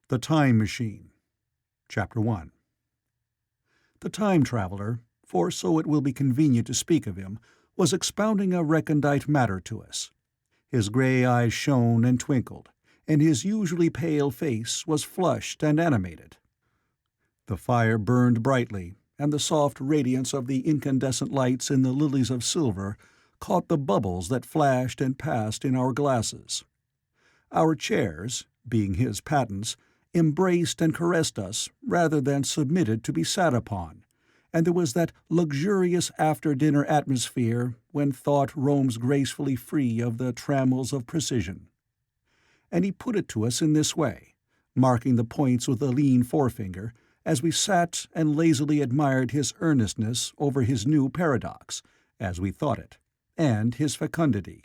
The Time Machine. Chapter 1. The time traveler, for so it will be convenient to speak of him, was expounding a recondite matter to us. His grey eyes shone and twinkled, and his usually pale face was flushed and animated. The fire burned brightly, and the soft radiance of the incandescent lights in the lilies of silver caught the bubbles that flashed and passed in our glasses. Our chairs, being his patents, embraced and caressed us rather than submitted to be sat upon, and there was that luxurious after-dinner atmosphere when thought roams gracefully free of the trammels of precision. And he put it to us in this way, marking the points with a lean forefinger, as we sat and lazily admired his earnestness over his new paradox, as we thought it, and his fecundity.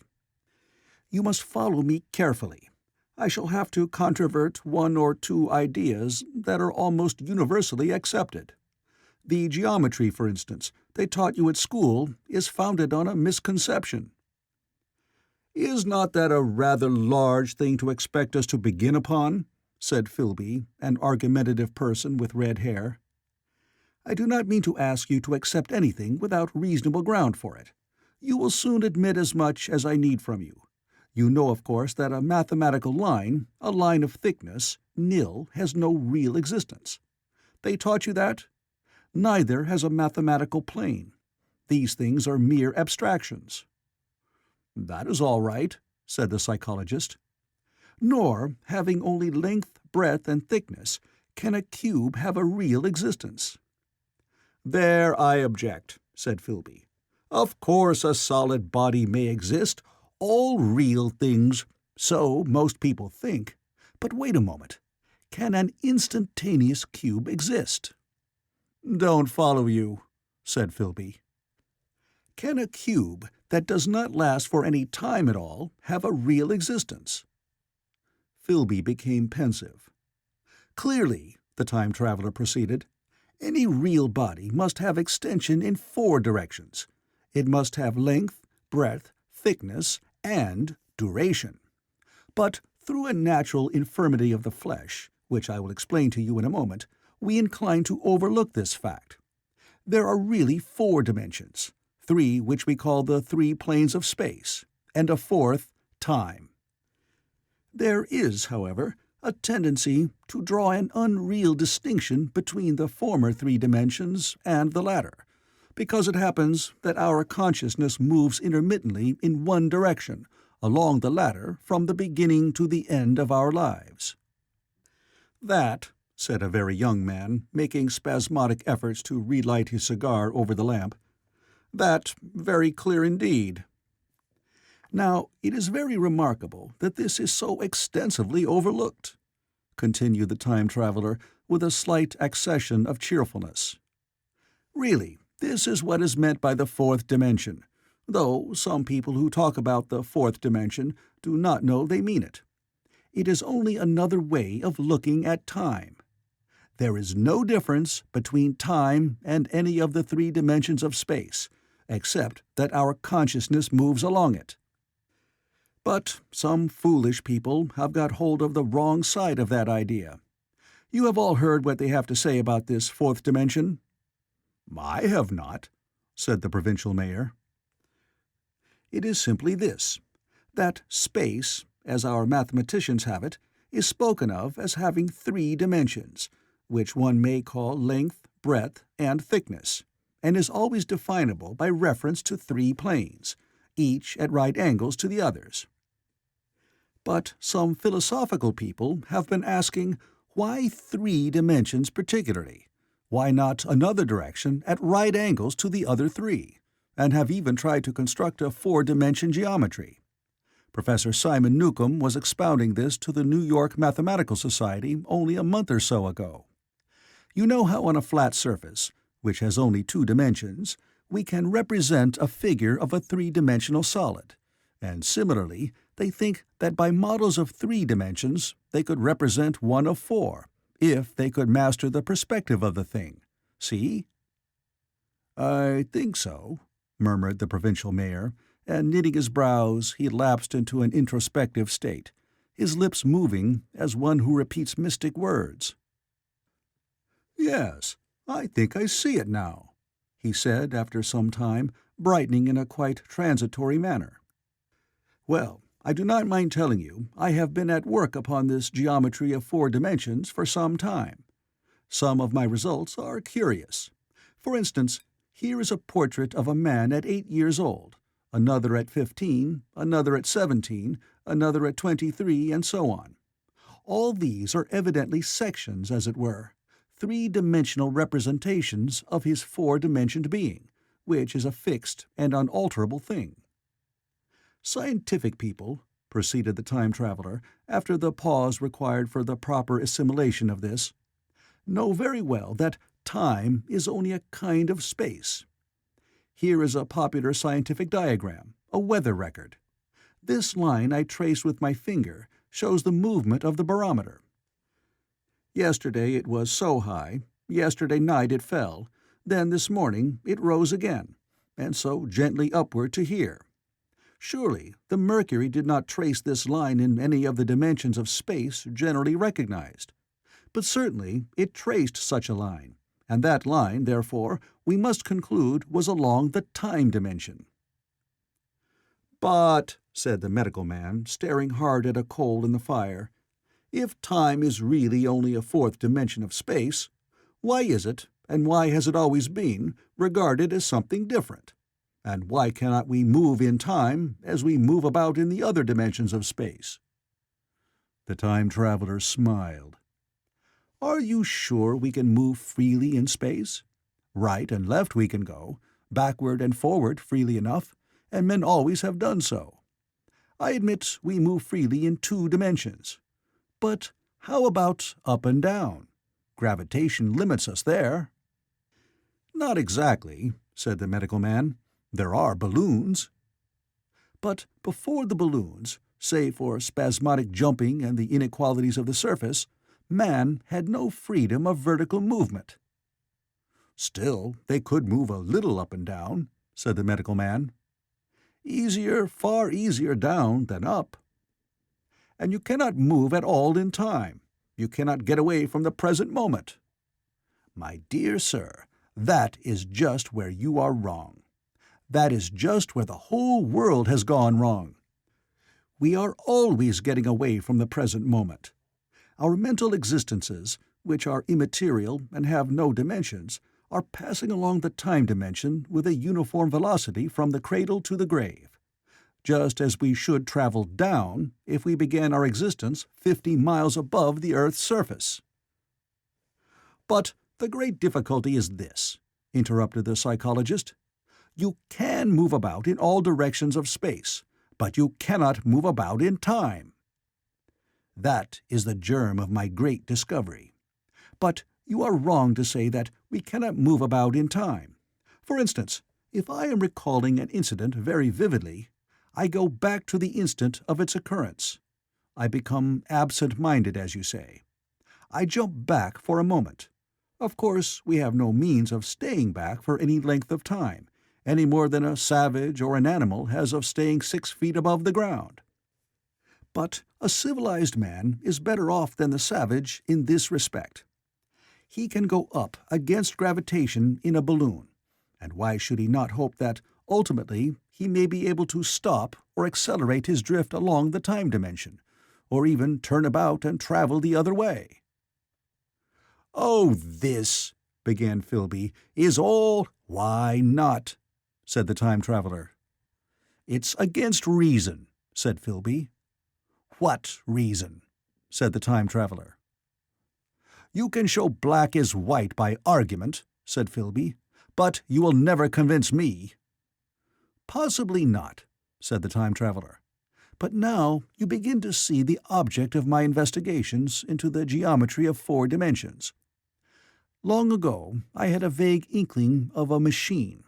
"You must follow me carefully. I shall have to controvert one or two ideas that are almost universally accepted. The geometry, for instance, they taught you at school is founded on a misconception." "Is not that a rather large thing to expect us to begin upon?" said Filby, an argumentative person with red hair. "I do not mean to ask you to accept anything without reasonable ground for it. You will soon admit as much as I need from you. You know, of course, that a mathematical line, a line of thickness, nil, has no real existence. They taught you that? Neither has a mathematical plane. These things are mere abstractions." "That is all right," said the psychologist. "Nor, having only length, breadth, and thickness, can a cube have a real existence." "There I object," said Filby. "Of course a solid body may exist, all real things, so most people think. But wait a moment. Can an instantaneous cube exist?" "Don't follow you," said Filby. "Can a cube that does not last for any time at all have a real existence?" Filby became pensive. "Clearly," the time traveler proceeded, "any real body must have extension in 4 directions. It must have length, breadth, thickness, and duration. But through a natural infirmity of the flesh, which I will explain to you in a moment, we incline to overlook this fact. There are really 4 dimensions, 3 which we call the 3 planes of space, and a 4th, time. There is, however, a tendency to draw an unreal distinction between the former 3 dimensions and the latter, because it happens that our consciousness moves intermittently in one direction, along the latter, from the beginning to the end of our lives." "That," said a very young man, making spasmodic efforts to relight his cigar over the lamp, "that very clear indeed." "Now, it is very remarkable that this is so extensively overlooked," continued the time traveler with a slight accession of cheerfulness. "Really, this is what is meant by the 4th dimension, though some people who talk about the 4th dimension do not know they mean it. It is only another way of looking at time. There is no difference between time and any of the 3 dimensions of space, except that our consciousness moves along it. But some foolish people have got hold of the wrong side of that idea. You have all heard what they have to say about this 4th dimension?" "I have not," said the provincial mayor. "It is simply this, that space, as our mathematicians have it, is spoken of as having 3 dimensions, which one may call length, breadth, and thickness, and is always definable by reference to 3 planes, each at right angles to the others. But some philosophical people have been asking, why 3 dimensions particularly? Why not another direction at right angles to the other 3, and have even tried to construct a 4-dimension geometry. Professor Simon Newcomb was expounding this to the New York Mathematical Society only a month or so ago. You know how on a flat surface, which has only 2 dimensions, we can represent a figure of a 3-dimensional solid, and similarly, they think that by models of 3 dimensions they could represent one of 4, if they could master the perspective of the thing. See?" "I think so," murmured the provincial mayor, and knitting his brows he lapsed into an introspective state, his lips moving as one who repeats mystic words. "Yes, I think I see it now," he said after some time, brightening in a quite transitory manner. "Well, I do not mind telling you I have been at work upon this geometry of 4 dimensions for some time. Some of my results are curious. For instance, here is a portrait of a man at 8 years old, another at 15, another at 17, another at 23, and so on. All these are evidently sections, as it were, 3-dimensional representations of his 4-dimensioned being, which is a fixed and unalterable thing. Scientific people," proceeded the Time Traveler, after the pause required for the proper assimilation of this, "know very well that time is only a kind of space. Here is a popular scientific diagram, a weather record. This line I trace with my finger shows the movement of the barometer. Yesterday it was so high, yesterday night it fell, then this morning it rose again, and so gently upward to here. Surely the mercury did not trace this line in any of the dimensions of space generally recognized. But certainly it traced such a line, and that line, therefore, we must conclude was along the time dimension." "But," said the medical man, staring hard at a coal in the fire, "if time is really only a 4th dimension of space, why is it, and why has it always been, regarded as something different? And why cannot we move in time as we move about in the other dimensions of space?" The Time Traveler smiled. "Are you sure we can move freely in space? Right and left we can go, backward and forward freely enough, and men always have done so. I admit we move freely in 2 dimensions. But how about up and down? Gravitation limits us there." "Not exactly," said the medical man. "There are balloons." "But before the balloons, save for spasmodic jumping and the inequalities of the surface, man had no freedom of vertical movement." "Still, they could move a little up and down," said the medical man. "Easier, far easier down than up. And you cannot move at all in time. You cannot get away from the present moment." "My dear sir, that is just where you are wrong. That is just where the whole world has gone wrong. We are always getting away from the present moment. Our mental existences, which are immaterial and have no dimensions, are passing along the time dimension with a uniform velocity from the cradle to the grave, just as we should travel down if we began our existence 50 miles above the Earth's surface." "But the great difficulty is this," interrupted the psychologist. "You can move about in all directions of space, but you cannot move about in time. That is the germ of my great discovery. But you are wrong to say that we cannot move about in time. For instance, if I am recalling an incident very vividly, I go back to the instant of its occurrence. I become absent-minded, as you say. I jump back for a moment. Of course, we have no means of staying back for any length of time, any more than a savage or an animal has of staying 6 feet above the ground. But a civilized man is better off than the savage in this respect. He can go up against gravitation in a balloon, and why should he not hope that, ultimately, he may be able to stop or accelerate his drift along the time dimension, or even turn about and travel the other way?" "Oh, this," began Philby, "is all—" "Why not?" said the Time Traveler. "It's against reason," said Philby. "What reason?" said the Time Traveler. "You can show black is white by argument," said Philby, "but you will never convince me." "Possibly not," said the Time Traveler. "But now you begin to see the object of my investigations into the geometry of 4 dimensions. Long ago I had a vague inkling of a machine—"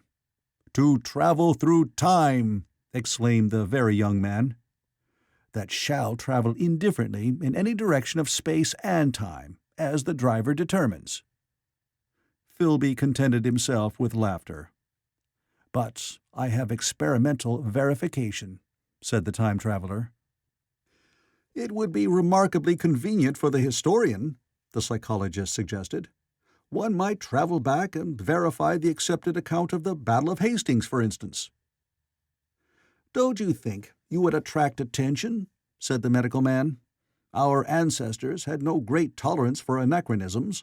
"To travel through time!" exclaimed the very young man. "That shall travel indifferently in any direction of space and time, as the driver determines." Philby contented himself with laughter. "But I have experimental verification," said the Time Traveler. It would be remarkably convenient for the historian, the psychologist suggested. One might travel back and verify the accepted account of the Battle of Hastings, for instance. "Don't you think you would attract attention?" said the medical man. "Our ancestors had no great tolerance for anachronisms.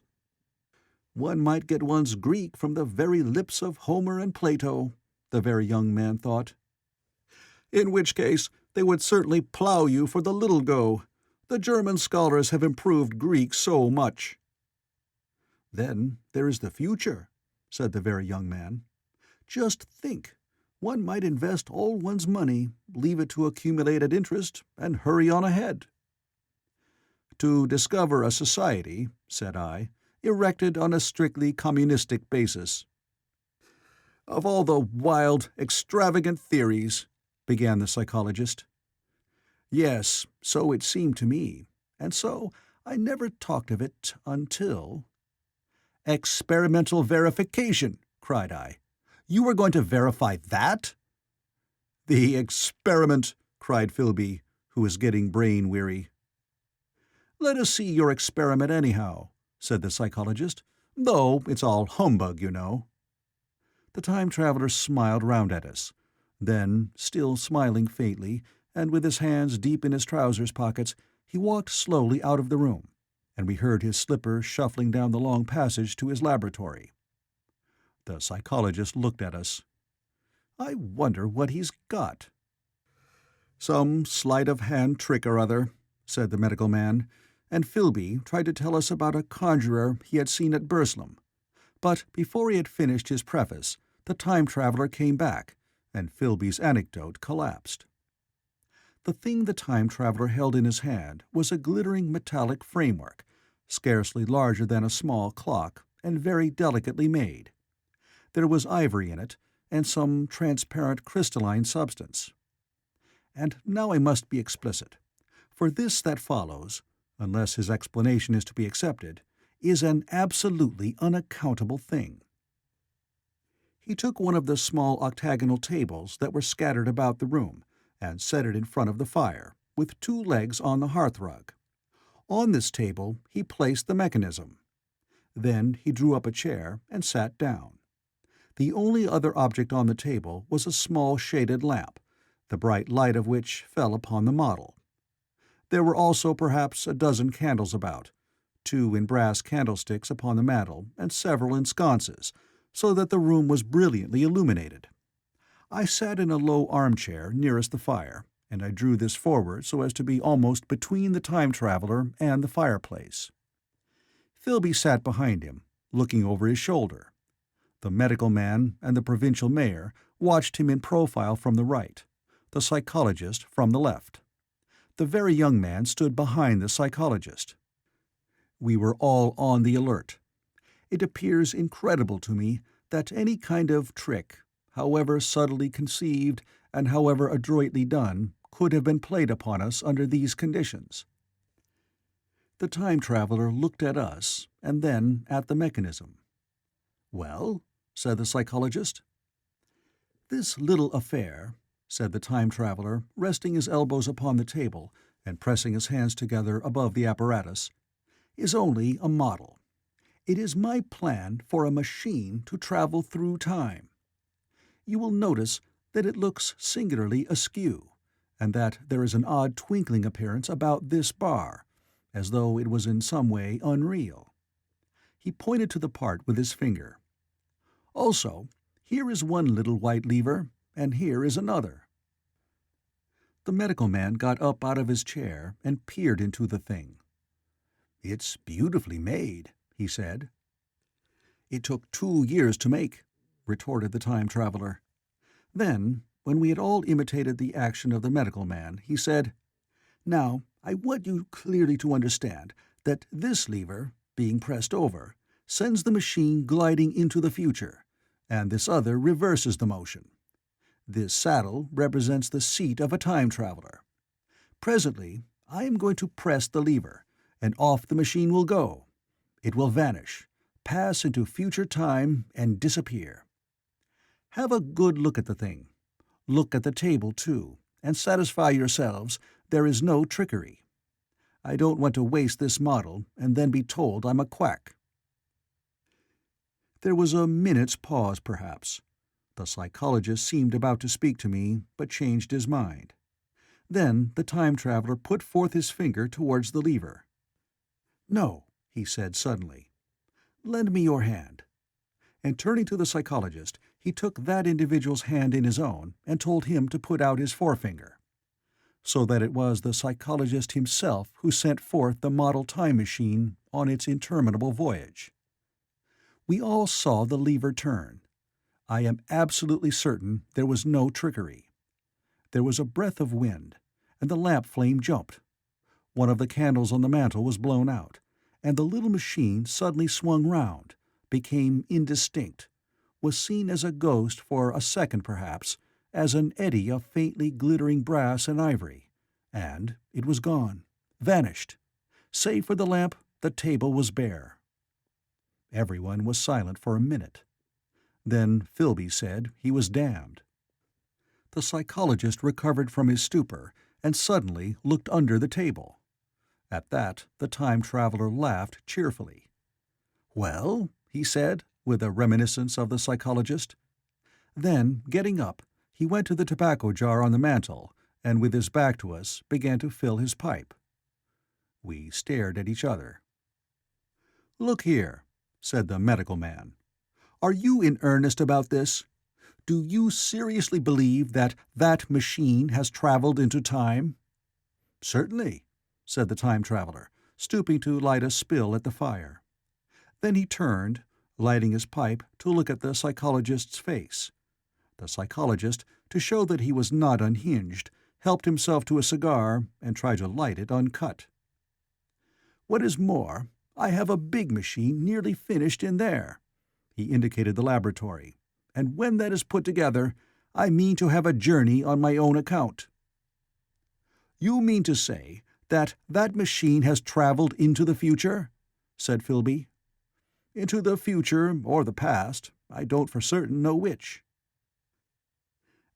One might get one's Greek from the very lips of Homer and Plato," the very young man thought. "In which case they would certainly plough you for the little go. The German scholars have improved Greek so much." "Then there is the future," said the very young man. "Just think, one might invest all one's money, leave it to accumulate at interest, and hurry on ahead." "To discover a society," said I, "erected on a strictly communistic basis." "Of all the wild, extravagant theories," began the psychologist. "Yes, so it seemed to me, and so I never talked of it until—" "Experimental verification!" cried I. "You were going to verify that?" "The experiment!" cried Philby, who was getting brain-weary. "Let us see your experiment, anyhow," said the psychologist, "though it's all humbug, you know." The time-traveler smiled round at us. Then, still smiling faintly, and with his hands deep in his trousers pockets, he walked slowly out of the room, and we heard his slippers shuffling down the long passage to his laboratory. The psychologist looked at us. "I wonder what he's got." "Some sleight-of-hand trick or other," said the medical man, and Philby tried to tell us about a conjurer he had seen at Burslem. But before he had finished his preface, the time-traveler came back, and Philby's anecdote collapsed. The thing the time-traveler held in his hand was a glittering metallic framework, scarcely larger than a small clock, and very delicately made. There was ivory in it, and some transparent crystalline substance. And now I must be explicit, for this that follows, unless his explanation is to be accepted, is an absolutely unaccountable thing. He took one of the small octagonal tables that were scattered about the room, and set it in front of the fire, with 2 legs on the hearthrug. On this table he placed the mechanism. Then he drew up a chair and sat down. The only other object on the table was a small shaded lamp, the bright light of which fell upon the model. There were also perhaps a dozen candles about, 2 in brass candlesticks upon the mantel, and several in sconces, so that the room was brilliantly illuminated. I sat in a low armchair nearest the fire, and I drew this forward so as to be almost between the time-traveler and the fireplace. Philby sat behind him, looking over his shoulder. The medical man and the provincial mayor watched him in profile from the right, the psychologist from the left. The very young man stood behind the psychologist. We were all on the alert. It appears incredible to me that any kind of trick, however subtly conceived and however adroitly done, could have been played upon us under these conditions. The time-traveler looked at us, and then at the mechanism. "Well?" said the psychologist. "This little affair," said the time-traveler, resting his elbows upon the table and pressing his hands together above the apparatus, "is only a model. It is my plan for a machine to travel through time. You will notice that it looks singularly askew, and that there is an odd twinkling appearance about this bar, as though it was in some way unreal." He pointed to the part with his finger. "Also, here is one little white lever, and here is another." The medical man got up out of his chair and peered into the thing. "It's beautifully made," he said. "It took 2 years to make," retorted the time-traveler. Then, when we had all imitated the action of the medical man, he said, "Now, I want you clearly to understand that this lever, being pressed over, sends the machine gliding into the future, and this other reverses the motion. This saddle represents the seat of a time-traveler. Presently, I am going to press the lever, and off the machine will go. It will vanish, pass into future time, and disappear. Have a good look at the thing. Look at the table, too, and satisfy yourselves there is no trickery. I don't want to waste this model and then be told I'm a quack." There was a minute's pause, perhaps. The psychologist seemed about to speak to me, but changed his mind. Then the time traveler put forth his finger towards the lever. "No," he said suddenly. "Lend me your hand." And turning to the psychologist, he took that individual's hand in his own and told him to put out his forefinger. So that it was the psychologist himself who sent forth the model time machine on its interminable voyage. We all saw the lever turn. I am absolutely certain there was no trickery. There was a breath of wind, and the lamp flame jumped. One of the candles on the mantel was blown out, and the little machine suddenly swung round, became indistinct, was seen as a ghost for a second perhaps, as an eddy of faintly glittering brass and ivory, and it was gone, vanished. Save for the lamp, the table was bare. Everyone was silent for a minute. Then Philby said he was damned. The psychologist recovered from his stupor and suddenly looked under the table. At that, the time traveler laughed cheerfully. "Well?" he said, with a reminiscence of the psychologist. Then, getting up, he went to the tobacco jar on the mantel, and with his back to us, began to fill his pipe. We stared at each other. "Look here," said the medical man. "Are you in earnest about this? Do you seriously believe that that machine has traveled into time?" "Certainly," said the time traveler, stooping to light a spill at the fire. Then he turned, lighting his pipe, to look at the psychologist's face. The psychologist, to show that he was not unhinged, helped himself to a cigar and tried to light it uncut. "What is more, I have a big machine nearly finished in there." He indicated the laboratory. "And when that is put together, I mean to have a journey on my own account." "You mean to say that that machine has traveled into the future?" said Philby. "Into the future or the past. I don't for certain know which."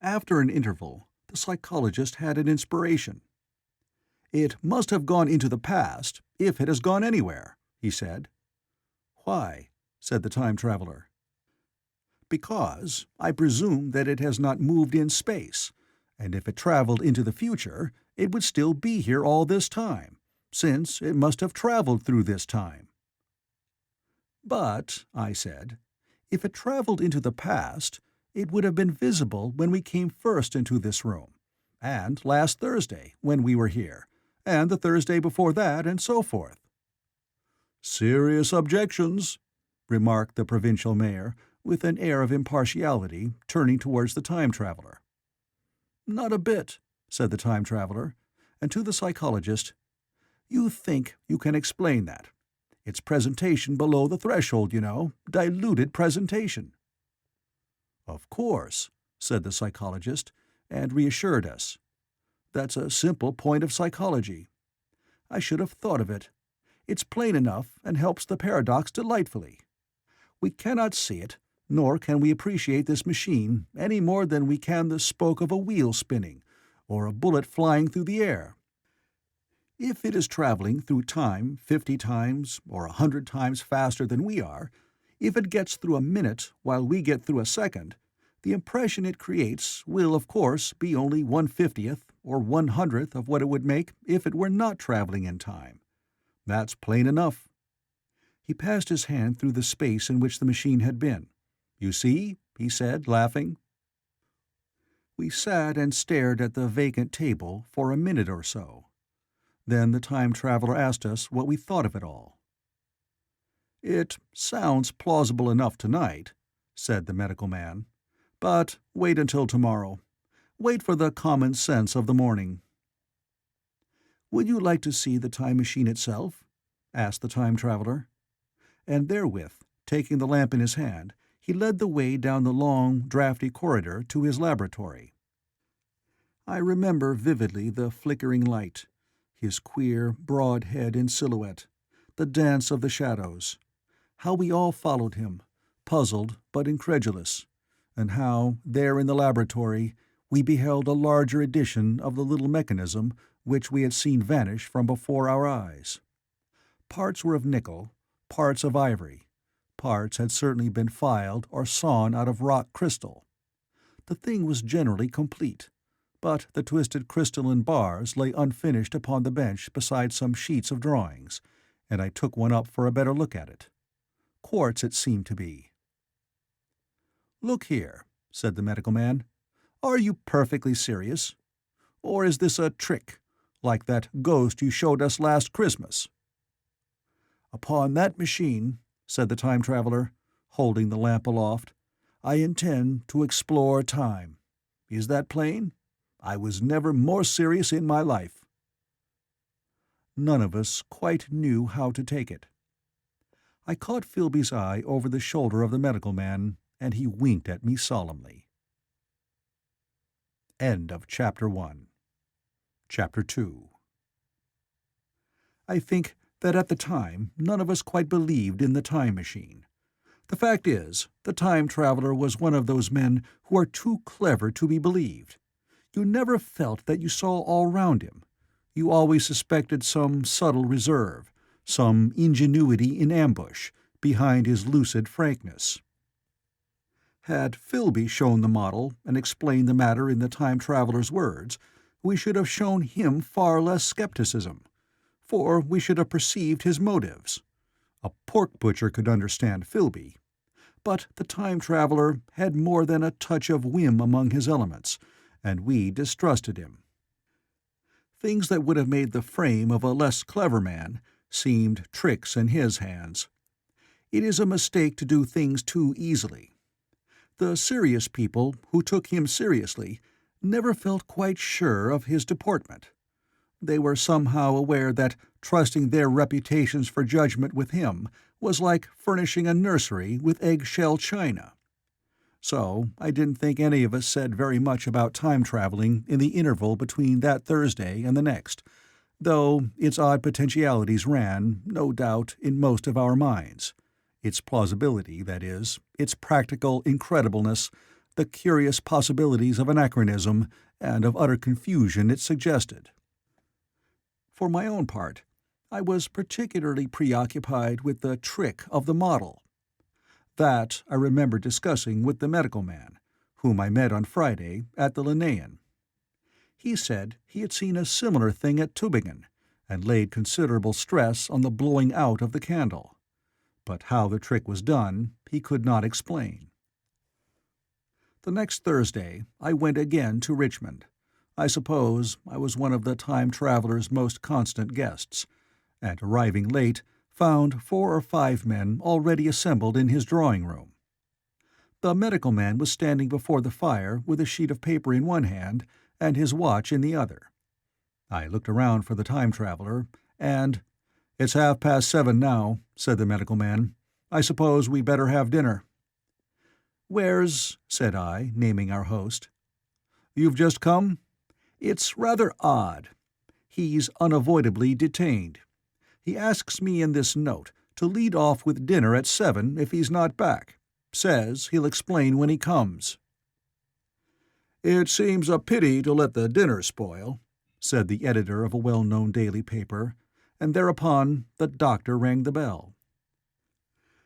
After an interval, the psychologist had an inspiration. "It must have gone into the past, if it has gone anywhere," he said. "Why?" said the time traveler. "Because I presume that it has not moved in space, and if it traveled into the future, it would still be here all this time, since it must have traveled through this time." "But," I said, "if it traveled into the past, it would have been visible when we came first into this room, and last Thursday, when we were here, and the Thursday before that, and so forth." "Serious objections," remarked the provincial mayor, with an air of impartiality, turning towards the time traveler. "Not a bit," said the time traveler, and to the psychologist, "You think you can explain that. It's presentation below the threshold, you know, diluted presentation." "Of course," said the psychologist, and reassured us. "That's a simple point of psychology. I should have thought of it. It's plain enough and helps the paradox delightfully. We cannot see it, nor can we appreciate this machine any more than we can the spoke of a wheel spinning, or a bullet flying through the air. If it is traveling through time 50 times or 100 times faster than we are, if it gets through a minute while we get through a second, the impression it creates will, of course, be only 1/50th or 1/100th of what it would make if it were not traveling in time. That's plain enough." He passed his hand through the space in which the machine had been. "You see?" he said, laughing. We sat and stared at the vacant table for a minute or so. Then the time traveler asked us what we thought of it all. "It sounds plausible enough tonight," said the medical man. "But wait until tomorrow. Wait for the common sense of the morning." "Would you like to see the time machine itself?" asked the time traveler. And therewith, taking the lamp in his hand, he led the way down the long, draughty corridor to his laboratory. I remember vividly the flickering light, his queer, broad head in silhouette, the dance of the shadows, how we all followed him, puzzled but incredulous, and how, there in the laboratory, we beheld a larger edition of the little mechanism which we had seen vanish from before our eyes. Parts were of nickel, parts of ivory, parts had certainly been filed or sawn out of rock crystal. The thing was generally complete, but the twisted crystalline bars lay unfinished upon the bench beside some sheets of drawings, and I took one up for a better look at it. Quartz it seemed to be. "Look here," said the medical man. "Are you perfectly serious? Or is this a trick, like that ghost you showed us last Christmas?" "Upon that machine," said the Time Traveler, holding the lamp aloft, "I intend to explore time. Is that plain? I was never more serious in my life." None of us quite knew how to take it. I caught Philby's eye over the shoulder of the medical man, and he winked at me solemnly. End of Chapter 1. Chapter 2. I think that at the time none of us quite believed in the time machine. The fact is, the Time Traveler was one of those men who are too clever to be believed. You never felt that you saw all round him. You always suspected some subtle reserve, some ingenuity in ambush, behind his lucid frankness. Had Philby shown the model and explained the matter in the Time Traveler's words, we should have shown him far less skepticism, for we should have perceived his motives. A pork butcher could understand Philby, but the Time Traveler had more than a touch of whim among his elements, and we distrusted him. Things that would have made the frame of a less clever man seemed tricks in his hands. It is a mistake to do things too easily. The serious people who took him seriously never felt quite sure of his deportment. They were somehow aware that trusting their reputations for judgment with him was like furnishing a nursery with egg-shell china. So I didn't think any of us said very much about time-traveling in the interval between that Thursday and the next, though its odd potentialities ran, no doubt, in most of our minds. Its plausibility, that is, its practical incredibleness, the curious possibilities of anachronism and of utter confusion it suggested. For my own part, I was particularly preoccupied with the trick of the model. That I remember discussing with the medical man, whom I met on Friday at the Linnaean. He said he had seen a similar thing at Tübingen, and laid considerable stress on the blowing out of the candle. But how the trick was done, he could not explain. The next Thursday I went again to Richmond. I suppose I was one of the Time Traveler's most constant guests, and arriving late, found 4 or 5 men already assembled in his drawing-room. The medical man was standing before the fire with a sheet of paper in one hand and his watch in the other. I looked around for the Time Traveler, and "It's 7:30 now," said the medical man. "I suppose we'd better have dinner." "Where's—" said I, naming our host. "You've just come? It's rather odd. He's unavoidably detained. He asks me in this note to lead off with dinner at 7 if he's not back. Says he'll explain when he comes." "It seems a pity to let the dinner spoil," said the editor of a well-known daily paper, and thereupon the doctor rang the bell.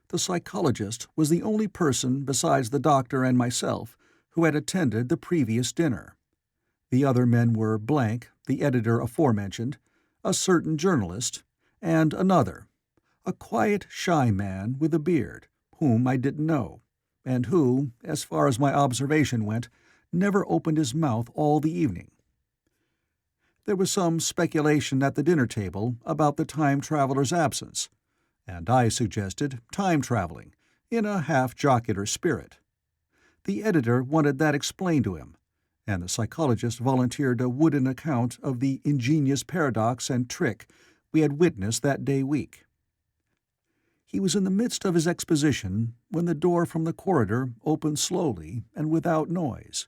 The psychologist was the only person besides the doctor and myself who had attended the previous dinner. The other men were Blank, the editor aforementioned, a certain journalist, and another, a quiet, shy man with a beard, whom I didn't know, and who, as far as my observation went, never opened his mouth all the evening. There was some speculation at the dinner table about the Time Traveler's absence, and I suggested time-traveling, in a half-jocular spirit. The editor wanted that explained to him, and the psychologist volunteered a wooden account of the ingenious paradox and trick we had witnessed that day week. He was in the midst of his exposition when the door from the corridor opened slowly and without noise.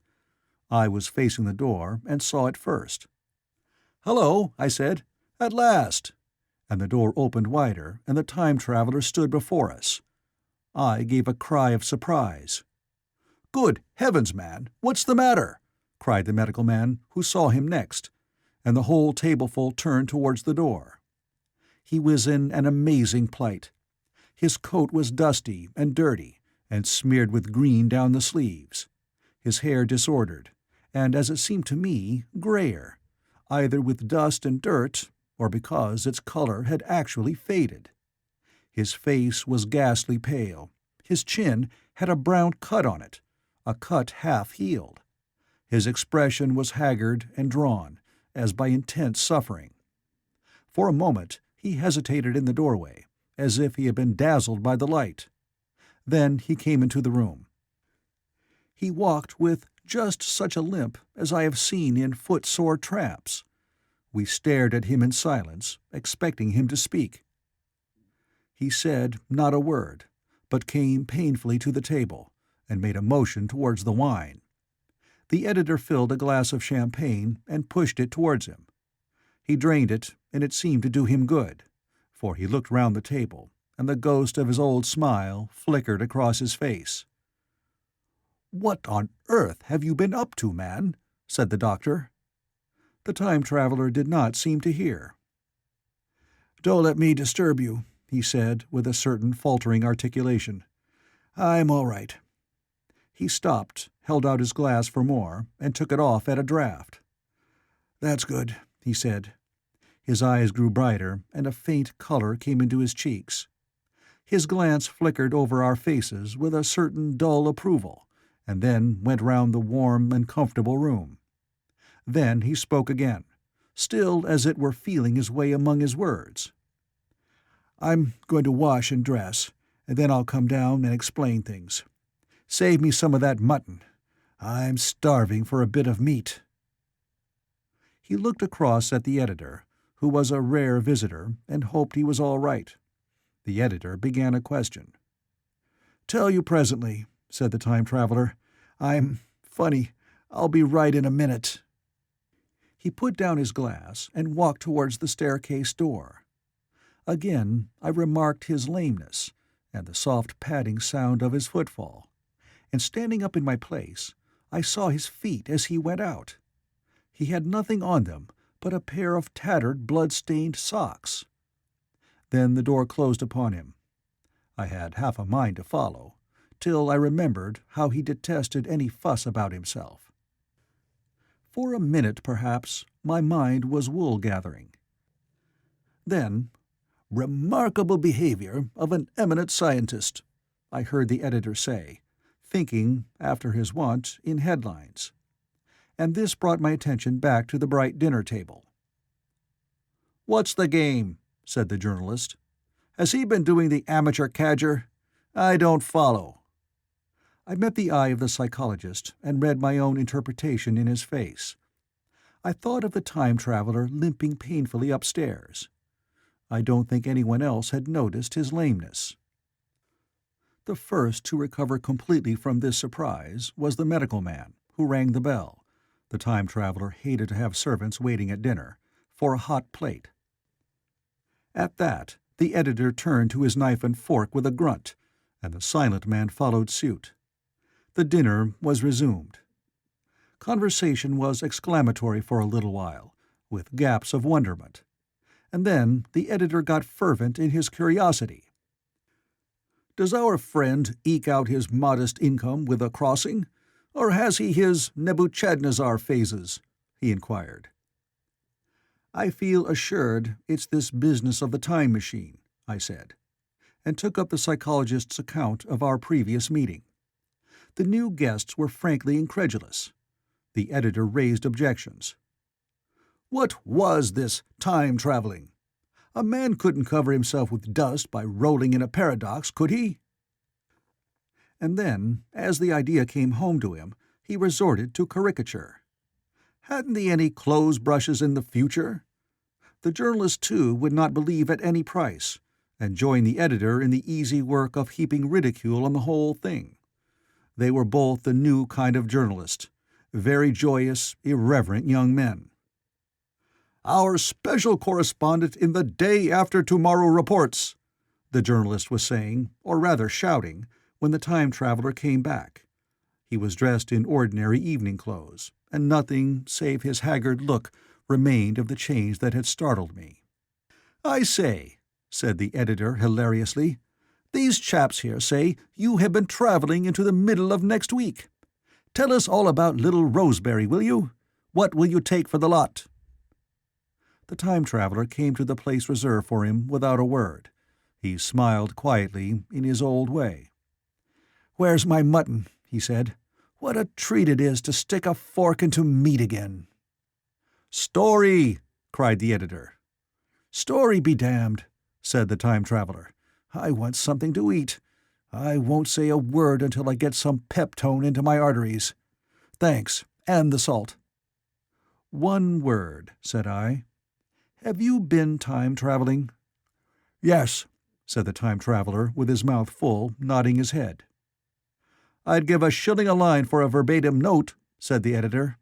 I was facing the door and saw it first. "Hello," I said. "At last!" And the door opened wider, and the Time Traveler stood before us. I gave a cry of surprise. "Good heavens, man, what's the matter?" cried the medical man, who saw him next, and the whole tableful turned towards the door. He was in an amazing plight. His coat was dusty and dirty, and smeared with green down the sleeves, his hair disordered, and, as it seemed to me, grayer, either with dust and dirt, or because its color had actually faded. His face was ghastly pale. His chin had a brown cut on it, a cut half healed. His expression was haggard and drawn, as by intense suffering. For a moment he hesitated in the doorway, as if he had been dazzled by the light. Then he came into the room. He walked with just such a limp as I have seen in foot-sore tramps. We stared at him in silence, expecting him to speak. He said not a word, but came painfully to the table, and made a motion towards the wine. The editor filled a glass of champagne and pushed it towards him. He drained it, and it seemed to do him good, for he looked round the table, and the ghost of his old smile flickered across his face. "What on earth have you been up to, man?" said the doctor. The time-traveler did not seem to hear. "Don't let me disturb you," he said, with a certain faltering articulation. "I'm all right." He stopped, held out his glass for more, and took it off at a draught. "That's good," he said. His eyes grew brighter, and a faint color came into his cheeks. His glance flickered over our faces with a certain dull approval, and then went round the warm and comfortable room. Then he spoke again, still as it were feeling his way among his words. "I'm going to wash and dress, and then I'll come down and explain things. Save me some of that mutton. I'm starving for a bit of meat." He looked across at the editor, who was a rare visitor, and hoped he was all right. The editor began a question. "Tell you presently," said the time-traveler. Funny, I'll be right in a minute." He put down his glass and walked towards the staircase door. Again I remarked his lameness, and the soft padding sound of his footfall, and standing up in my place, I saw his feet as he went out. He had nothing on them but a pair of tattered, blood-stained socks. Then the door closed upon him. I had half a mind to follow, till I remembered how he detested any fuss about himself. For a minute, perhaps, my mind was wool-gathering. Then, "Remarkable behavior of an eminent scientist," I heard the editor say, thinking, after his wont, in headlines. And this brought my attention back to the bright dinner table. "What's the game?" said the journalist. "Has he been doing the amateur cadger? I don't follow." I met the eye of the psychologist and read my own interpretation in his face. I thought of the time-traveler limping painfully upstairs. I don't think anyone else had noticed his lameness. The first to recover completely from this surprise was the medical man, who rang the bell. The time-traveler hated to have servants waiting at dinner, for a hot plate. At that, the editor turned to his knife and fork with a grunt, and the silent man followed suit. The dinner was resumed. Conversation was exclamatory for a little while, with gaps of wonderment. And then the editor got fervent in his curiosity. "Does our friend eke out his modest income with a crossing, or has he his Nebuchadnezzar phases?" he inquired. "I feel assured it's this business of the time machine," I said, and took up the psychologist's account of our previous meeting. The new guests were frankly incredulous. The editor raised objections. "What was this time-traveling? A man couldn't cover himself with dust by rolling in a paradox, could he?" And then, as the idea came home to him, he resorted to caricature. Hadn't he any clothes-brushes in the future? The journalist, too, would not believe at any price, and joined the editor in the easy work of heaping ridicule on the whole thing. They were both the new kind of journalist, very joyous, irreverent young men. "Our special correspondent in the Day After Tomorrow reports," the journalist was saying, or rather shouting, when the time-traveler came back. He was dressed in ordinary evening clothes, and nothing save his haggard look remained of the change that had startled me. "I say," said the editor hilariously, "these chaps here say you have been travelling into the middle of next week. Tell us all about little Rosebery, will you? What will you take for the lot?" The time traveler came to the place reserved for him without a word. He smiled quietly in his old way. "Where's my mutton?" he said. "What a treat it is to stick a fork into meat again." "Story!" cried the editor. "Story be damned," said the time traveler. "I want something to eat. I won't say a word until I get some peptone into my arteries. Thanks, and the salt." "One word," said I. "Have you been time-traveling?" "Yes," said the time traveler, with his mouth full, nodding his head. "I'd give a shilling a line for a verbatim note," said the editor.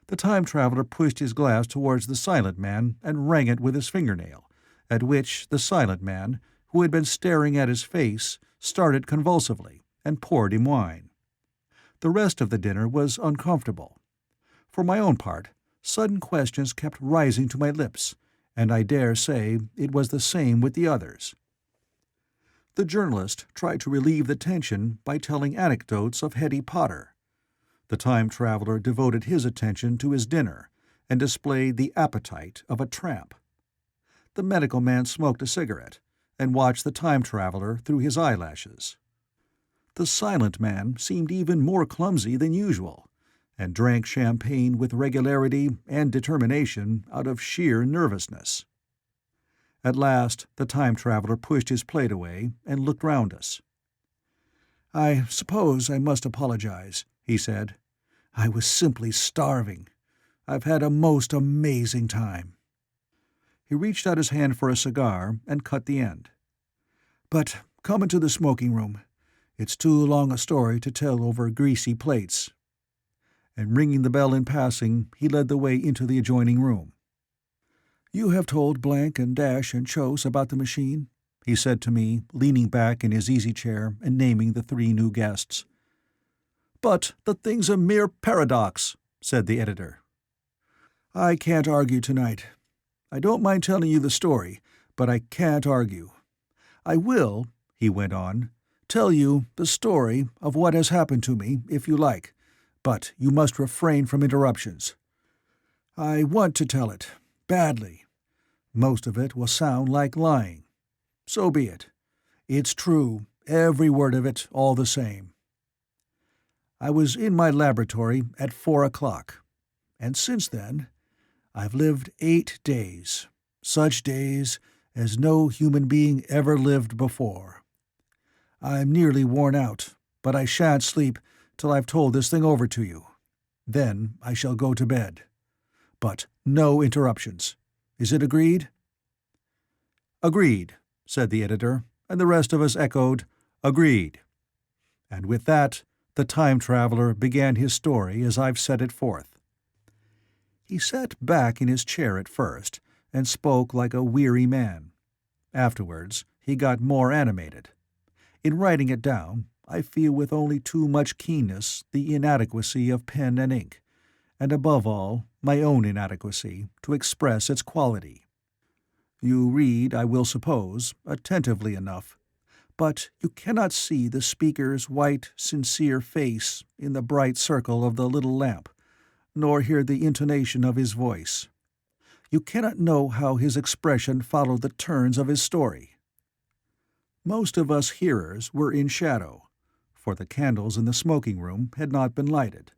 The time traveler pushed his glass towards the silent man and rang it with his fingernail, at which the silent man, who had been staring at his face, started convulsively, and poured him wine. The rest of the dinner was uncomfortable. For my own part, sudden questions kept rising to my lips, and I dare say it was the same with the others. The journalist tried to relieve the tension by telling anecdotes of Hetty Potter. The time traveler devoted his attention to his dinner, and displayed the appetite of a tramp. The medical man smoked a cigarette, and watched the time traveler through his eyelashes. The silent man seemed even more clumsy than usual, and drank champagne with regularity and determination out of sheer nervousness. At last the time traveler pushed his plate away and looked round us. "I suppose I must apologize," he said. "I was simply starving. I've had a most amazing time." He reached out his hand for a cigar and cut the end. "But come into the smoking room. It's too long a story to tell over greasy plates." And ringing the bell in passing, he led the way into the adjoining room. "You have told Blank and Dash and Chose about the machine?" he said to me, leaning back in his easy-chair and naming the 3 new guests. "But the thing's a mere paradox," said the editor. "I can't argue tonight. I don't mind telling you the story, but I can't argue. I will," he went on, "tell you the story of what has happened to me, if you like, but you must refrain from interruptions. I want to tell it, badly. Most of it will sound like lying. So be it. It's true, every word of it, all the same. I was in my laboratory at 4 o'clock, and since then I've lived 8 days, such days as no human being ever lived before. I'm nearly worn out, but I shan't sleep till I've told this thing over to you. Then I shall go to bed. But no interruptions. Is it agreed?" "Agreed," said the editor, and the rest of us echoed, "Agreed." And with that, the time traveler began his story as I've set it forth. He sat back in his chair at first, and spoke like a weary man. Afterwards, he got more animated. In writing it down, I feel with only too much keenness the inadequacy of pen and ink, and above all, my own inadequacy, to express its quality. You read, I will suppose, attentively enough, but you cannot see the speaker's white, sincere face in the bright circle of the little lamp, nor hear the intonation of his voice. You cannot know how his expression followed the turns of his story. Most of us hearers were in shadow, for the candles in the smoking room had not been lighted,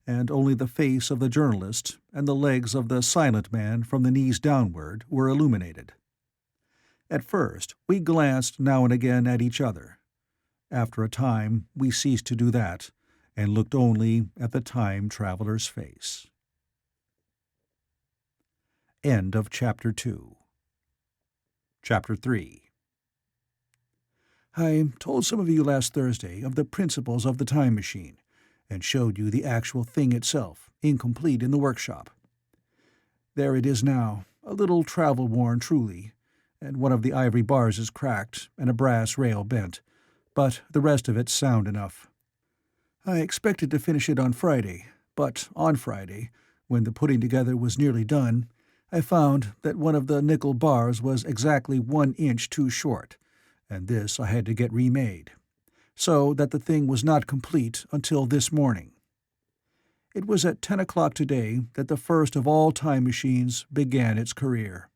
and only the face of the journalist and the legs of the silent man from the knees downward were illuminated. At first we glanced now and again at each other. After a time we ceased to do that, and looked only at the time traveler's face. End of Chapter 2. Chapter 3. I told some of you last Thursday of the principles of the time machine, and showed you the actual thing itself, incomplete in the workshop. There it is now, a little travel-worn truly, and one of the ivory bars is cracked and a brass rail bent, but the rest of it's sound enough. I expected to finish it on Friday, but on Friday, when the putting together was nearly done, I found that one of the nickel bars was exactly 1 inch too short, and this I had to get remade, so that the thing was not complete until this morning. It was at 10 o'clock today that the first of all time machines began its career.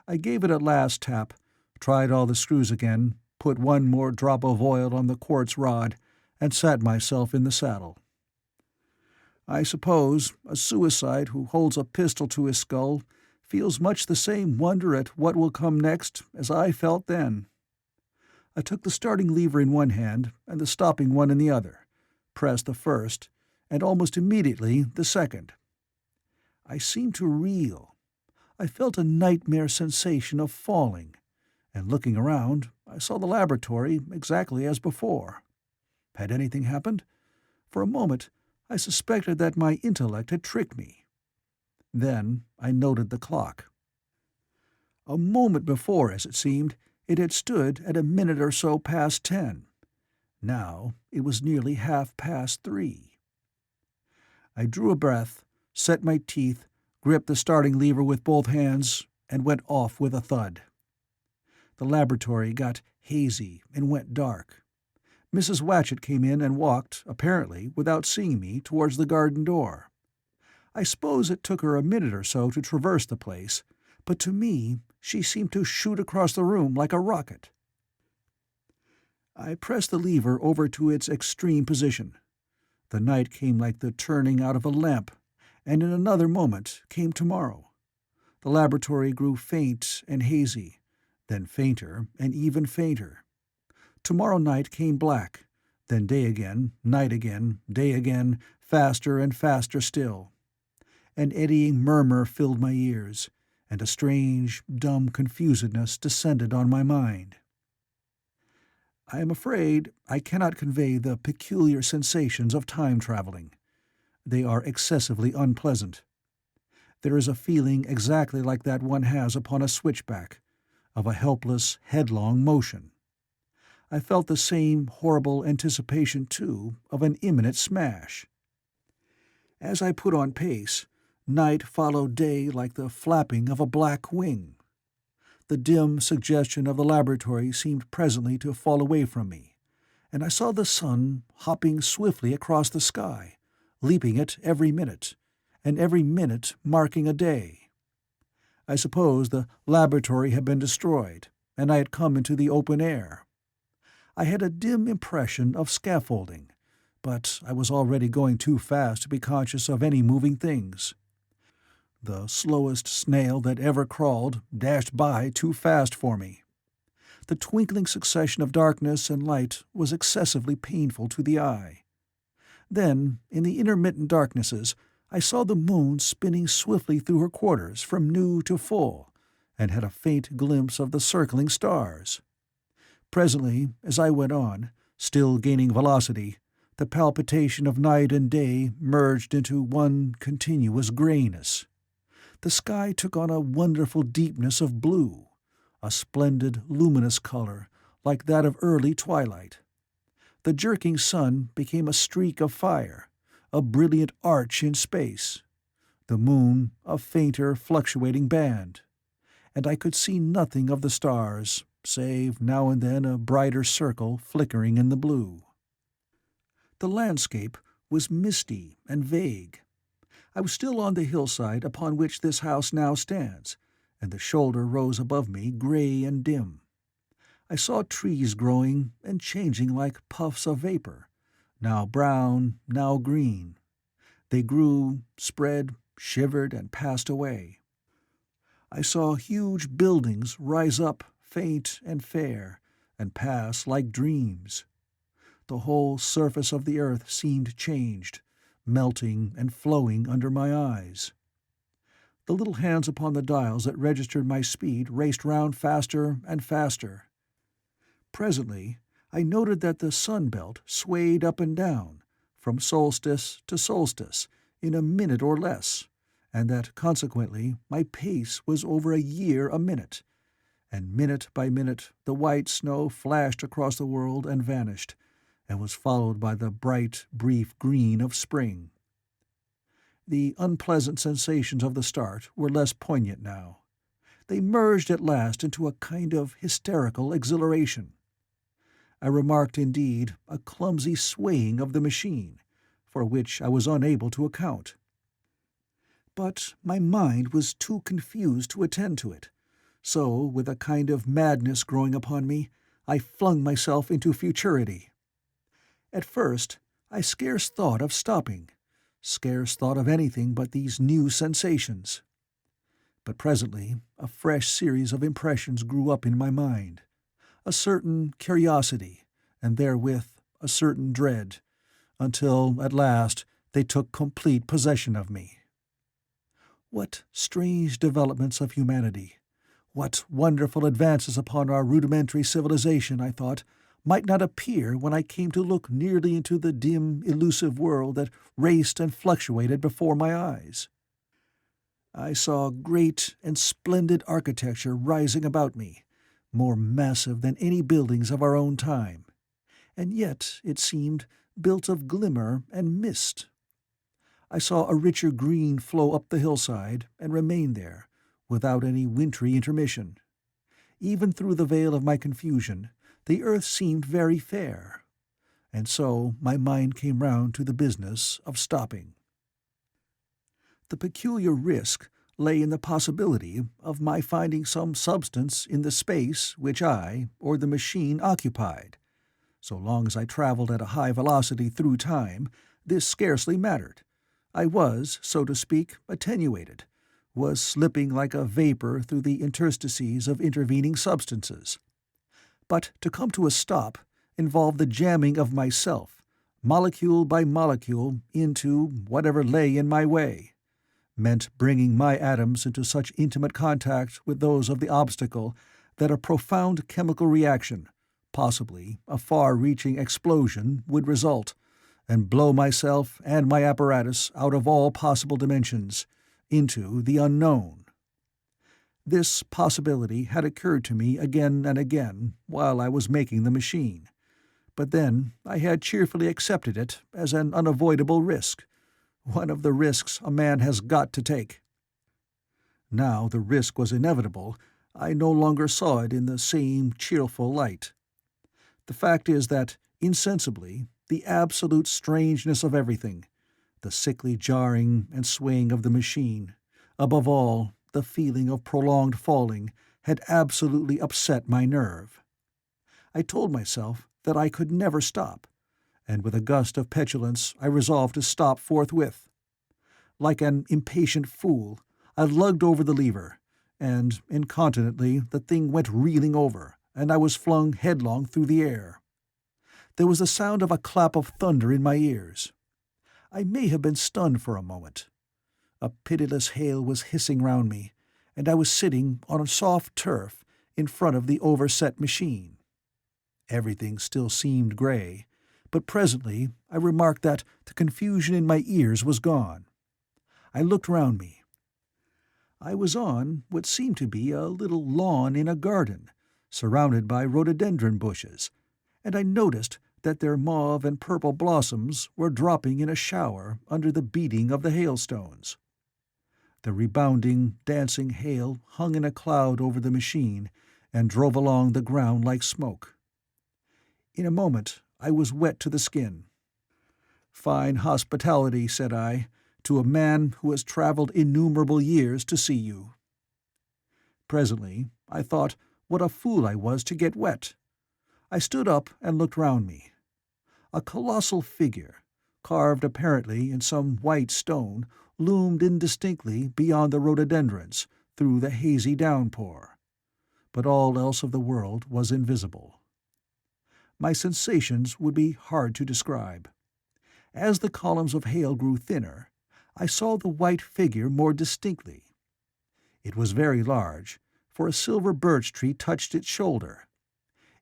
I gave it a last tap, tried all the screws again, put one more drop of oil on the quartz rod, and sat myself in the saddle. I suppose a suicide who holds a pistol to his skull feels much the same wonder at what will come next as I felt then. I took the starting lever in one hand and the stopping one in the other, pressed the first, and almost immediately the second. I seemed to reel. I felt a nightmare sensation of falling, and looking around, I saw the laboratory exactly as before. Had anything happened? For a moment, I suspected that my intellect had tricked me. Then I noted the clock. A moment before, as it seemed, it had stood at a minute or so past 10. Now it was nearly 3:30. I drew a breath, set my teeth, gripped the starting lever with both hands, and went off with a thud. The laboratory got hazy and went dark. Mrs. Watchett came in and walked, apparently without seeing me, towards the garden door. I suppose it took her a minute or so to traverse the place, but to me she seemed to shoot across the room like a rocket. I pressed the lever over to its extreme position. The night came like the turning out of a lamp, and in another moment came tomorrow. The laboratory grew faint and hazy, then fainter and even fainter. Tomorrow night came black, then day again, night again, day again, faster and faster still. An eddying murmur filled my ears, and a strange, dumb confusedness descended on my mind. I am afraid I cannot convey the peculiar sensations of time traveling. They are excessively unpleasant. There is a feeling exactly like that one has upon a switchback, of a helpless, headlong motion. I felt the same horrible anticipation, too, of an imminent smash. As I put on pace, night followed day like the flapping of a black wing. The dim suggestion of the laboratory seemed presently to fall away from me, and I saw the sun hopping swiftly across the sky, leaping it every minute, and every minute marking a day. I suppose the laboratory had been destroyed, and I had come into the open air. I had a dim impression of scaffolding, but I was already going too fast to be conscious of any moving things. The slowest snail that ever crawled dashed by too fast for me. The twinkling succession of darkness and light was excessively painful to the eye. Then, in the intermittent darknesses, I saw the moon spinning swiftly through her quarters from new to full, and had a faint glimpse of the circling stars. Presently, as I went on, still gaining velocity, the palpitation of night and day merged into one continuous grayness. The sky took on a wonderful deepness of blue, a splendid, luminous color, like that of early twilight. The jerking sun became a streak of fire, a brilliant arch in space, the moon a fainter, fluctuating band, and I could see nothing of the stars, save now and then a brighter circle flickering in the blue. The landscape was misty and vague. I was still on the hillside upon which this house now stands, and the shoulder rose above me grey and dim. I saw trees growing and changing like puffs of vapor, now brown, now green. They grew, spread, shivered, and passed away. I saw huge buildings rise up, faint and fair, and pass like dreams. The whole surface of the earth seemed changed, melting and flowing under my eyes. The little hands upon the dials that registered my speed raced round faster and faster. Presently I noted that the sun belt swayed up and down, from solstice to solstice, in a minute or less, and that consequently my pace was over a year a minute, and minute by minute the white snow flashed across the world and vanished, and was followed by the bright, brief green of spring. The unpleasant sensations of the start were less poignant now. They merged at last into a kind of hysterical exhilaration. I remarked, indeed, a clumsy swaying of the machine, for which I was unable to account. But my mind was too confused to attend to it, so, with a kind of madness growing upon me, I flung myself into futurity. At first, I scarce thought of stopping, scarce thought of anything but these new sensations. But presently a fresh series of impressions grew up in my mind, a certain curiosity, and therewith a certain dread, until at last they took complete possession of me. What strange developments of humanity, what wonderful advances upon our rudimentary civilization, I thought, might not appear when I came to look nearly into the dim, elusive world that raced and fluctuated before my eyes. I saw great and splendid architecture rising about me, more massive than any buildings of our own time, and yet, it seemed, built of glimmer and mist. I saw a richer green flow up the hillside and remain there, without any wintry intermission. Even through the veil of my confusion, the earth seemed very fair, and so my mind came round to the business of stopping. The peculiar risk lay in the possibility of my finding some substance in the space which I, or the machine, occupied. So long as I travelled at a high velocity through time, this scarcely mattered. I was, so to speak, attenuated, was slipping like a vapour through the interstices of intervening substances. But to come to a stop involved the jamming of myself, molecule by molecule, into whatever lay in my way, meant bringing my atoms into such intimate contact with those of the obstacle that a profound chemical reaction, possibly a far-reaching explosion, would result, and blow myself and my apparatus out of all possible dimensions, into the unknown. This possibility had occurred to me again and again while I was making the machine, but then I had cheerfully accepted it as an unavoidable risk, one of the risks a man has got to take. Now the risk was inevitable, I no longer saw it in the same cheerful light. The fact is that, insensibly, the absolute strangeness of everything, the sickly jarring and swaying of the machine, above all, the feeling of prolonged falling, had absolutely upset my nerve. I told myself that I could never stop, and with a gust of petulance I resolved to stop forthwith. Like an impatient fool, I lugged over the lever, and incontinently the thing went reeling over, and I was flung headlong through the air. There was the sound of a clap of thunder in my ears. I may have been stunned for a moment. A pitiless hail was hissing round me, and I was sitting on a soft turf in front of the overset machine. Everything still seemed grey, but presently I remarked that the confusion in my ears was gone. I looked round me. I was on what seemed to be a little lawn in a garden, surrounded by rhododendron bushes, and I noticed that their mauve and purple blossoms were dropping in a shower under the beating of the hailstones. The rebounding, dancing hail hung in a cloud over the machine and drove along the ground like smoke. In a moment I was wet to the skin. "Fine hospitality," said I, "to a man who has travelled innumerable years to see you." Presently I thought what a fool I was to get wet. I stood up and looked round me. A colossal figure, carved apparently in some white stone, loomed indistinctly beyond the rhododendrons through the hazy downpour, but all else of the world was invisible. My sensations would be hard to describe. As the columns of hail grew thinner, I saw the white figure more distinctly. It was very large, for a silver birch tree touched its shoulder.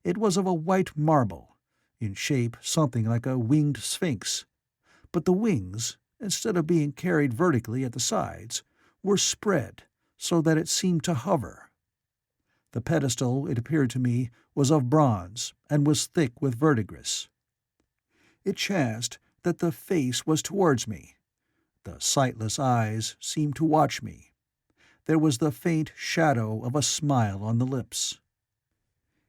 It was of a white marble, in shape something like a winged sphinx, but the wings, instead of being carried vertically at the sides, were spread so that it seemed to hover. The pedestal, it appeared to me, was of bronze, and was thick with verdigris. It chanced that the face was towards me, The sightless eyes seemed to watch me. There was the faint shadow of a smile on the lips.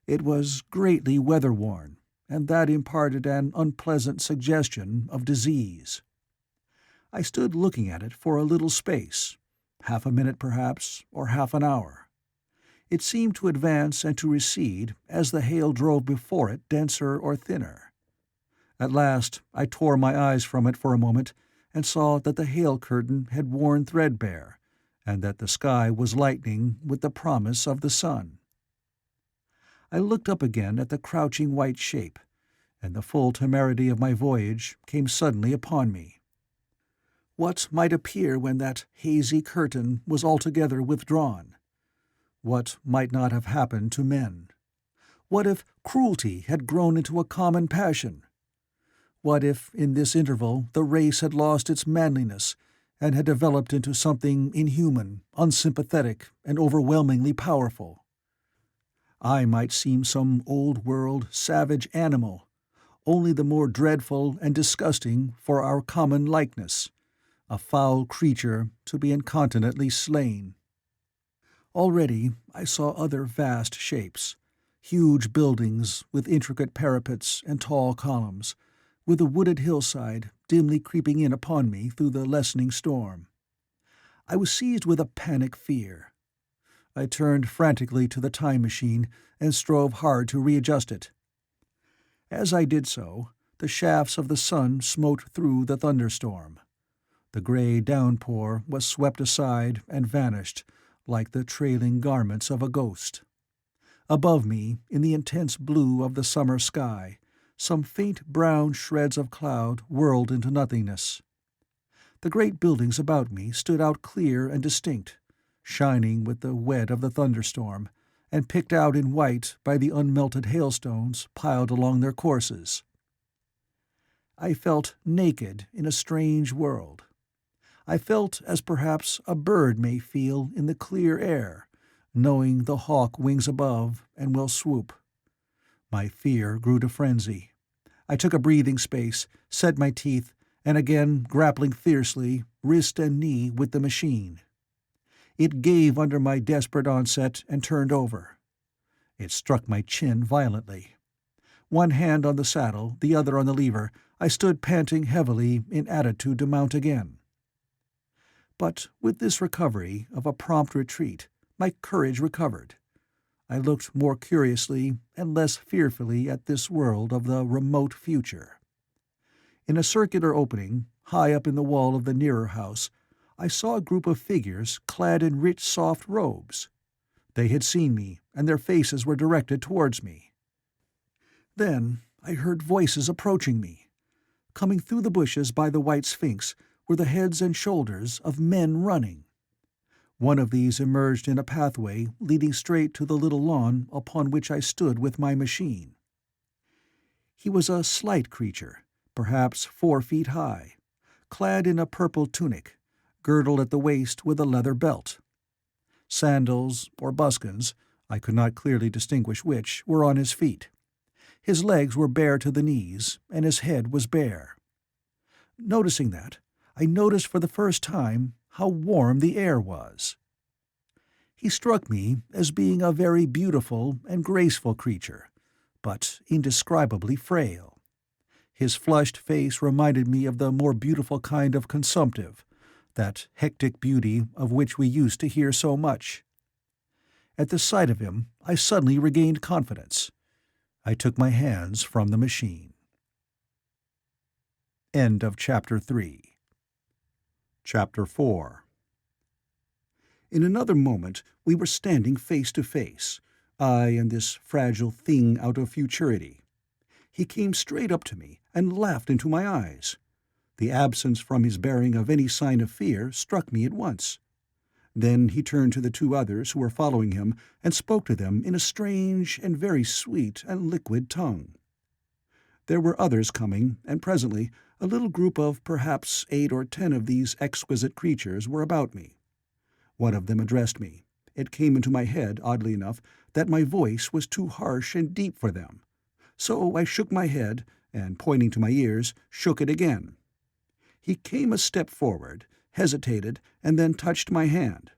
It was greatly weather-worn, and that imparted an unpleasant suggestion of disease. I stood looking at it for a little space, half a minute perhaps, or half an hour. It seemed to advance and to recede as the hail drove before it denser or thinner. At last I tore my eyes from it for a moment and saw that the hail curtain had worn threadbare, and that the sky was lightening with the promise of the sun. I looked up again at the crouching white shape, and the full temerity of my voyage came suddenly upon me. What might appear when that hazy curtain was altogether withdrawn? What might not have happened to men? What if cruelty had grown into a common passion? What if, in this interval, the race had lost its manliness and had developed into something inhuman, unsympathetic, and overwhelmingly powerful? I might seem some old-world, savage animal, only the more dreadful and disgusting for our common likeness, a foul creature to be incontinently slain. Already I saw other vast shapes, huge buildings with intricate parapets and tall columns, with a wooded hillside dimly creeping in upon me through the lessening storm. I was seized with a panic fear. I turned frantically to the time machine and strove hard to readjust it. As I did so, the shafts of the sun smote through the thunderstorm. The grey downpour was swept aside and vanished like the trailing garments of a ghost. Above me, in the intense blue of the summer sky, some faint brown shreds of cloud whirled into nothingness. The great buildings about me stood out clear and distinct, shining with the wet of the thunderstorm, and picked out in white by the unmelted hailstones piled along their courses. I felt naked in a strange world. I felt as perhaps a bird may feel in the clear air, knowing the hawk wings above and will swoop. My fear grew to frenzy. I took a breathing space, set my teeth, and again grappling fiercely, wrist and knee, with the machine. It gave under my desperate onset and turned over. It struck my chin violently. One hand on the saddle, the other on the lever, I stood panting heavily in attitude to mount again. But with this recovery of a prompt retreat, my courage recovered. I looked more curiously and less fearfully at this world of the remote future. In a circular opening, high up in the wall of the nearer house, I saw a group of figures clad in rich soft robes. They had seen me, and their faces were directed towards me. Then I heard voices approaching me. Coming through the bushes by the white sphinx were the heads and shoulders of men running. One of these emerged in a pathway leading straight to the little lawn upon which I stood with my machine. He was a slight creature, perhaps 4 feet high, clad in a purple tunic, girdled at the waist with a leather belt. Sandals, or buskins, I could not clearly distinguish which, were on his feet. His legs were bare to the knees, and his head was bare. Noticing that, I noticed for the first time how warm the air was. He struck me as being a very beautiful and graceful creature, but indescribably frail. His flushed face reminded me of the more beautiful kind of consumptive, that hectic beauty of which we used to hear so much. At the sight of him, I suddenly regained confidence. I took my hands from the machine. End of Chapter 3. Chapter 4. In another moment we were standing face to face, I and this fragile thing out of futurity. He came straight up to me and laughed into my eyes. The absence from his bearing of any sign of fear struck me at once. Then he turned to the 2 others who were following him and spoke to them in a strange and very sweet and liquid tongue. There were others coming, and presently a little group of perhaps 8 or 10 of these exquisite creatures were about me. One of them addressed me. It came into my head, oddly enough, that my voice was too harsh and deep for them. So I shook my head, and pointing to my ears, shook it again. He came a step forward, hesitated, and then touched my hand.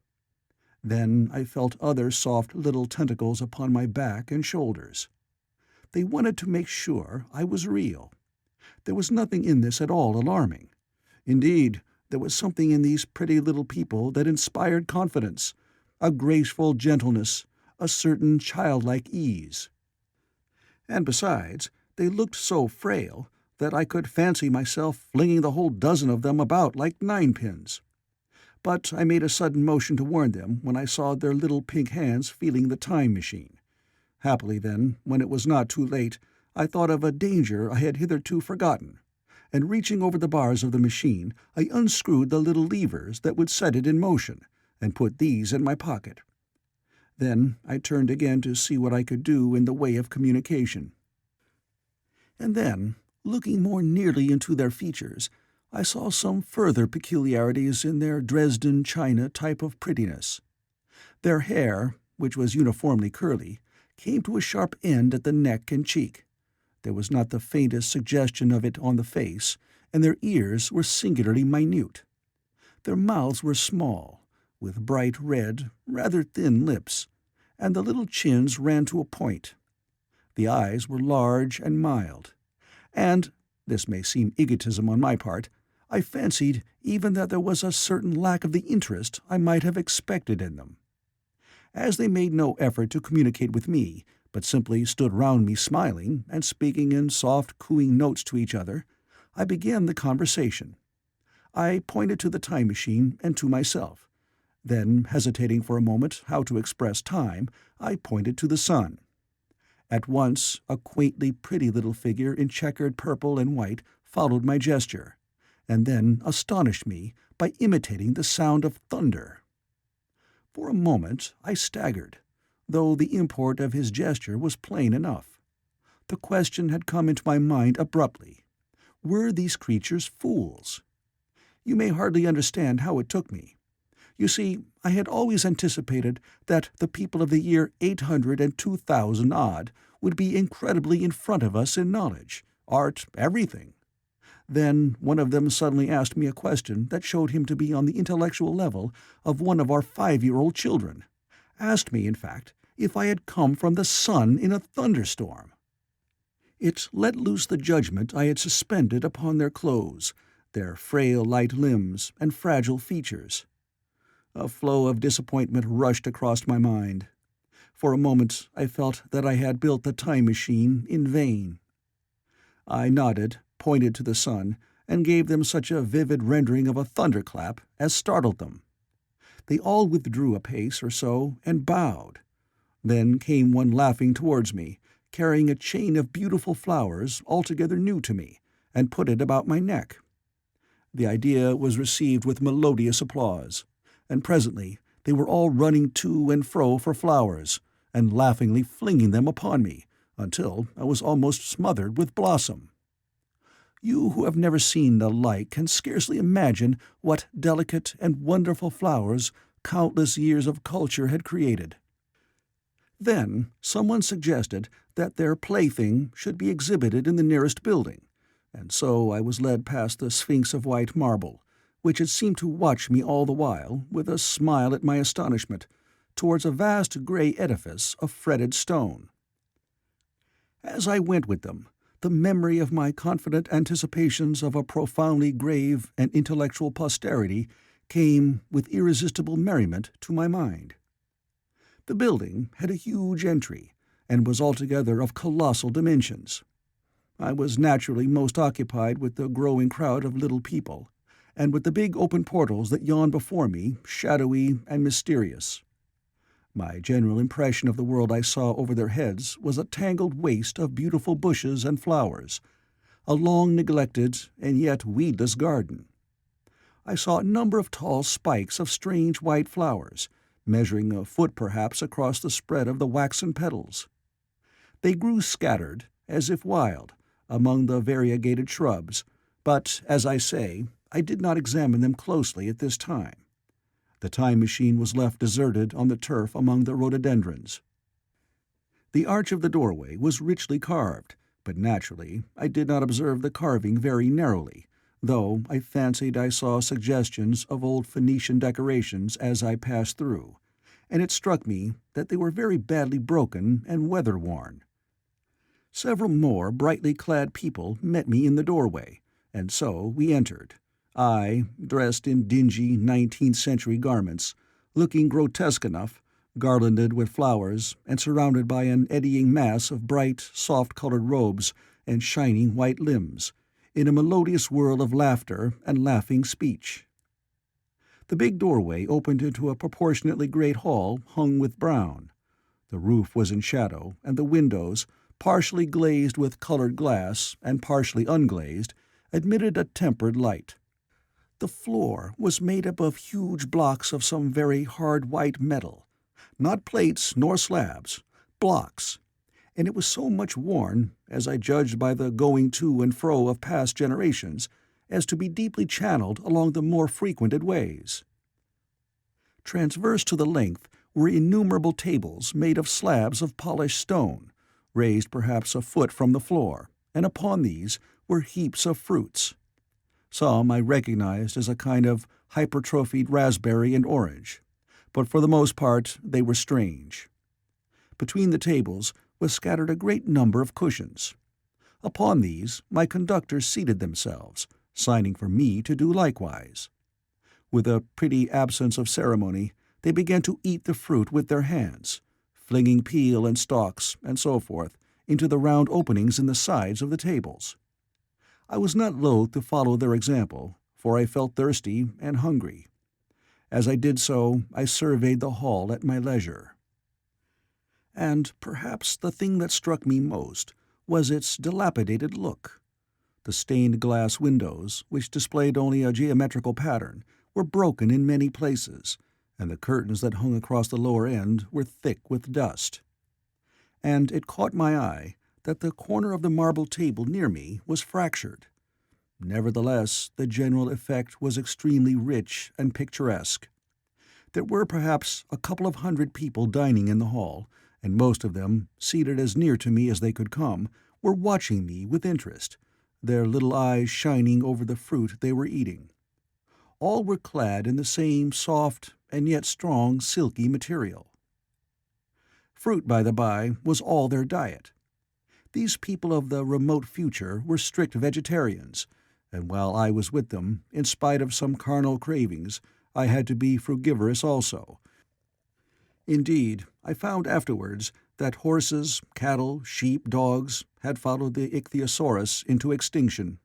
Then I felt other soft little tentacles upon my back and shoulders. They wanted to make sure I was real. There was nothing in this at all alarming. Indeed, there was something in these pretty little people that inspired confidence, a graceful gentleness, a certain childlike ease. And besides, they looked so frail that I could fancy myself flinging the whole dozen of them about like ninepins. But I made a sudden motion to warn them when I saw their little pink hands feeling the time machine. Happily then, when it was not too late, I thought of a danger I had hitherto forgotten, and reaching over the bars of the machine, I unscrewed the little levers that would set it in motion, and put these in my pocket. Then I turned again to see what I could do in the way of communication. And then, looking more nearly into their features, I saw some further peculiarities in their Dresden china type of prettiness. Their hair, which was uniformly curly, came to a sharp end at the neck and cheek. There was not the faintest suggestion of it on the face, and their ears were singularly minute. Their mouths were small, with bright red, rather thin lips, and the little chins ran to a point. The eyes were large and mild, and, this may seem egotism on my part, I fancied even that there was a certain lack of the interest I might have expected in them. As they made no effort to communicate with me, but simply stood round me smiling and speaking in soft cooing notes to each other, I began the conversation. I pointed to the time machine and to myself. Then, hesitating for a moment how to express time, I pointed to the sun. At once a quaintly pretty little figure in checkered purple and white followed my gesture, and then astonished me by imitating the sound of thunder. For a moment I staggered, though the import of his gesture was plain enough. The question had come into my mind abruptly. Were these creatures fools? You may hardly understand how it took me. You see, I had always anticipated that the people of the year 802,000 odd would be incredibly in front of us in knowledge, art, everything. Then one of them suddenly asked me a question that showed him to be on the intellectual level of one of our 5-year-old children. Asked me, in fact, if I had come from the sun in a thunderstorm. It let loose the judgment I had suspended upon their clothes, their frail light limbs and fragile features. A flow of disappointment rushed across my mind. For a moment I felt that I had built the time machine in vain. I nodded, pointed to the sun, and gave them such a vivid rendering of a thunderclap as startled them. They all withdrew a pace or so and bowed. Then came one laughing towards me, carrying a chain of beautiful flowers altogether new to me, and put it about my neck. The idea was received with melodious applause, and presently they were all running to and fro for flowers, and laughingly flinging them upon me, until I was almost smothered with blossom. You who have never seen the like can scarcely imagine what delicate and wonderful flowers countless years of culture had created. Then someone suggested that their plaything should be exhibited in the nearest building, and so I was led past the Sphinx of white marble, which had seemed to watch me all the while with a smile at my astonishment, towards a vast grey edifice of fretted stone. As I went with them, the memory of my confident anticipations of a profoundly grave and intellectual posterity came with irresistible merriment to my mind. The building had a huge entry, and was altogether of colossal dimensions. I was naturally most occupied with the growing crowd of little people, and with the big open portals that yawned before me, shadowy and mysterious. My general impression of the world I saw over their heads was a tangled waste of beautiful bushes and flowers, a long-neglected and yet weedless garden. I saw a number of tall spikes of strange white flowers, measuring a foot perhaps across the spread of the waxen petals. They grew scattered, as if wild, among the variegated shrubs, but, as I say, I did not examine them closely at this time. The time machine was left deserted on the turf among the rhododendrons. The arch of the doorway was richly carved, but naturally I did not observe the carving very narrowly, though I fancied I saw suggestions of old Phoenician decorations as I passed through, and it struck me that they were very badly broken and weather-worn. Several more brightly clad people met me in the doorway, and so we entered, I, dressed in dingy 19th-century garments, looking grotesque enough, garlanded with flowers and surrounded by an eddying mass of bright, soft-colored robes and shining white limbs, in a melodious whirl of laughter and laughing speech. The big doorway opened into a proportionately great hall hung with brown. The roof was in shadow, and the windows, partially glazed with colored glass and partially unglazed, admitted a tempered light. The floor was made up of huge blocks of some very hard white metal, not plates nor slabs, blocks, and it was so much worn, as I judged by the going to and fro of past generations, as to be deeply channeled along the more frequented ways. Transverse to the length were innumerable tables made of slabs of polished stone, raised perhaps a foot from the floor, and upon these were heaps of fruits. Some I recognized as a kind of hypertrophied raspberry and orange, but for the most part they were strange. Between the tables was scattered a great number of cushions. Upon these my conductors seated themselves, signing for me to do likewise. With a pretty absence of ceremony, they began to eat the fruit with their hands, flinging peel and stalks, and so forth, into the round openings in the sides of the tables. I was not loath to follow their example, for I felt thirsty and hungry. As I did so, I surveyed the hall at my leisure. And perhaps the thing that struck me most was its dilapidated look. The stained glass windows, which displayed only a geometrical pattern, were broken in many places, and the curtains that hung across the lower end were thick with dust. And it caught my eye that the corner of the marble table near me was fractured. Nevertheless, the general effect was extremely rich and picturesque. There were perhaps a couple of hundred people dining in the hall, and most of them, seated as near to me as they could come, were watching me with interest, their little eyes shining over the fruit they were eating. All were clad in the same soft and yet strong silky material. Fruit, by the by, was all their diet. These people of the remote future were strict vegetarians, and while I was with them, in spite of some carnal cravings, I had to be frugivorous also. Indeed, I found afterwards that horses, cattle, sheep, dogs had followed the ichthyosaurus into extinction.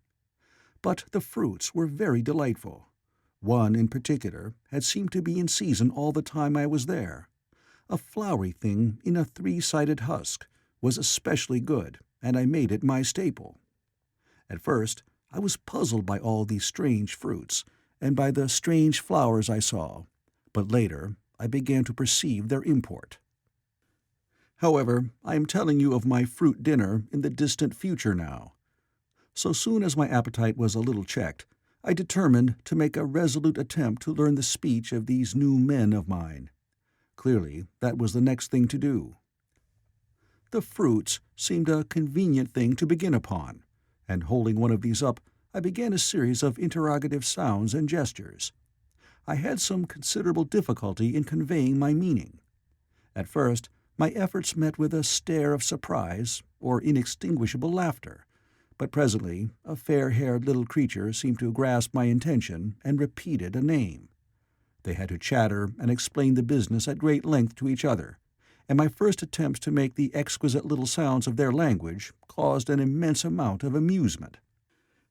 But the fruits were very delightful. One in particular had seemed to be in season all the time I was there. A flowery thing in a three-sided husk was especially good, and I made it my staple. At first I was puzzled by all these strange fruits, and by the strange flowers I saw, but later I began to perceive their import. However, I am telling you of my fruit dinner in the distant future now. So soon as my appetite was a little checked, I determined to make a resolute attempt to learn the speech of these new men of mine. Clearly, that was the next thing to do. The fruits seemed a convenient thing to begin upon, and holding one of these up, I began a series of interrogative sounds and gestures. I had some considerable difficulty in conveying my meaning. At first, my efforts met with a stare of surprise or inextinguishable laughter, but presently a fair-haired little creature seemed to grasp my intention and repeated a name. They had to chatter and explain the business at great length to each other, and my first attempts to make the exquisite little sounds of their language caused an immense amount of amusement.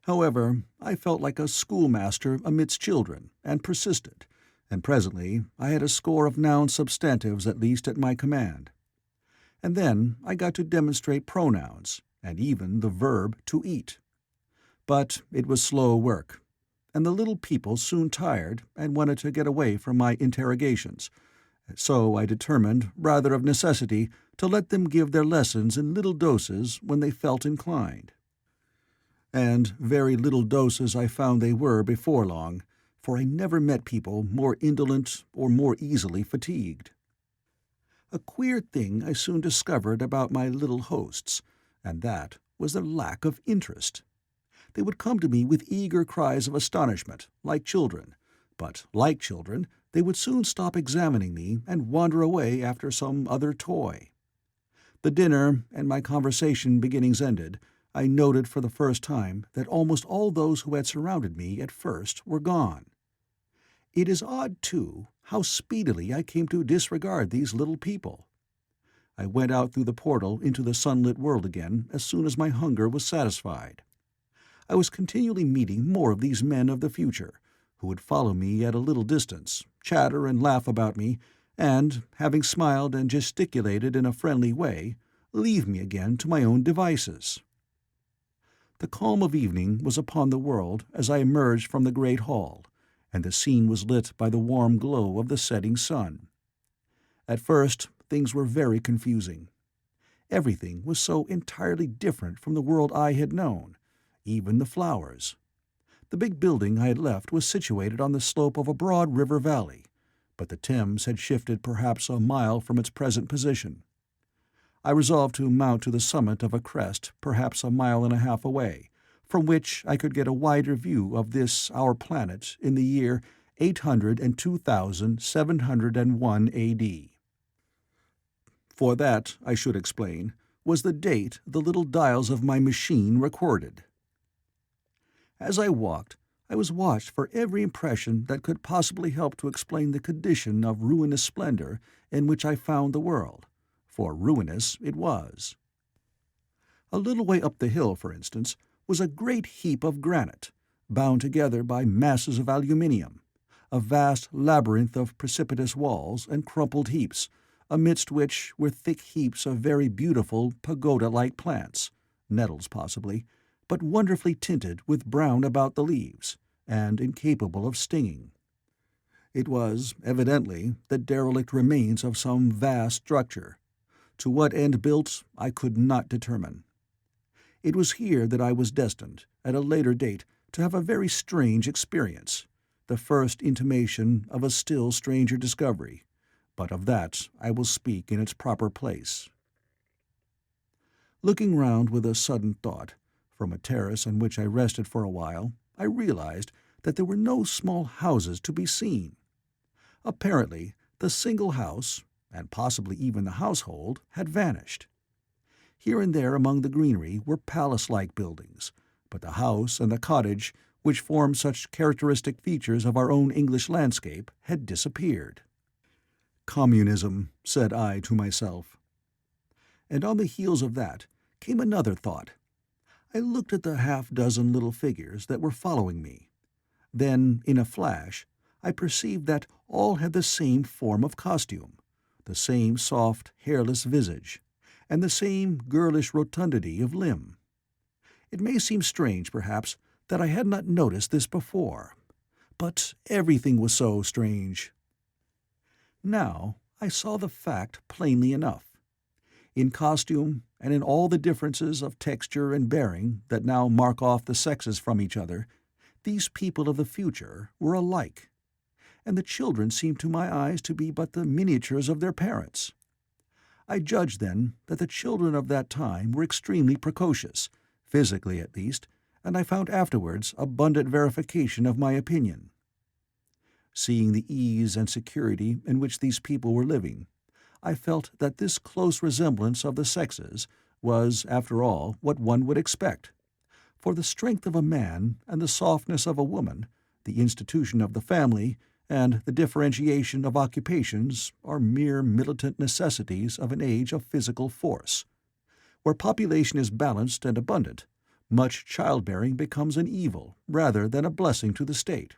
However, I felt like a schoolmaster amidst children, and persisted, and presently I had a score of noun substantives at least at my command. And then I got to demonstrate pronouns, and even the verb to eat. But it was slow work, and the little people soon tired and wanted to get away from my interrogations, so I determined, rather of necessity, to let them give their lessons in little doses when they felt inclined. And very little doses I found they were before long, for I never met people more indolent or more easily fatigued. A queer thing I soon discovered about my little hosts, and that was their lack of interest. They would come to me with eager cries of astonishment, like children, but, like children, they would soon stop examining me and wander away after some other toy. The dinner and my conversation beginnings ended, I noted for the first time that almost all those who had surrounded me at first were gone. It is odd, too, how speedily I came to disregard these little people. I went out through the portal into the sunlit world again as soon as my hunger was satisfied. I was continually meeting more of these men of the future, who would follow me at a little distance, chatter and laugh about me, and, having smiled and gesticulated in a friendly way, leave me again to my own devices. The calm of evening was upon the world as I emerged from the great hall, and the scene was lit by the warm glow of the setting sun. At first things were very confusing. Everything was so entirely different from the world I had known, even the flowers. The big building I had left was situated on the slope of a broad river valley, but the Thames had shifted perhaps a mile from its present position. I resolved to mount to the summit of a crest perhaps a mile and a half away, from which I could get a wider view of this our planet in the year 802,701 A.D. For that, I should explain, was the date the little dials of my machine recorded. As I walked, I was watched for every impression that could possibly help to explain the condition of ruinous splendor in which I found the world, for ruinous it was. A little way up the hill, for instance, was a great heap of granite, bound together by masses of aluminium, a vast labyrinth of precipitous walls and crumpled heaps, amidst which were thick heaps of very beautiful pagoda-like plants, nettles possibly, but wonderfully tinted with brown about the leaves, and incapable of stinging. It was, evidently, the derelict remains of some vast structure. To what end built, I could not determine. It was here that I was destined, at a later date, to have a very strange experience, the first intimation of a still stranger discovery, but of that I will speak in its proper place. Looking round with a sudden thought, from a terrace on which I rested for a while, I realized that there were no small houses to be seen. Apparently, the single house, and possibly even the household, had vanished. Here and there among the greenery were palace-like buildings, but the house and the cottage, which formed such characteristic features of our own English landscape, had disappeared. Communism, said I to myself. And on the heels of that came another thought. I looked at the half-dozen little figures that were following me. Then, in a flash, I perceived that all had the same form of costume, the same soft, hairless visage, and the same girlish rotundity of limb. It may seem strange, perhaps, that I had not noticed this before, but everything was so strange. Now I saw the fact plainly enough. In costume, and in all the differences of texture and bearing that now mark off the sexes from each other, these people of the future were alike, and the children seemed to my eyes to be but the miniatures of their parents. I judged then that the children of that time were extremely precocious, physically at least, and I found afterwards abundant verification of my opinion. Seeing the ease and security in which these people were living, I felt that this close resemblance of the sexes was, after all, what one would expect, for the strength of a man and the softness of a woman, the institution of the family, and the differentiation of occupations are mere militant necessities of an age of physical force. Where population is balanced and abundant, much childbearing becomes an evil rather than a blessing to the state.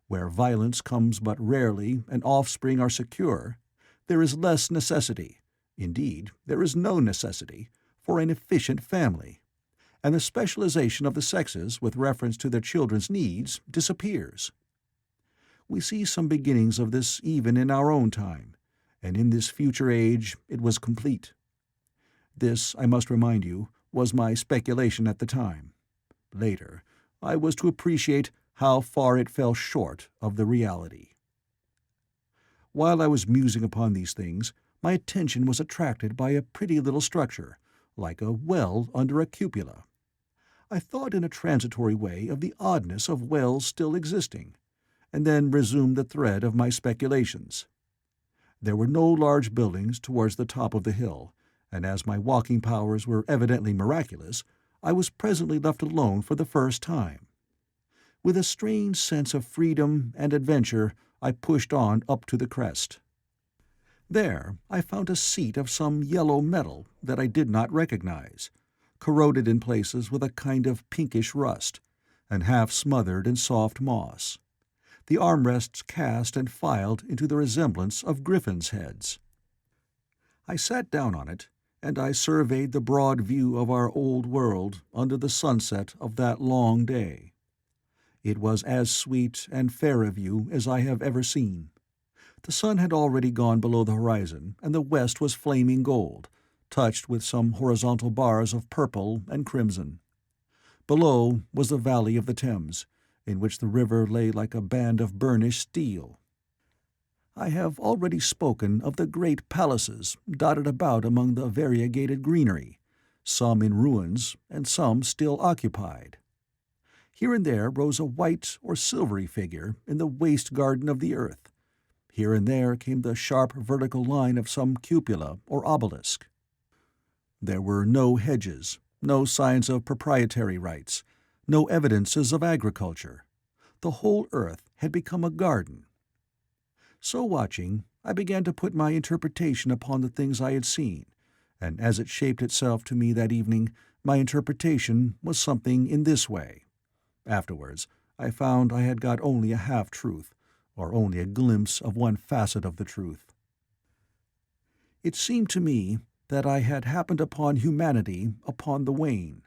Where violence comes but rarely and offspring are secure, there is less necessity, indeed there is no necessity, for an efficient family, and the specialization of the sexes with reference to their children's needs disappears. We see some beginnings of this even in our own time, and in this future age it was complete. This, I must remind you, was my speculation at the time. Later, I was to appreciate how far it fell short of the reality. While I was musing upon these things, my attention was attracted by a pretty little structure, like a well under a cupola. I thought in a transitory way of the oddness of wells still existing, and then resumed the thread of my speculations. There were no large buildings towards the top of the hill, and as my walking powers were evidently miraculous, I was presently left alone for the first time. With a strange sense of freedom and adventure, I pushed on up to the crest. There I found a seat of some yellow metal that I did not recognize, corroded in places with a kind of pinkish rust, and half smothered in soft moss. The armrests cast and filed into the resemblance of griffins' heads. I sat down on it, and I surveyed the broad view of our old world under the sunset of that long day. It was as sweet and fair a view as I have ever seen. The sun had already gone below the horizon, and the west was flaming gold, touched with some horizontal bars of purple and crimson. Below was the valley of the Thames, in which the river lay like a band of burnished steel. I have already spoken of the great palaces dotted about among the variegated greenery, some in ruins and some still occupied. Here and there rose a white or silvery figure in the waste garden of the earth. Here and there came the sharp vertical line of some cupola or obelisk. There were no hedges, no signs of proprietary rights, no evidences of agriculture. The whole earth had become a garden. So watching, I began to put my interpretation upon the things I had seen, and as it shaped itself to me that evening, my interpretation was something in this way. Afterwards, I found I had got only a half-truth, or only a glimpse of one facet of the truth. It seemed to me that I had happened upon humanity upon the wane.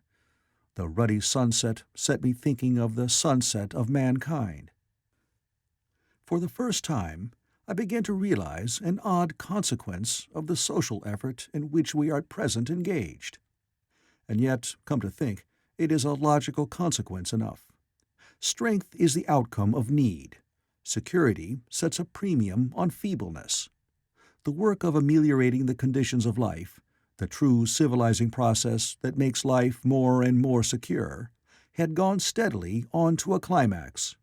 The ruddy sunset set me thinking of the sunset of mankind. For the first time, I began to realize an odd consequence of the social effort in which we are at present engaged. And yet, come to think, it is a logical consequence enough. Strength is the outcome of need. Security sets a premium on feebleness. The work of ameliorating the conditions of life, the true civilizing process that makes life more and more secure, had gone steadily on to a climax.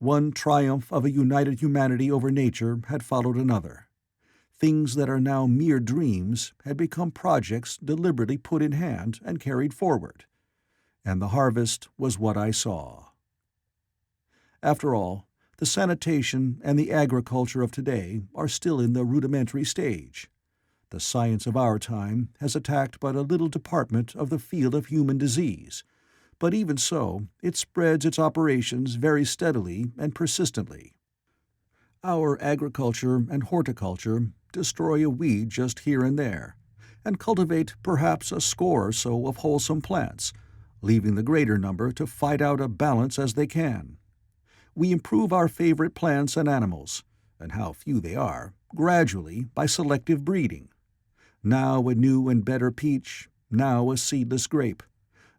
One triumph of a united humanity over nature had followed another. Things that are now mere dreams had become projects deliberately put in hand and carried forward. And the harvest was what I saw. After all, the sanitation and the agriculture of today are still in the rudimentary stage. The science of our time has attacked but a little department of the field of human disease, but even so, it spreads its operations very steadily and persistently. Our agriculture and horticulture destroy a weed just here and there, and cultivate perhaps a score or so of wholesome plants, leaving the greater number to fight out a balance as they can. We improve our favorite plants and animals, and how few they are, gradually by selective breeding. Now a new and better peach, now a seedless grape,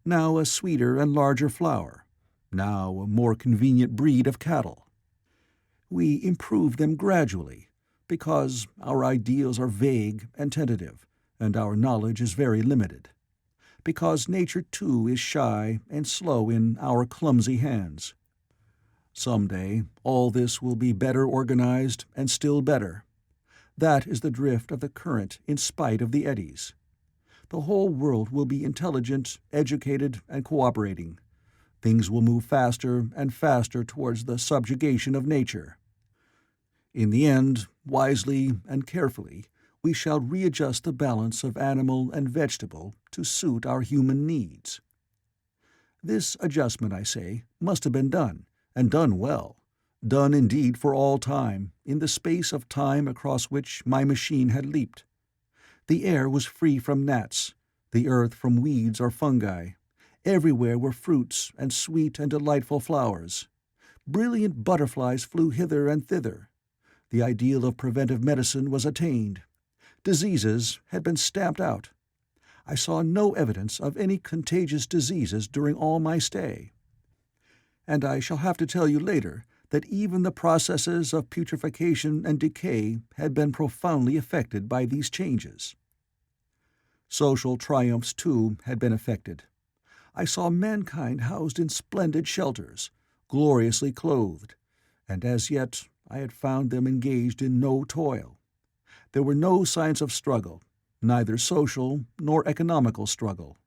now a sweeter and larger flower, now a more convenient breed of cattle. We improve them gradually, because our ideals are vague and tentative, and our knowledge is very limited. Because nature too is shy and slow in our clumsy hands. Some day all this will be better organized and still better. That is the drift of the current in spite of the eddies. The whole world will be intelligent, educated, and cooperating. Things will move faster and faster towards the subjugation of nature. In the end, wisely and carefully, we shall readjust the balance of animal and vegetable to suit our human needs. This adjustment, I say, must have been done, and done well, done indeed for all time, in the space of time across which my machine had leaped. The air was free from gnats, the earth from weeds or fungi. Everywhere were fruits and sweet and delightful flowers. Brilliant butterflies flew hither and thither. The ideal of preventive medicine was attained. Diseases had been stamped out. I saw no evidence of any contagious diseases during all my stay. And I shall have to tell you later that even the processes of putrefaction and decay had been profoundly affected by these changes. Social triumphs, too, had been effected. I saw mankind housed in splendid shelters, gloriously clothed, and as yet I had found them engaged in no toil. There were no signs of struggle, neither social nor economical struggle.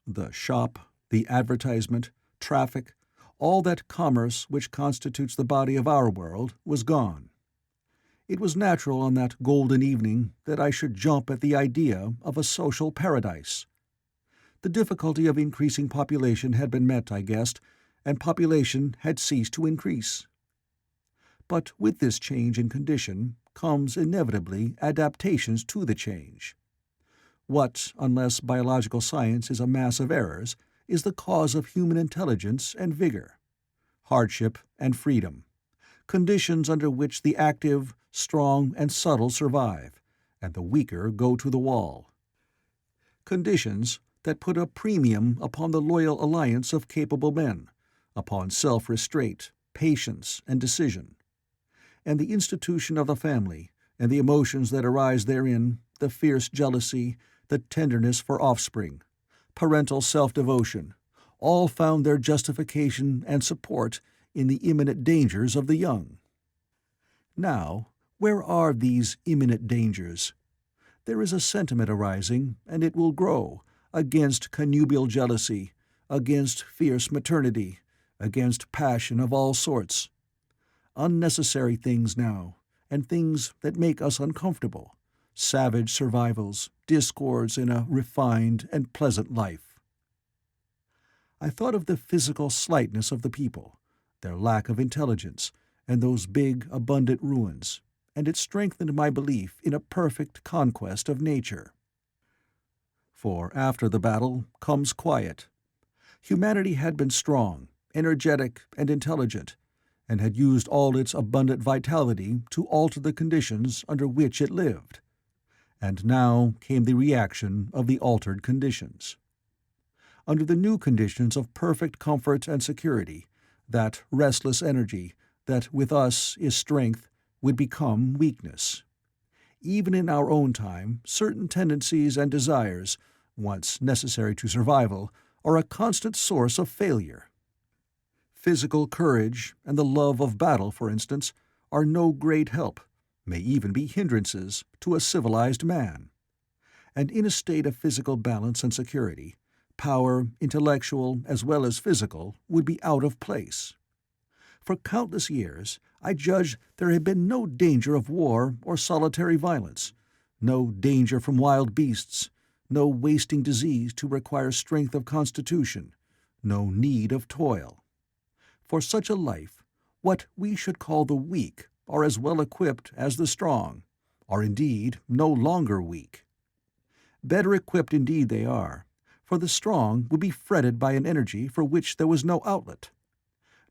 The shop, the advertisement, traffic, all that commerce which constitutes the body of our world, was gone. It was natural on that golden evening that I should jump at the idea of a social paradise. The difficulty of increasing population had been met, I guessed, and population had ceased to increase. But with this change in condition comes inevitably adaptations to the change. What, unless biological science is a mass of errors, is the cause of human intelligence and vigor? Hardship and freedom. Conditions under which the active, strong, and subtle survive, and the weaker go to the wall. Conditions that put a premium upon the loyal alliance of capable men, upon self-restraint, patience, and decision. And the institution of the family, and the emotions that arise therein, the fierce jealousy, the tenderness for offspring, parental self-devotion, all found their justification and support in the imminent dangers of the young. Now, where are these imminent dangers? There is a sentiment arising, and it will grow, against connubial jealousy, against fierce maternity, against passion of all sorts. Unnecessary things now, and things that make us uncomfortable, savage survivals, discords in a refined and pleasant life. I thought of the physical slightness of the people, their lack of intelligence, and those big, abundant ruins, and it strengthened my belief in a perfect conquest of nature. For after the battle comes quiet. Humanity had been strong, energetic, and intelligent, and had used all its abundant vitality to alter the conditions under which it lived. And now came the reaction of the altered conditions. Under the new conditions of perfect comfort and security, that restless energy, that with us is strength, would become weakness. Even in our own time, certain tendencies and desires, once necessary to survival, are a constant source of failure. Physical courage and the love of battle, for instance, are no great help, may even be hindrances, to a civilized man. And in a state of physical balance and security, power, intellectual as well as physical, would be out of place. For countless years I judged there had been no danger of war or solitary violence, no danger from wild beasts, no wasting disease to require strength of constitution, no need of toil. For such a life, what we should call the weak are as well equipped as the strong, are indeed no longer weak. Better equipped indeed they are, for the strong would be fretted by an energy for which there was no outlet.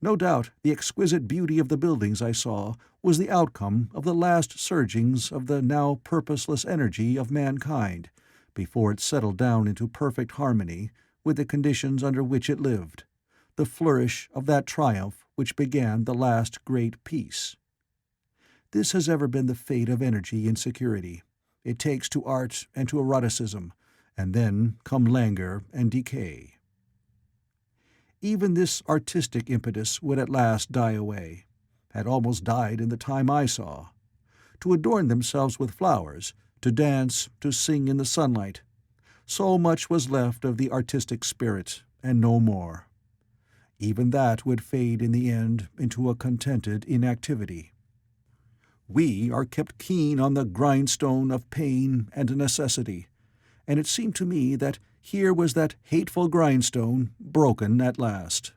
No doubt the exquisite beauty of the buildings I saw was the outcome of the last surgings of the now purposeless energy of mankind, before it settled down into perfect harmony with the conditions under which it lived, the flourish of that triumph which began the last great peace. This has ever been the fate of energy in security. It takes to art and to eroticism, and then come languor and decay. Even this artistic impetus would at last die away, had almost died in the time I saw. To adorn themselves with flowers, to dance, to sing in the sunlight, so much was left of the artistic spirit, and no more. Even that would fade in the end into a contented inactivity. We are kept keen on the grindstone of pain and necessity, and it seemed to me that here was that hateful grindstone broken at last.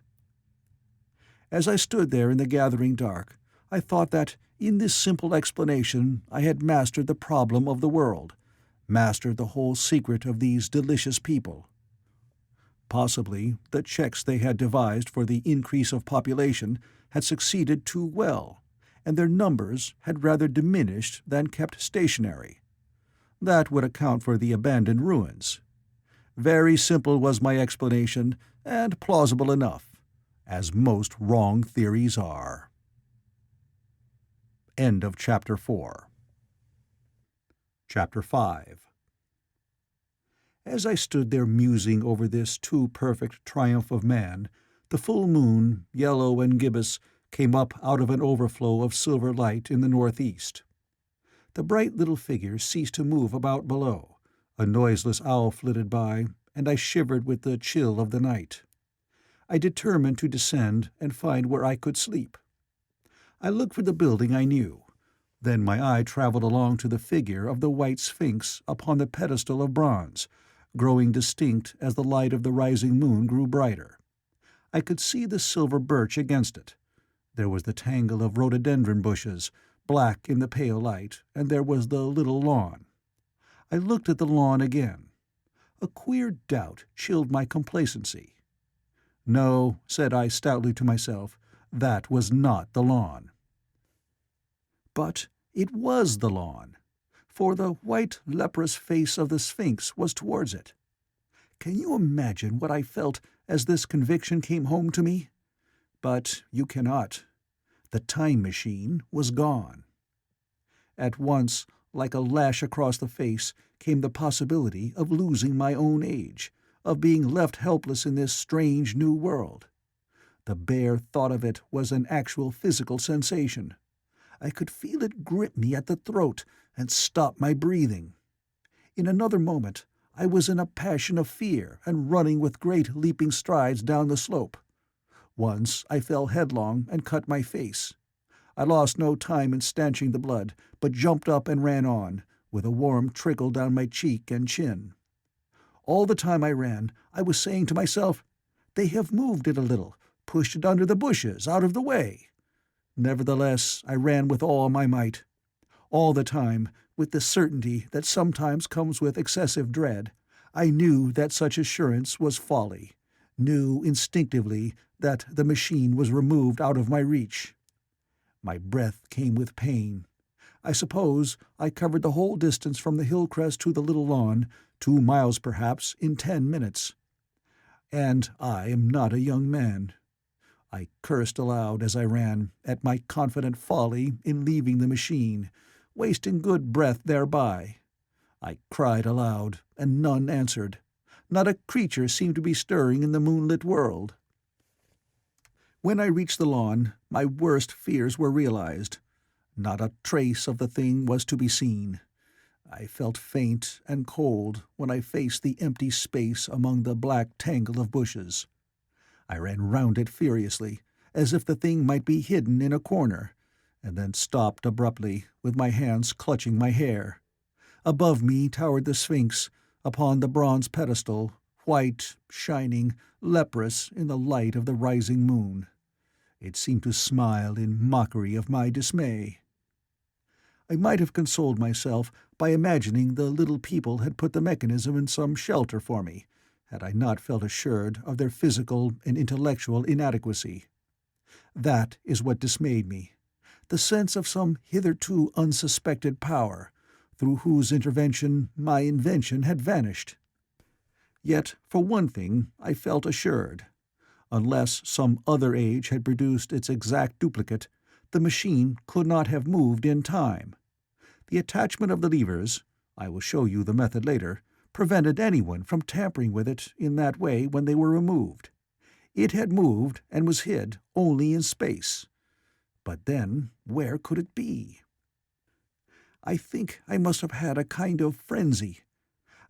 As I stood there in the gathering dark, I thought that in this simple explanation I had mastered the problem of the world, mastered the whole secret of these delicious people. Possibly the checks they had devised for the increase of population had succeeded too well, and their numbers had rather diminished than kept stationary. That would account for the abandoned ruins. Very simple was my explanation, and plausible enough, as most wrong theories are. End of Chapter 4. Chapter 5. As I stood there musing over this too perfect triumph of man, the full moon, yellow and gibbous, came up out of an overflow of silver light in the northeast. The bright little figures ceased to move about below, a noiseless owl flitted by, and I shivered with the chill of the night. I determined to descend and find where I could sleep. I looked for the building I knew. Then my eye traveled along to the figure of the white sphinx upon the pedestal of bronze, growing distinct as the light of the rising moon grew brighter. I could see the silver birch against it. There was the tangle of rhododendron bushes, black in the pale light, and there was the little lawn. I looked at the lawn again. A queer doubt chilled my complacency. No, said I stoutly to myself, that was not the lawn. But it was the lawn, for the white leprous face of the Sphinx was towards it. Can you imagine what I felt as this conviction came home to me? But you cannot. The time machine was gone. At once, like a lash across the face, came the possibility of losing my own age, of being left helpless in this strange new world. The bare thought of it was an actual physical sensation. I could feel it grip me at the throat and stop my breathing. In another moment, I was in a passion of fear and running with great leaping strides down the slope. Once I fell headlong and cut my face. I lost no time in stanching the blood, but jumped up and ran on, with a warm trickle down my cheek and chin. All the time I ran, I was saying to myself, "They have moved it a little, pushed it under the bushes, out of the way." Nevertheless, I ran with all my might. All the time, with the certainty that sometimes comes with excessive dread, I knew that such assurance was folly, knew instinctively that the machine was removed out of my reach. My breath came with pain. I suppose I covered the whole distance from the hill crest to the little lawn, 2 miles perhaps, in 10 minutes. And I am not a young man. I cursed aloud as I ran, at my confident folly in leaving the machine, wasting good breath thereby. I cried aloud, and none answered. Not a creature seemed to be stirring in the moonlit world. When I reached the lawn, my worst fears were realized. Not a trace of the thing was to be seen. I felt faint and cold when I faced the empty space among the black tangle of bushes. I ran round it furiously, as if the thing might be hidden in a corner, and then stopped abruptly, with my hands clutching my hair. Above me towered the Sphinx, upon the bronze pedestal, white, shining, leprous in the light of the rising moon. It seemed to smile in mockery of my dismay. I might have consoled myself by imagining the little people had put the mechanism in some shelter for me, had I not felt assured of their physical and intellectual inadequacy. That is what dismayed me, the sense of some hitherto unsuspected power, through whose intervention my invention had vanished. Yet, for one thing, I felt assured. Unless some other age had produced its exact duplicate, the machine could not have moved in time. The attachment of the levers, I will show you the method later, prevented anyone from tampering with it in that way when they were removed. It had moved and was hid only in space. But then, where could it be? I think I must have had a kind of frenzy.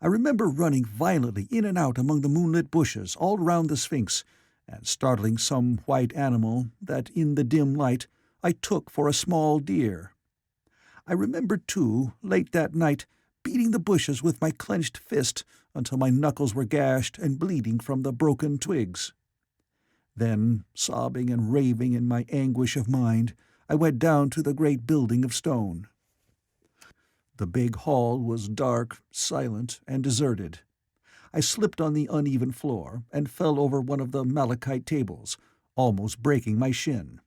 I remember running violently in and out among the moonlit bushes all round the Sphinx, and startling some white animal that in the dim light I took for a small deer. I remember, too, late that night, beating the bushes with my clenched fist until my knuckles were gashed and bleeding from the broken twigs. Then, sobbing and raving in my anguish of mind, I went down to the great building of stone. The big hall was dark, silent, and deserted. I slipped on the uneven floor and fell over one of the malachite tables, almost breaking my shin.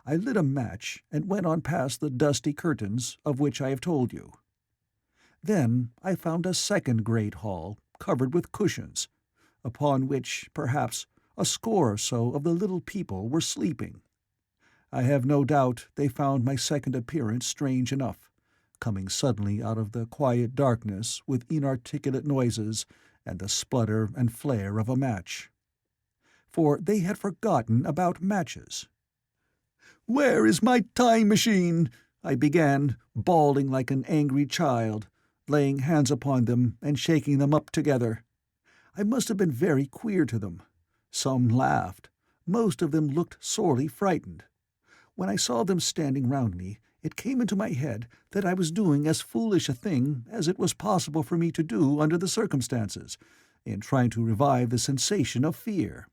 I lit a match and went on past the dusty curtains of which I have told you. Then I found a second great hall, covered with cushions, upon which, perhaps, a score or so of the little people were sleeping. I have no doubt they found my second appearance strange enough, coming suddenly out of the quiet darkness with inarticulate noises, and the splutter and flare of a match. For they had forgotten about matches. "Where is my time machine?" I began, bawling like an angry child, laying hands upon them and shaking them up together. I must have been very queer to them. Some laughed. Most of them looked sorely frightened. When I saw them standing round me, it came into my head that I was doing as foolish a thing as it was possible for me to do under the circumstances, in trying to revive the sensation of fear.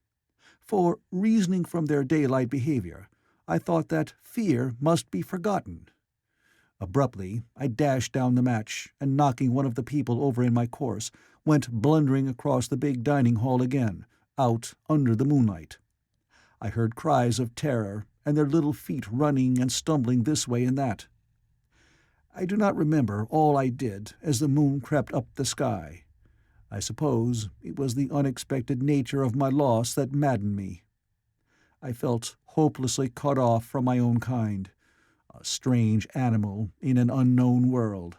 For, reasoning from their daylight behavior, I thought that fear must be forgotten. Abruptly, I dashed down the match, and knocking one of the people over in my course, went blundering across the big dining hall again, out under the moonlight. I heard cries of terror, and their little feet running and stumbling this way and that. I do not remember all I did as the moon crept up the sky. I suppose it was the unexpected nature of my loss that maddened me. I felt hopelessly cut off from my own kind, a strange animal in an unknown world.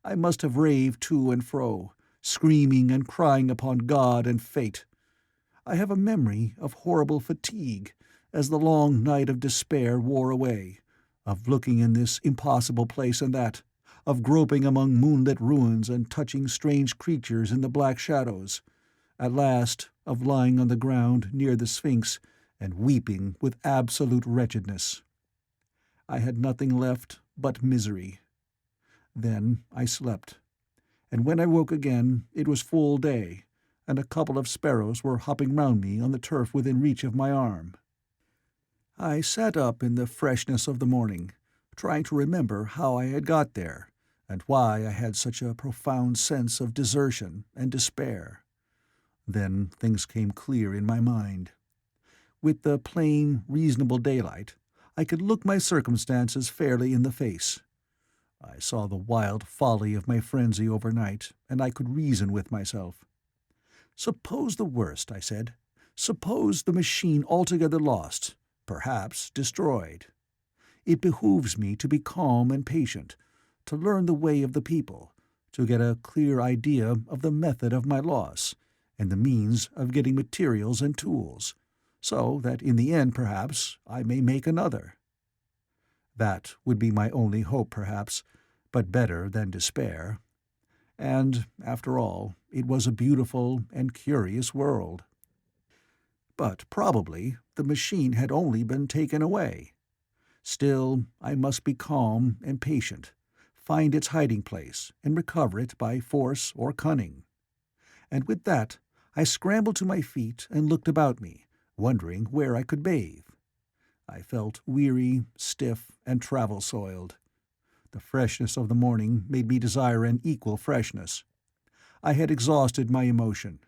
I must have raved to and fro, screaming and crying upon God and fate. I have a memory of horrible fatigue as the long night of despair wore away, of looking in this impossible place and that, of groping among moonlit ruins and touching strange creatures in the black shadows, at last of lying on the ground near the Sphinx and weeping with absolute wretchedness. I had nothing left but misery. Then I slept, and when I woke again it was full day, and a couple of sparrows were hopping round me on the turf within reach of my arm. I sat up in the freshness of the morning, trying to remember how I had got there, and why I had such a profound sense of desertion and despair. Then things came clear in my mind. With the plain, reasonable daylight, I could look my circumstances fairly in the face. I saw the wild folly of my frenzy overnight, and I could reason with myself. Suppose the worst, I said. Suppose the machine altogether lost, perhaps destroyed. It behooves me to be calm and patient, to learn the way of the people, to get a clear idea of the method of my loss, and the means of getting materials and tools, so that in the end, perhaps, I may make another. That would be my only hope, perhaps, but better than despair. And, after all, it was a beautiful and curious world. But probably the machine had only been taken away. Still, I must be calm and patient, find its hiding place, and recover it by force or cunning. And with that, I scrambled to my feet and looked about me, wondering where I could bathe. I felt weary, stiff, and travel-soiled. The freshness of the morning made me desire an equal freshness. I had exhausted my emotion.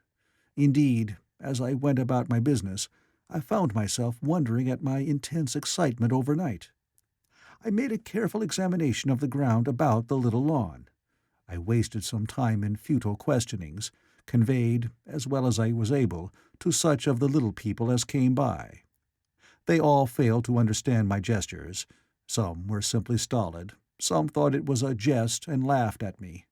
Indeed, as I went about my business, I found myself wondering at my intense excitement overnight. I made a careful examination of the ground about the little lawn. I wasted some time in futile questionings, conveyed, as well as I was able, to such of the little people as came by. They all failed to understand my gestures. Some were simply stolid. Some thought it was a jest and laughed at me.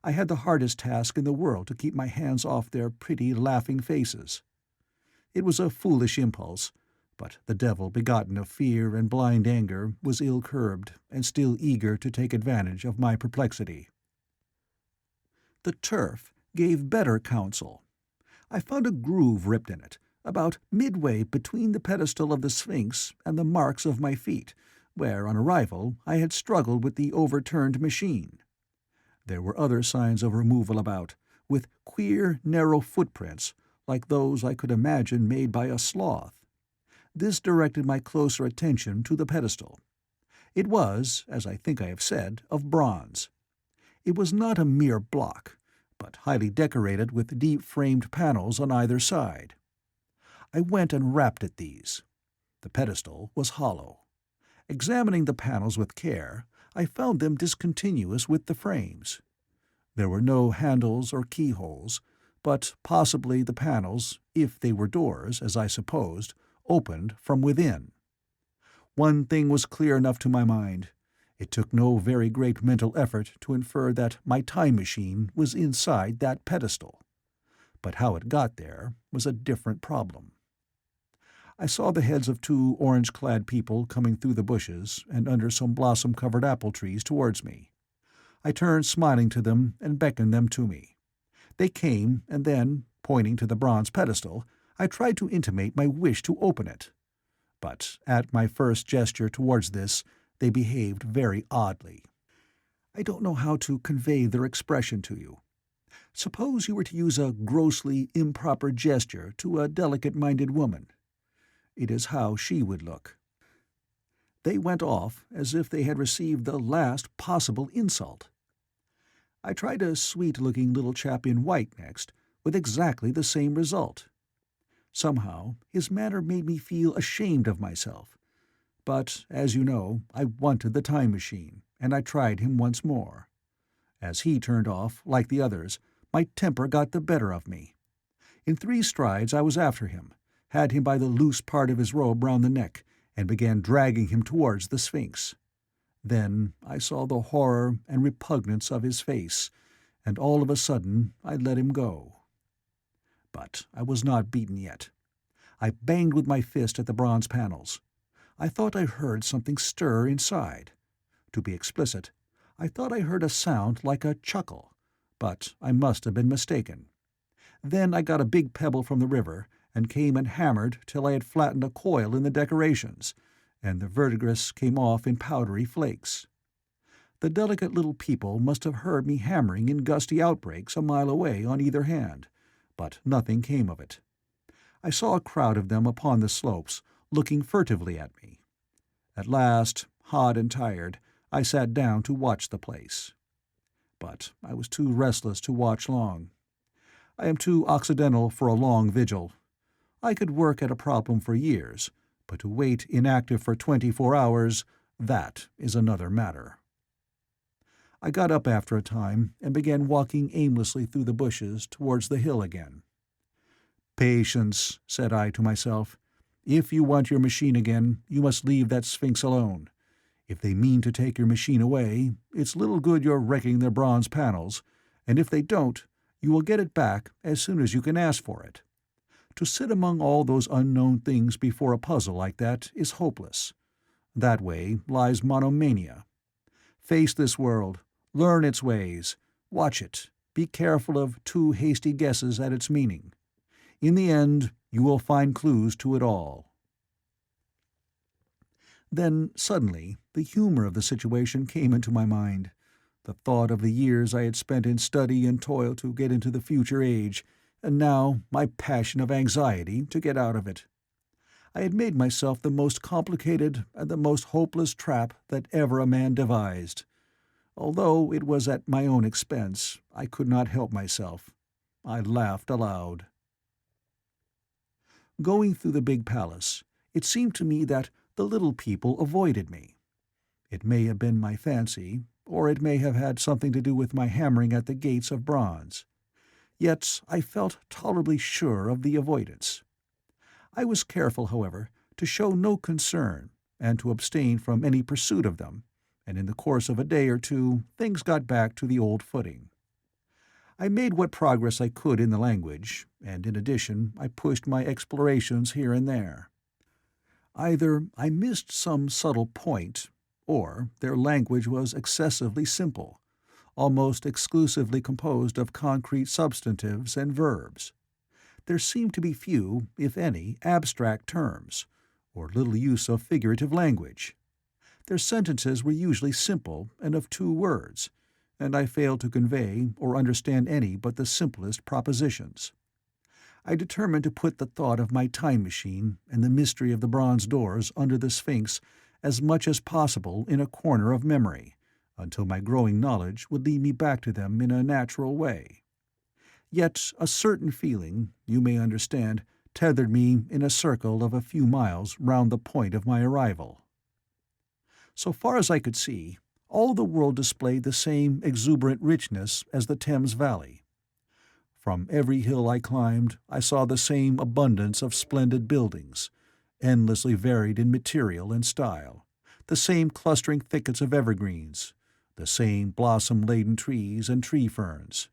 I had the hardest task in the world to keep my hands off their pretty, laughing faces. It was a foolish impulse, but the devil begotten of fear and blind anger was ill-curbed and still eager to take advantage of my perplexity. The turf gave better counsel. I found a groove ripped in it, about midway between the pedestal of the Sphinx and the marks of my feet, where, on arrival, I had struggled with the overturned machine. There were other signs of removal about, with queer, narrow footprints, like those I could imagine made by a sloth. This directed my closer attention to the pedestal. It was, as I think I have said, of bronze. It was not a mere block, but highly decorated with deep-framed panels on either side. I went and rapped at these. The pedestal was hollow. Examining the panels with care, I found them discontinuous with the frames. There were no handles or keyholes, but possibly the panels, if they were doors, as I supposed, opened from within. One thing was clear enough to my mind. It took no very great mental effort to infer that my time machine was inside that pedestal. But how it got there was a different problem. I saw the heads of two orange-clad people coming through the bushes and under some blossom-covered apple trees towards me. I turned smiling to them and beckoned them to me. They came, and then, pointing to the bronze pedestal, I tried to intimate my wish to open it. But at my first gesture towards this, they behaved very oddly. I don't know how to convey their expression to you. Suppose you were to use a grossly improper gesture to a delicate-minded woman. It is how she would look. They went off as if they had received the last possible insult. I tried a sweet-looking little chap in white next, with exactly the same result. Somehow his manner made me feel ashamed of myself. But, as you know, I wanted the time machine, and I tried him once more. As he turned off, like the others, my temper got the better of me. In 3 strides I was after him, had him by the loose part of his robe round the neck, and began dragging him towards the Sphinx. Then I saw the horror and repugnance of his face, and all of a sudden I let him go. But I was not beaten yet. I banged with my fist at the bronze panels. I thought I heard something stir inside. To be explicit, I thought I heard a sound like a chuckle, but I must have been mistaken. Then I got a big pebble from the river, and came and hammered till I had flattened a coil in the decorations, and the verdigris came off in powdery flakes. The delicate little people must have heard me hammering in gusty outbreaks a mile away on either hand, but nothing came of it. I saw a crowd of them upon the slopes, looking furtively at me. At last, hot and tired, I sat down to watch the place. But I was too restless to watch long. I am too occidental for a long vigil. I could work at a problem for years, but to wait inactive for 24 hours, that is another matter. I got up after a time and began walking aimlessly through the bushes towards the hill again. "Patience," said I to myself. "If you want your machine again, you must leave that Sphinx alone. If they mean to take your machine away, it's little good your wrecking their bronze panels, and if they don't, you will get it back as soon as you can ask for it. To sit among all those unknown things before a puzzle like that is hopeless. That way lies monomania. Face this world, learn its ways, watch it, be careful of too hasty guesses at its meaning. In the end, you will find clues to it all." Then, suddenly, the humor of the situation came into my mind. The thought of the years I had spent in study and toil to get into the future age, and now my passion of anxiety to get out of it. I had made myself the most complicated and the most hopeless trap that ever a man devised. Although it was at my own expense, I could not help myself. I laughed aloud. Going through the big palace, it seemed to me that the little people avoided me. It may have been my fancy, or it may have had something to do with my hammering at the gates of bronze. Yet I felt tolerably sure of the avoidance. I was careful, however, to show no concern, and to abstain from any pursuit of them, and in the course of a day or two things got back to the old footing. I made what progress I could in the language, and in addition I pushed my explorations here and there. Either I missed some subtle point, or their language was excessively simple, almost exclusively composed of concrete substantives and verbs. There seemed to be few, if any, abstract terms, or little use of figurative language. Their sentences were usually simple and of 2 words, and I failed to convey or understand any but the simplest propositions. I determined to put the thought of my time machine and the mystery of the bronze doors under the Sphinx as much as possible in a corner of memory, until my growing knowledge would lead me back to them in a natural way. Yet a certain feeling, you may understand, tethered me in a circle of a few miles round the point of my arrival. So far as I could see, all the world displayed the same exuberant richness as the Thames Valley. From every hill I climbed, I saw the same abundance of splendid buildings, endlessly varied in material and style, the same clustering thickets of evergreens, the same blossom-laden trees and tree ferns.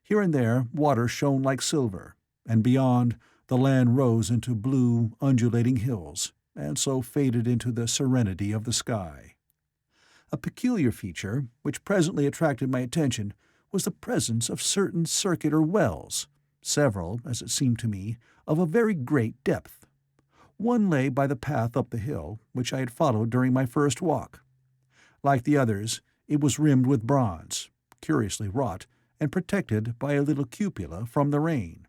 Here and there water shone like silver, and beyond, the land rose into blue, undulating hills, and so faded into the serenity of the sky. A peculiar feature, which presently attracted my attention, was the presence of certain circular wells, several, as it seemed to me, of a very great depth. One lay by the path up the hill, which I had followed during my first walk. Like the others, it was rimmed with bronze, curiously wrought, and protected by a little cupola from the rain.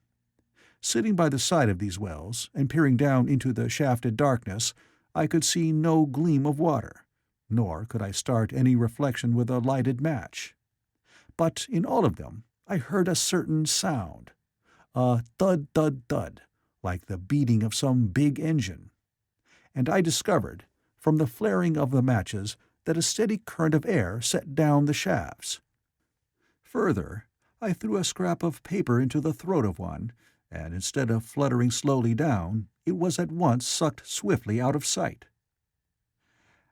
Sitting by the side of these wells, and peering down into the shafted darkness, I could see no gleam of water, nor could I start any reflection with a lighted match. But in all of them I heard a certain sound, a thud-thud-thud, like the beating of some big engine. And I discovered, from the flaring of the matches, that a steady current of air set down the shafts. Further, I threw a scrap of paper into the throat of one, and instead of fluttering slowly down, it was at once sucked swiftly out of sight.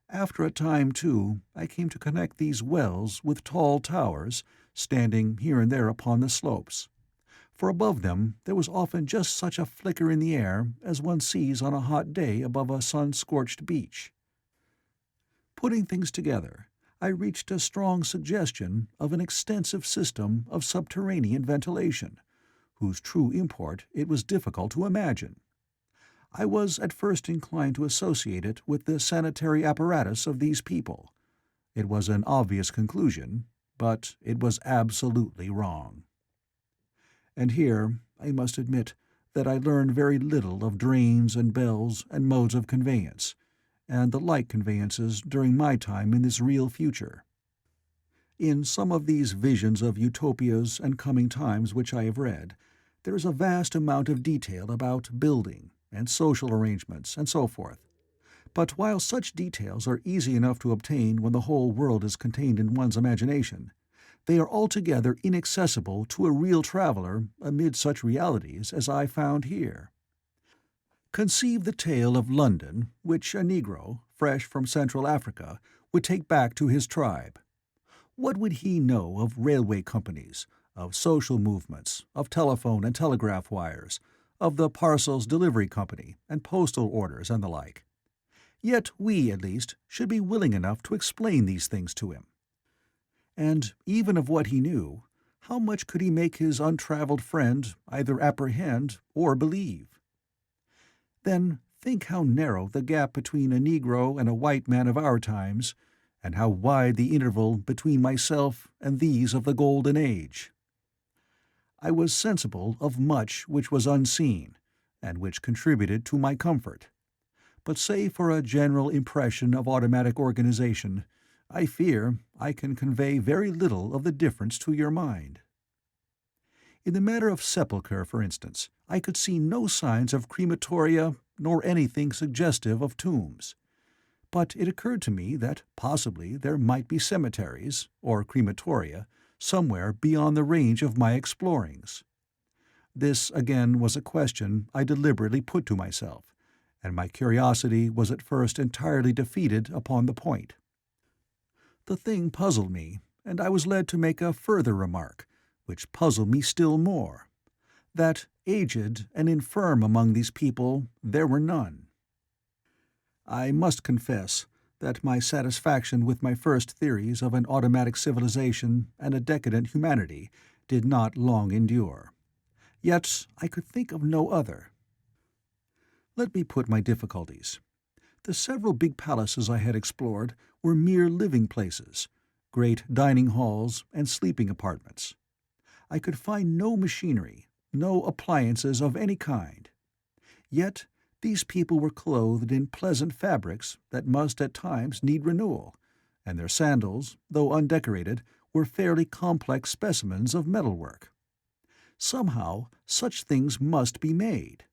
After a time, too, I came to connect these wells with tall towers, standing here and there upon the slopes, for above them there was often just such a flicker in the air as one sees on a hot day above a sun-scorched beach. Putting things together, I reached a strong suggestion of an extensive system of subterranean ventilation, whose true import it was difficult to imagine. I was at first inclined to associate it with the sanitary apparatus of these people. It was an obvious conclusion, but it was absolutely wrong. And here, I must admit, that I learned very little of drains and bells and modes of conveyance, and the like conveyances during my time in this real future. In some of these visions of utopias and coming times which I have read, there is a vast amount of detail about building, and social arrangements, and so forth. But while such details are easy enough to obtain when the whole world is contained in one's imagination, they are altogether inaccessible to a real traveller amid such realities as I found here. Conceive the tale of London, which a Negro, fresh from Central Africa, would take back to his tribe. What would he know of railway companies, of social movements, of telephone and telegraph wires, of the parcels delivery company, and postal orders and the like? Yet we, at least, should be willing enough to explain these things to him. And even of what he knew, how much could he make his untravelled friend either apprehend or believe? Then think how narrow the gap between a Negro and a white man of our times, and how wide the interval between myself and these of the Golden Age. I was sensible of much which was unseen, and which contributed to my comfort. But save for a general impression of automatic organization, I fear I can convey very little of the difference to your mind. In the matter of sepulture, for instance, I could see no signs of crematoria nor anything suggestive of tombs. But it occurred to me that possibly there might be cemeteries, or crematoria, somewhere beyond the range of my explorings. This, again, was a question I deliberately put to myself, and my curiosity was at first entirely defeated upon the point. The thing puzzled me, and I was led to make a further remark, which puzzled me still more, that aged and infirm among these people there were none. I must confess that my satisfaction with my first theories of an automatic civilization and a decadent humanity did not long endure. Yet I could think of no other. Let me put my difficulties. The several big palaces I had explored were mere living places, great dining halls and sleeping apartments. I could find no machinery, no appliances of any kind. Yet these people were clothed in pleasant fabrics that must at times need renewal, and their sandals, though undecorated, were fairly complex specimens of metalwork. Somehow such things must be made.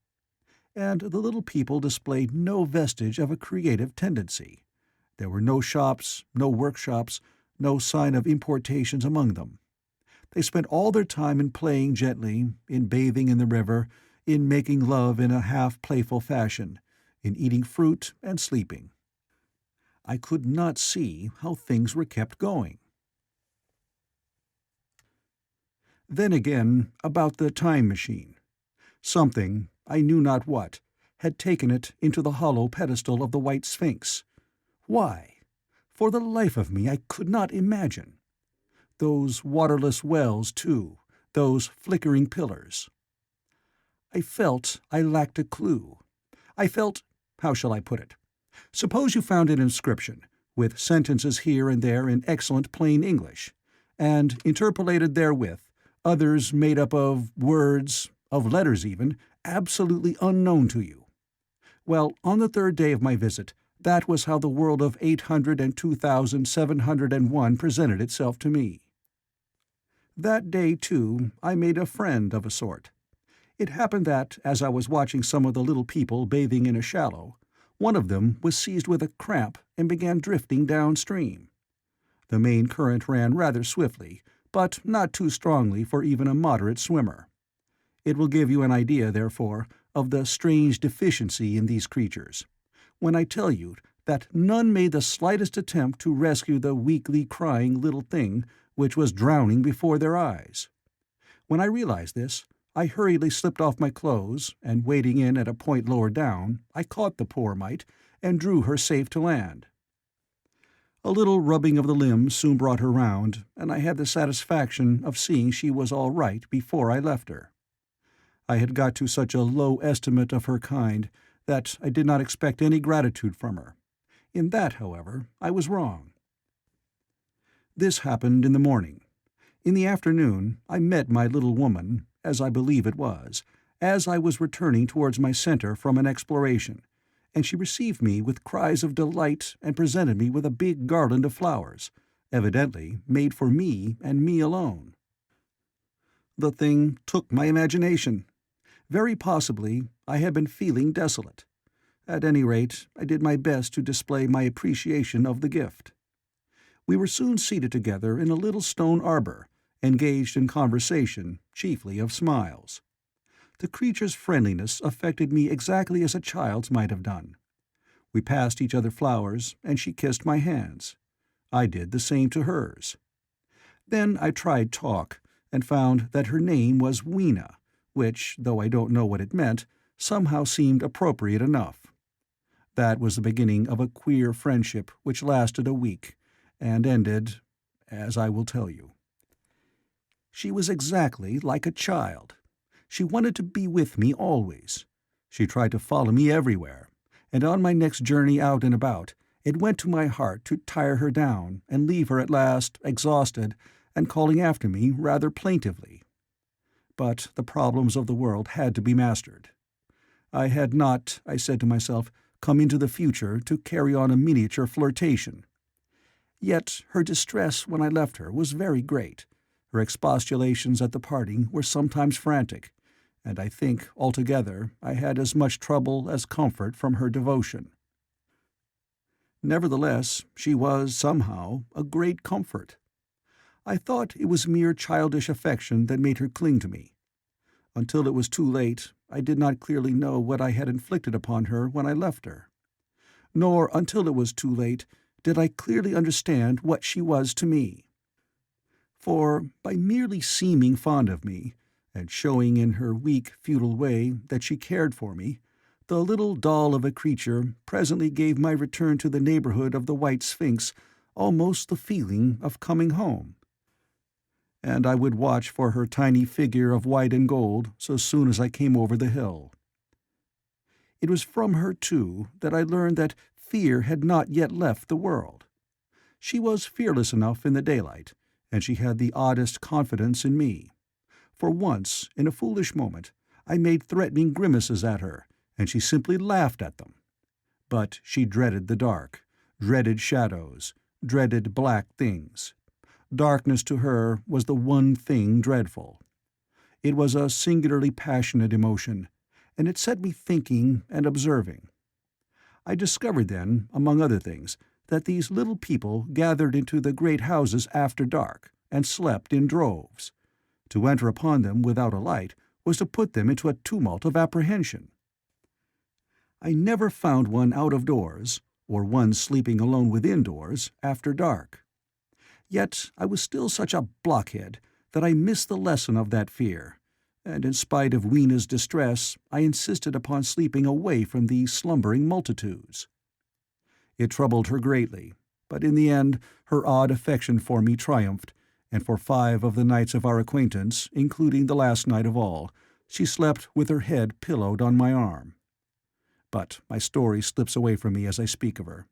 And the little people displayed no vestige of a creative tendency. There were no shops, no workshops, no sign of importations among them. They spent all their time in playing gently, in bathing in the river, in making love in a half-playful fashion, in eating fruit and sleeping. I could not see how things were kept going. Then again, about the time machine. Something, I knew not what, had taken it into the hollow pedestal of the White Sphinx. Why? For the life of me I could not imagine. Those waterless wells, too, those flickering pillars. I felt I lacked a clue. I felt, how shall I put it? Suppose you found an inscription, with sentences here and there in excellent plain English, and interpolated therewith others made up of words, of letters even, absolutely unknown to you. Well, on the third day of my visit, that was how the world of 802,701 presented itself to me. That day, too, I made a friend of a sort. It happened that, as I was watching some of the little people bathing in a shallow, one of them was seized with a cramp and began drifting downstream. The main current ran rather swiftly, but not too strongly for even a moderate swimmer. It will give you an idea, therefore, of the strange deficiency in these creatures, when I tell you that none made the slightest attempt to rescue the weakly crying little thing which was drowning before their eyes. When I realized this, I hurriedly slipped off my clothes, and wading in at a point lower down, I caught the poor mite and drew her safe to land. A little rubbing of the limbs soon brought her round, and I had the satisfaction of seeing she was all right before I left her. I had got to such a low estimate of her kind that I did not expect any gratitude from her. In that, however, I was wrong. This happened in the morning. In the afternoon I met my little woman, as I believe it was, as I was returning towards my center from an exploration, and she received me with cries of delight and presented me with a big garland of flowers, evidently made for me and me alone. The thing took my imagination. Very possibly I had been feeling desolate. At any rate, I did my best to display my appreciation of the gift. We were soon seated together in a little stone arbor, engaged in conversation, chiefly of smiles. The creature's friendliness affected me exactly as a child's might have done. We passed each other flowers, and she kissed my hands. I did the same to hers. Then I tried talk, and found that her name was Weena, which, though I don't know what it meant, somehow seemed appropriate enough. That was the beginning of a queer friendship which lasted a week, and ended, as I will tell you. She was exactly like a child. She wanted to be with me always. She tried to follow me everywhere, and on my next journey out and about, it went to my heart to tire her down and leave her at last, exhausted, and calling after me rather plaintively. But the problems of the world had to be mastered. I had not, I said to myself, come into the future to carry on a miniature flirtation. Yet her distress when I left her was very great. Her expostulations at the parting were sometimes frantic, and I think, altogether, I had as much trouble as comfort from her devotion. Nevertheless, she was, somehow, a great comfort. I thought it was mere childish affection that made her cling to me. Until it was too late, I did not clearly know what I had inflicted upon her when I left her. Nor until it was too late did I clearly understand what she was to me. For, by merely seeming fond of me, and showing in her weak, futile way that she cared for me, the little doll of a creature presently gave my return to the neighborhood of the White Sphinx almost the feeling of coming home. And I would watch for her tiny figure of white and gold so soon as I came over the hill. It was from her, too, that I learned that fear had not yet left the world. She was fearless enough in the daylight, and she had the oddest confidence in me. For once, in a foolish moment, I made threatening grimaces at her, and she simply laughed at them. But she dreaded the dark, dreaded shadows, dreaded black things. Darkness to her was the one thing dreadful. It was a singularly passionate emotion, and it set me thinking and observing. I discovered then, among other things, that these little people gathered into the great houses after dark, and slept in droves. To enter upon them without a light was to put them into a tumult of apprehension. I never found one out of doors, or one sleeping alone within doors after dark. Yet I was still such a blockhead that I missed the lesson of that fear, and in spite of Weena's distress I insisted upon sleeping away from these slumbering multitudes. It troubled her greatly, but in the end her odd affection for me triumphed, and for 5 of the nights of our acquaintance, including the last night of all, she slept with her head pillowed on my arm. But my story slips away from me as I speak of her.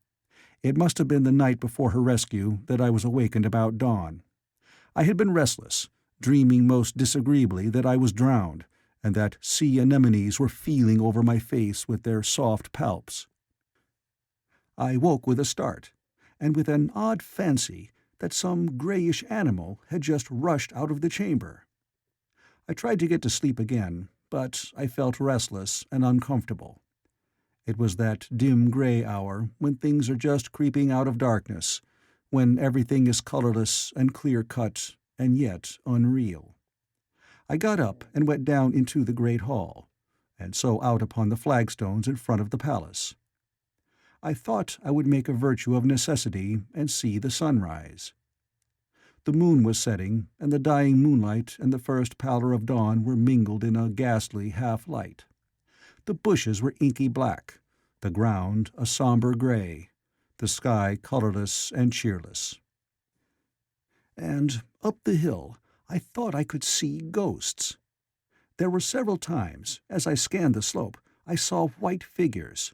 It must have been the night before her rescue that I was awakened about dawn. I had been restless, dreaming most disagreeably that I was drowned, and that sea anemones were feeling over my face with their soft palps. I woke with a start, and with an odd fancy that some greyish animal had just rushed out of the chamber. I tried to get to sleep again, but I felt restless and uncomfortable. It was that dim grey hour when things are just creeping out of darkness, when everything is colourless and clear-cut and yet unreal. I got up and went down into the great hall, and so out upon the flagstones in front of the palace. I thought I would make a virtue of necessity and see the sunrise. The moon was setting, and the dying moonlight and the first pallor of dawn were mingled in a ghastly half-light. The bushes were inky black, the ground a sombre grey, the sky colourless and cheerless. And up the hill I thought I could see ghosts. There were several times, as I scanned the slope, I saw white figures.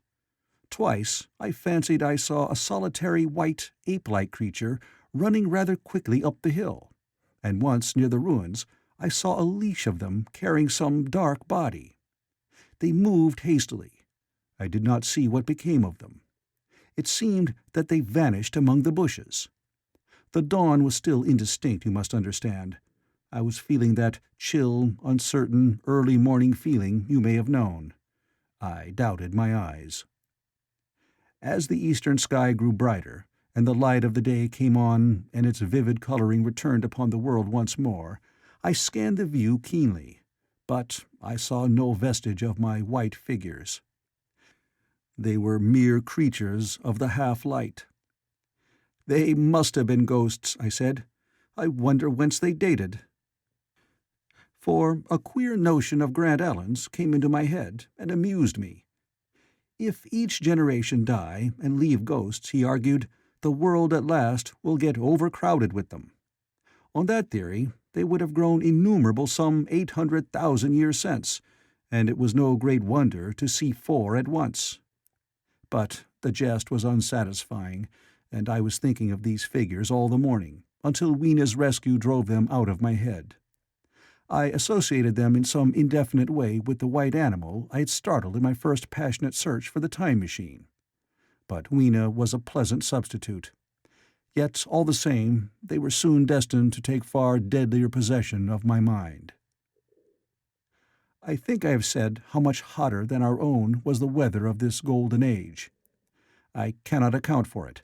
Twice I fancied I saw a solitary white ape-like creature running rather quickly up the hill, and once near the ruins I saw a leash of them carrying some dark body. They moved hastily. I did not see what became of them. It seemed that they vanished among the bushes. The dawn was still indistinct, you must understand. I was feeling that chill, uncertain, early morning feeling you may have known. I doubted my eyes. As the eastern sky grew brighter, and the light of the day came on and its vivid colouring returned upon the world once more, I scanned the view keenly, but I saw no vestige of my white figures. They were mere creatures of the half-light. "They must have been ghosts," I said. "I wonder whence they dated." For a queer notion of Grant Allen's came into my head and amused me. If each generation die and leave ghosts, he argued, the world at last will get overcrowded with them. On that theory, they would have grown innumerable some 800,000 years since, and it was no great wonder to see 4 at once. But the jest was unsatisfying, and I was thinking of these figures all the morning, until Weena's rescue drove them out of my head. I associated them in some indefinite way with the white animal I had startled in my first passionate search for the time machine. But Weena was a pleasant substitute. Yet, all the same, they were soon destined to take far deadlier possession of my mind. I think I have said how much hotter than our own was the weather of this golden age. I cannot account for it.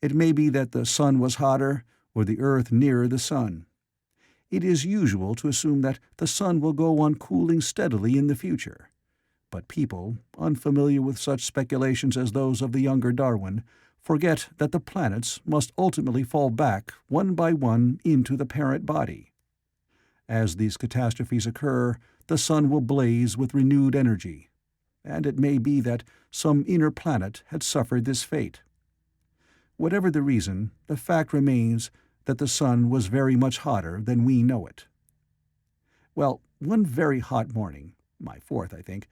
It may be that the sun was hotter, or the earth nearer the sun. It is usual to assume that the sun will go on cooling steadily in the future, but people, unfamiliar with such speculations as those of the younger Darwin, forget that the planets must ultimately fall back one by one into the parent body. As these catastrophes occur, the sun will blaze with renewed energy, and it may be that some inner planet had suffered this fate. Whatever the reason, the fact remains that the sun was very much hotter than we know it. Well, one very hot morning, my 4th, I think,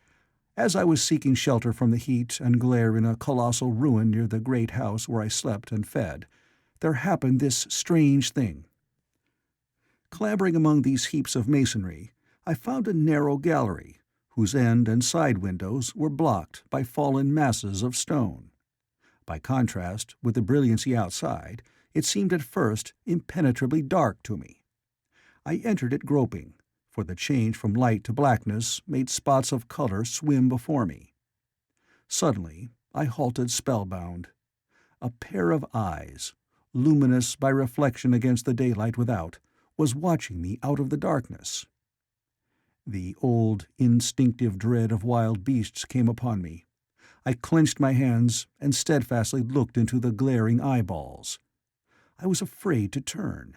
as I was seeking shelter from the heat and glare in a colossal ruin near the great house where I slept and fed, there happened this strange thing. Clambering among these heaps of masonry, I found a narrow gallery, whose end and side windows were blocked by fallen masses of stone. By contrast with the brilliancy outside, it seemed at first impenetrably dark to me. I entered it groping, for the change from light to blackness made spots of colour swim before me. Suddenly I halted spellbound. A pair of eyes, luminous by reflection against the daylight without, was watching me out of the darkness. The old, instinctive dread of wild beasts came upon me. I clenched my hands and steadfastly looked into the glaring eyeballs. I was afraid to turn.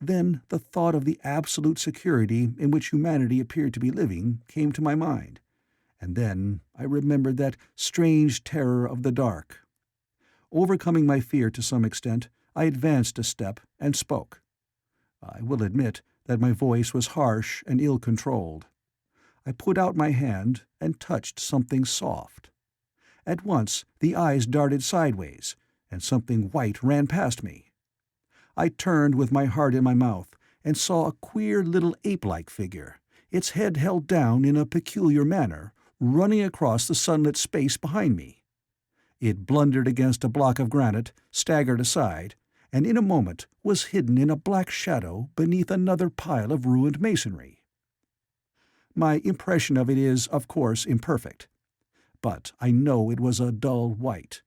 Then the thought of the absolute security in which humanity appeared to be living came to my mind, and then I remembered that strange terror of the dark. Overcoming my fear to some extent, I advanced a step and spoke. I will admit that my voice was harsh and ill-controlled. I put out my hand and touched something soft. At once the eyes darted sideways, and something white ran past me. I turned with my heart in my mouth and saw a queer little ape-like figure, its head held down in a peculiar manner, running across the sunlit space behind me. It blundered against a block of granite, staggered aside, and in a moment was hidden in a black shadow beneath another pile of ruined masonry. My impression of it is, of course, imperfect, but I know it was a dull white,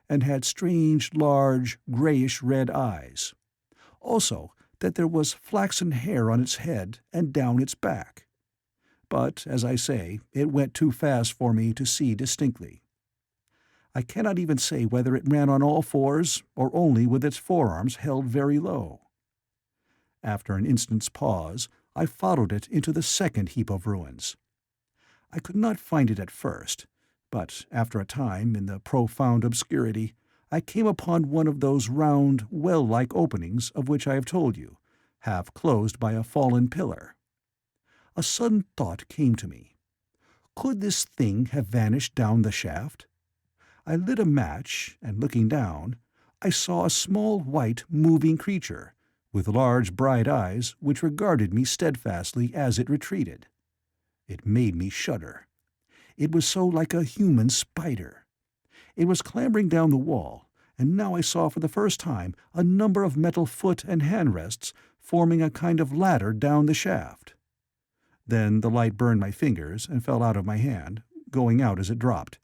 and had strange, large, grayish-red eyes. Also, that there was flaxen hair on its head and down its back. But, as I say, it went too fast for me to see distinctly. I cannot even say whether it ran on all fours or only with its forearms held very low. After an instant's pause, I followed it into the second heap of ruins. I could not find it at first, but after a time, in the profound obscurity, I came upon one of those round, well-like openings of which I have told you, half closed by a fallen pillar. A sudden thought came to me. Could this thing have vanished down the shaft? I lit a match, and looking down, I saw a small white moving creature, with large bright eyes which regarded me steadfastly as it retreated. It made me shudder. It was so like a human spider. It was clambering down the wall, and now I saw for the first time a number of metal foot and hand rests forming a kind of ladder down the shaft. Then the light burned my fingers and fell out of my hand, going out as it dropped,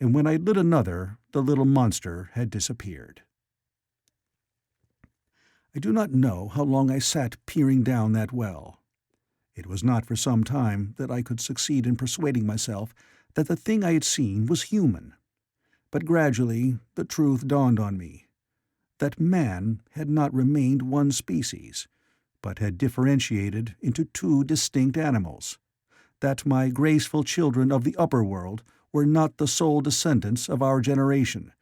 and when I lit another, the little monster had disappeared. I do not know how long I sat peering down that well. It was not for some time that I could succeed in persuading myself that the thing I had seen was human. But gradually the truth dawned on me, that man had not remained one species, but had differentiated into two distinct animals, that my graceful children of the upper world were not the sole descendants of our generation,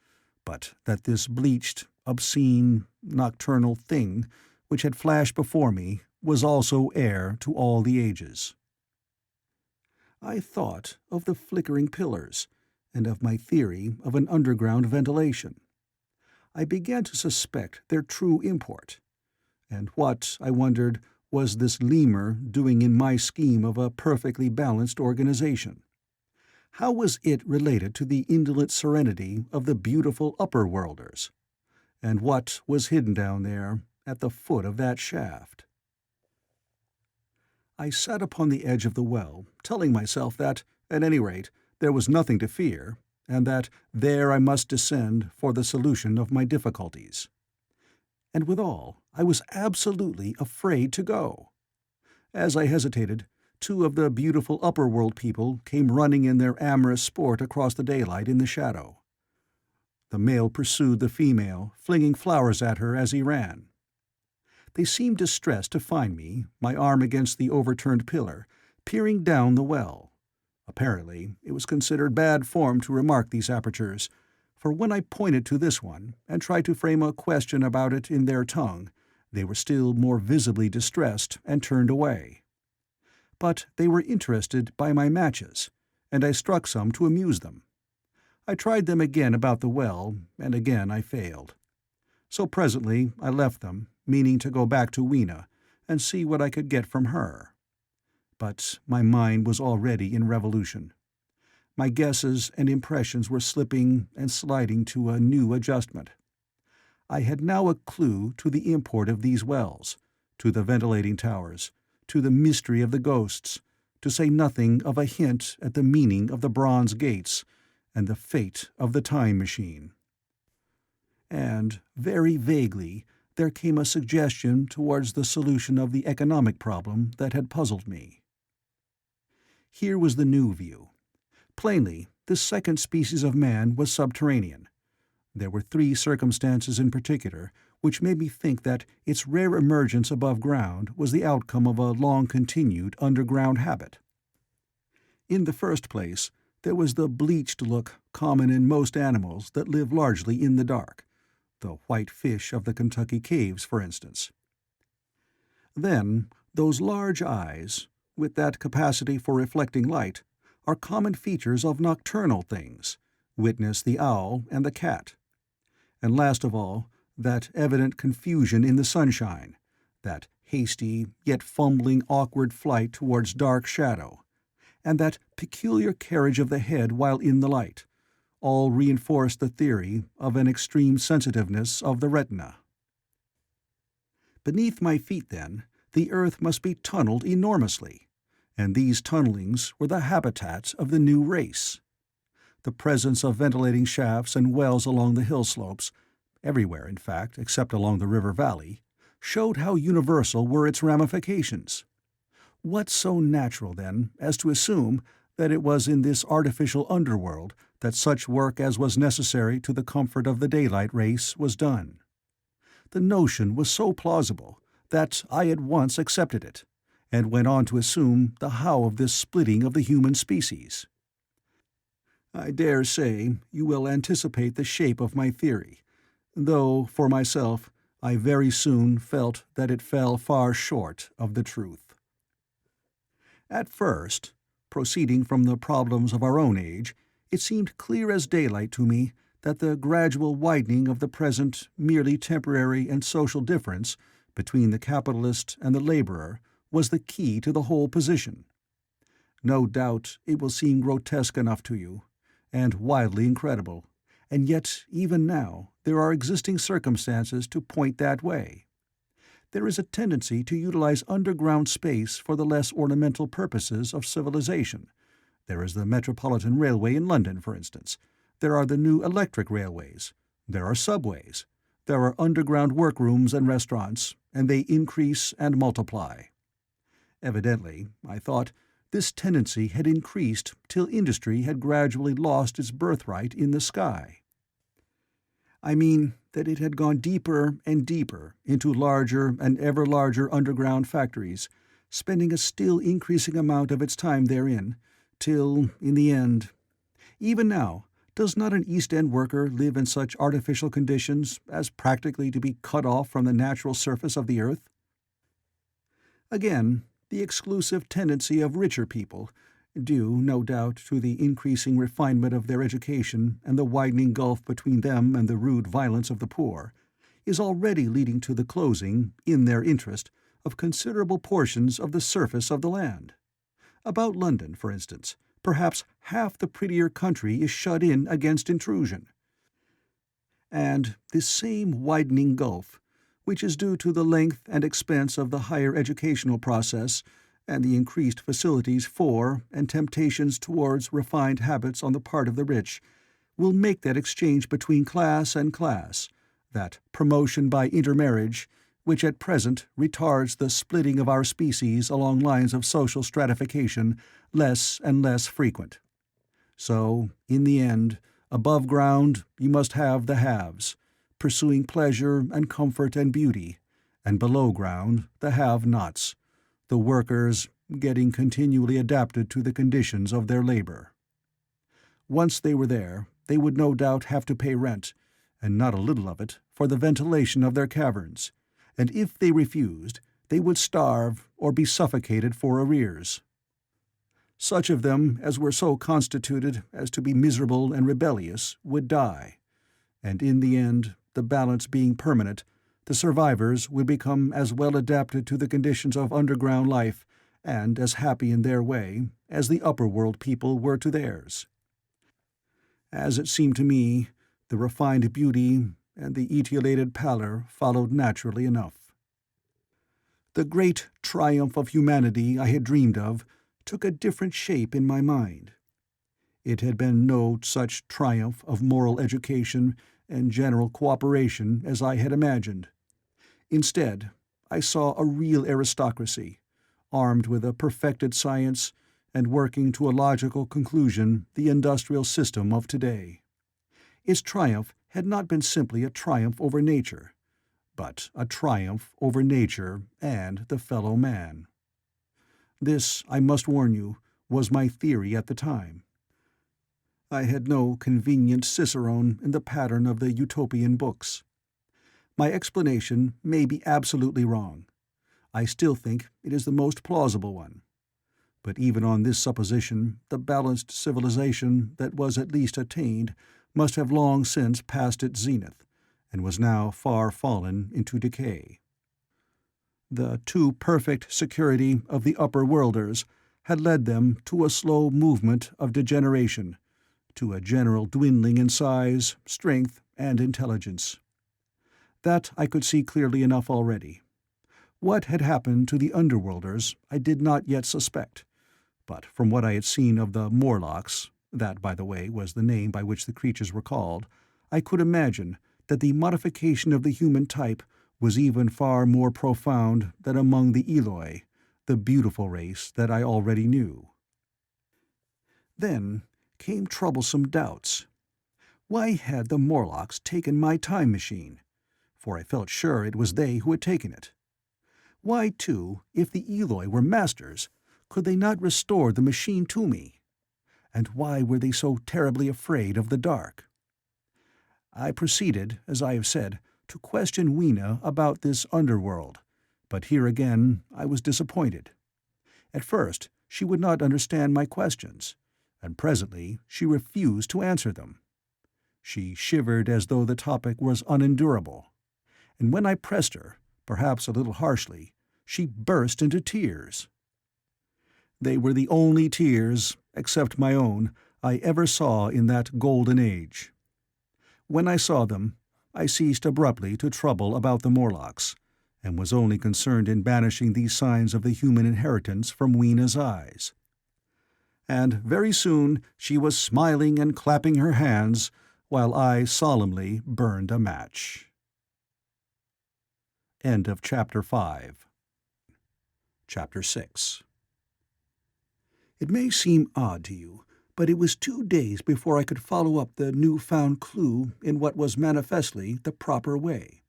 but that this bleached, obscene, nocturnal thing which had flashed before me was also heir to all the ages. I thought of the flickering pillars, and of my theory of an underground ventilation. I began to suspect their true import. And what, I wondered, was this lemur doing in my scheme of a perfectly balanced organization? How was it related to the indolent serenity of the beautiful upper-worlders? And what was hidden down there at the foot of that shaft? I sat upon the edge of the well, telling myself that, at any rate, there was nothing to fear, and that there I must descend for the solution of my difficulties. And withal, I was absolutely afraid to go. As I hesitated, two of the beautiful upper-world people came running in their amorous sport across the daylight in the shadow. The male pursued the female, flinging flowers at her as he ran. They seemed distressed to find me, my arm against the overturned pillar, peering down the well. Apparently, it was considered bad form to remark these apertures, for when I pointed to this one, and tried to frame a question about it in their tongue, they were still more visibly distressed and turned away. But they were interested by my matches, and I struck some to amuse them. I tried them again about the well, and again I failed. So presently I left them, meaning to go back to Weena, and see what I could get from her. But my mind was already in revolution. My guesses and impressions were slipping and sliding to a new adjustment. I had now a clue to the import of these wells, to the ventilating towers, to the mystery of the ghosts, to say nothing of a hint at the meaning of the bronze gates and the fate of the time machine. And, very vaguely, there came a suggestion towards the solution of the economic problem that had puzzled me. Here was the new view. Plainly, this second species of man was subterranean. There were three circumstances in particular which made me think that its rare emergence above ground was the outcome of a long-continued underground habit. In the first place, there was the bleached look common in most animals that live largely in the dark, the white fish of the Kentucky caves, for instance. Then, those large eyes, with that capacity for reflecting light, are common features of nocturnal things, witness the owl and the cat. And last of all, that evident confusion in the sunshine, that hasty yet fumbling awkward flight towards dark shadow, and that peculiar carriage of the head while in the light, all reinforced the theory of an extreme sensitiveness of the retina. Beneath my feet, then, the earth must be tunneled enormously, and these tunnelings were the habitats of the new race. The presence of ventilating shafts and wells along the hill slopes, everywhere in fact except along the river valley, showed how universal were its ramifications. What so natural, then, as to assume that it was in this artificial underworld that such work as was necessary to the comfort of the daylight race was done? The notion was so plausible that I at once accepted it, and went on to assume the how of this splitting of the human species. I dare say you will anticipate the shape of my theory, though, for myself, I very soon felt that it fell far short of the truth. At first, proceeding from the problems of our own age, it seemed clear as daylight to me that the gradual widening of the present merely temporary and social difference between the capitalist and the laborer was the key to the whole position. No doubt it will seem grotesque enough to you, and wildly incredible, and yet even now there are existing circumstances to point that way. There is a tendency to utilize underground space for the less ornamental purposes of civilization. There is the Metropolitan Railway in London, for instance. There are the new electric railways. There are subways. There are underground workrooms and restaurants, and they increase and multiply. Evidently, I thought, this tendency had increased till industry had gradually lost its birthright in the sky. I mean that it had gone deeper and deeper into larger and ever larger underground factories, spending a still increasing amount of its time therein, till, in the end— Even now, does not an East End worker live in such artificial conditions as practically to be cut off from the natural surface of the earth? Again, the exclusive tendency of richer people, due, no doubt, to the increasing refinement of their education and the widening gulf between them and the rude violence of the poor, is already leading to the closing, in their interest, of considerable portions of the surface of the land. About London, for instance, perhaps half the prettier country is shut in against intrusion. And this same widening gulf, which is due to the length and expense of the higher educational process and the increased facilities for and temptations towards refined habits on the part of the rich, will make that exchange between class and class, that promotion by intermarriage, which at present retards the splitting of our species along lines of social stratification, less and less frequent. So, in the end, above ground you must have the haves, pursuing pleasure and comfort and beauty, and below ground the have-nots, the workers getting continually adapted to the conditions of their labor. Once they were there, they would no doubt have to pay rent, and not a little of it, for the ventilation of their caverns, and if they refused, they would starve or be suffocated for arrears. Such of them as were so constituted as to be miserable and rebellious would die, and in the end, the balance being permanent, the survivors would become as well adapted to the conditions of underground life and as happy in their way as the upper-world people were to theirs. As it seemed to me, the refined beauty and the etiolated pallor followed naturally enough. The great triumph of humanity I had dreamed of took a different shape in my mind. It had been no such triumph of moral education and general cooperation as I had imagined. Instead, I saw a real aristocracy, armed with a perfected science and working to a logical conclusion the industrial system of today. Its triumph had not been simply a triumph over nature, but a triumph over nature and the fellow man. This, I must warn you, was my theory at the time. I had no convenient cicerone in the pattern of the utopian books. My explanation may be absolutely wrong. I still think it is the most plausible one. But even on this supposition, the balanced civilization that was at least attained must have long since passed its zenith, and was now far fallen into decay. The too perfect security of the upper-worlders had led them to a slow movement of degeneration, to a general dwindling in size, strength, and intelligence. That I could see clearly enough already. What had happened to the underworlders I did not yet suspect, but from what I had seen of the Morlocks, that, by the way, was the name by which the creatures were called, I could imagine that the modification of the human type was even far more profound than among the Eloi, the beautiful race that I already knew. Then came troublesome doubts. Why had the Morlocks taken my time machine? For I felt sure it was they who had taken it. Why, too, if the Eloi were masters, could they not restore the machine to me? And why were they so terribly afraid of the dark? I proceeded, as I have said, to question Weena about this underworld, but here again I was disappointed. At first she would not understand my questions, and presently she refused to answer them. She shivered as though the topic was unendurable, and when I pressed her, perhaps a little harshly, she burst into tears. They were the only tears, except my own, I ever saw in that golden age. When I saw them, I ceased abruptly to trouble about the Morlocks, and was only concerned in banishing these signs of the human inheritance from Weena's eyes. And very soon she was smiling and clapping her hands, while I solemnly burned a match. End of Chapter 5. Chapter 6. It may seem odd to you, but it was 2 days before I could follow up the new-found clue in what was manifestly the proper way.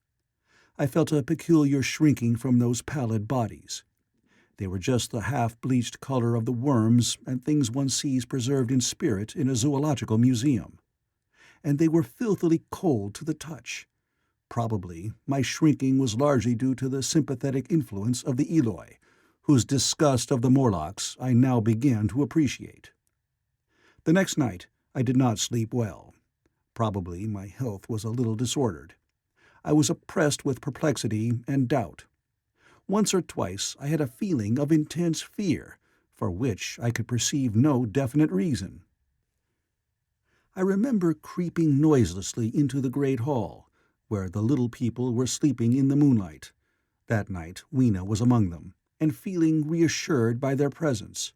I felt a peculiar shrinking from those pallid bodies. They were just the half-bleached color of the worms and things one sees preserved in spirit in a zoological museum. And they were filthily cold to the touch. Probably my shrinking was largely due to the sympathetic influence of the Eloi, whose disgust of the Morlocks I now began to appreciate. The next night I did not sleep well. Probably my health was a little disordered. I was oppressed with perplexity and doubt. Once or twice I had a feeling of intense fear, for which I could perceive no definite reason. I remember creeping noiselessly into the great hall, where the little people were sleeping in the moonlight. That night Weena was among them, and feeling reassured by their presence.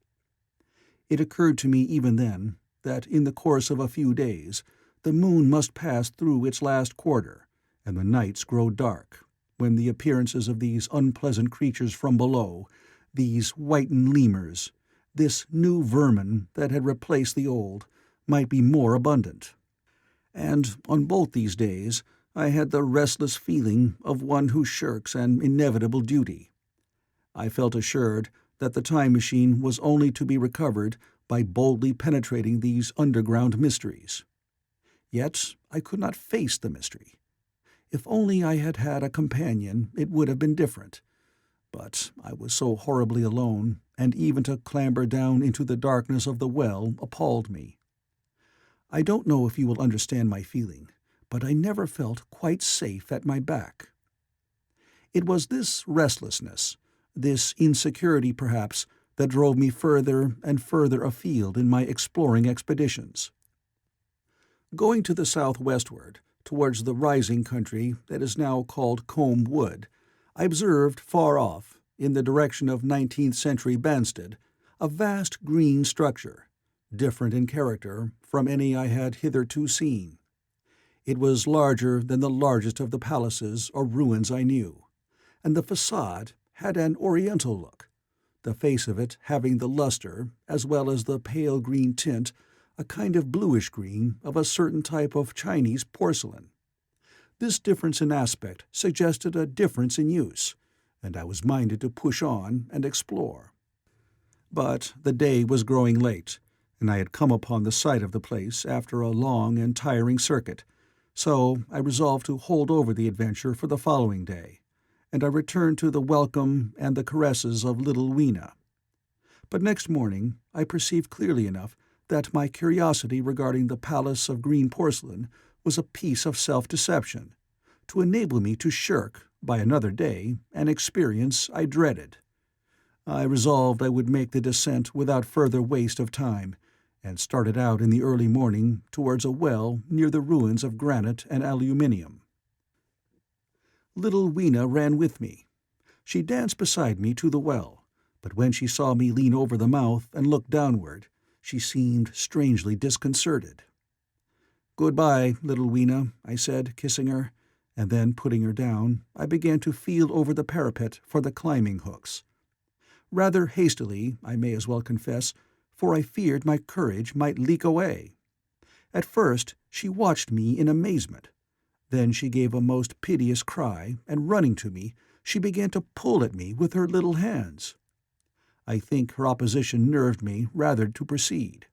It occurred to me even then that in the course of a few days the moon must pass through its last quarter, and the nights grow dark, when the appearances of these unpleasant creatures from below, these whitened lemurs, this new vermin that had replaced the old, might be more abundant. And on both these days I had the restless feeling of one who shirks an inevitable duty. I felt assured that the time machine was only to be recovered by boldly penetrating these underground mysteries. Yet I could not face the mystery. If only I had had a companion, it would have been different. But I was so horribly alone, and even to clamber down into the darkness of the well appalled me. I don't know if you will understand my feeling, but I never felt quite safe at my back. It was this restlessness, this insecurity perhaps, that drove me further and further afield in my exploring expeditions. Going to the southwestward, towards the rising country that is now called Combe Wood, I observed far off, in the direction of 19th-century Banstead, a vast green structure, different in character from any I had hitherto seen. It was larger than the largest of the palaces or ruins I knew, and the facade had an oriental look, the face of it having the luster, as well as the pale green tint, a kind of bluish green of a certain type of Chinese porcelain. This difference in aspect suggested a difference in use, and I was minded to push on and explore. But the day was growing late, and I had come upon the site of the place after a long and tiring circuit, so I resolved to hold over the adventure for the following day, and I returned to the welcome and the caresses of little Weena. But next morning I perceived clearly enough that my curiosity regarding the palace of green porcelain was a piece of self-deception, to enable me to shirk, by another day, an experience I dreaded. I resolved I would make the descent without further waste of time, and started out in the early morning towards a well near the ruins of granite and aluminium. Little Weena ran with me. She danced beside me to the well, but when she saw me lean over the mouth and look downward, she seemed strangely disconcerted. "Good-bye, little Weena," I said, kissing her, and then, putting her down, I began to feel over the parapet for the climbing hooks. Rather hastily, I may as well confess, for I feared my courage might leak away. At first she watched me in amazement. Then she gave a most piteous cry, and running to me, she began to pull at me with her little hands. I think her opposition nerved me rather to proceed.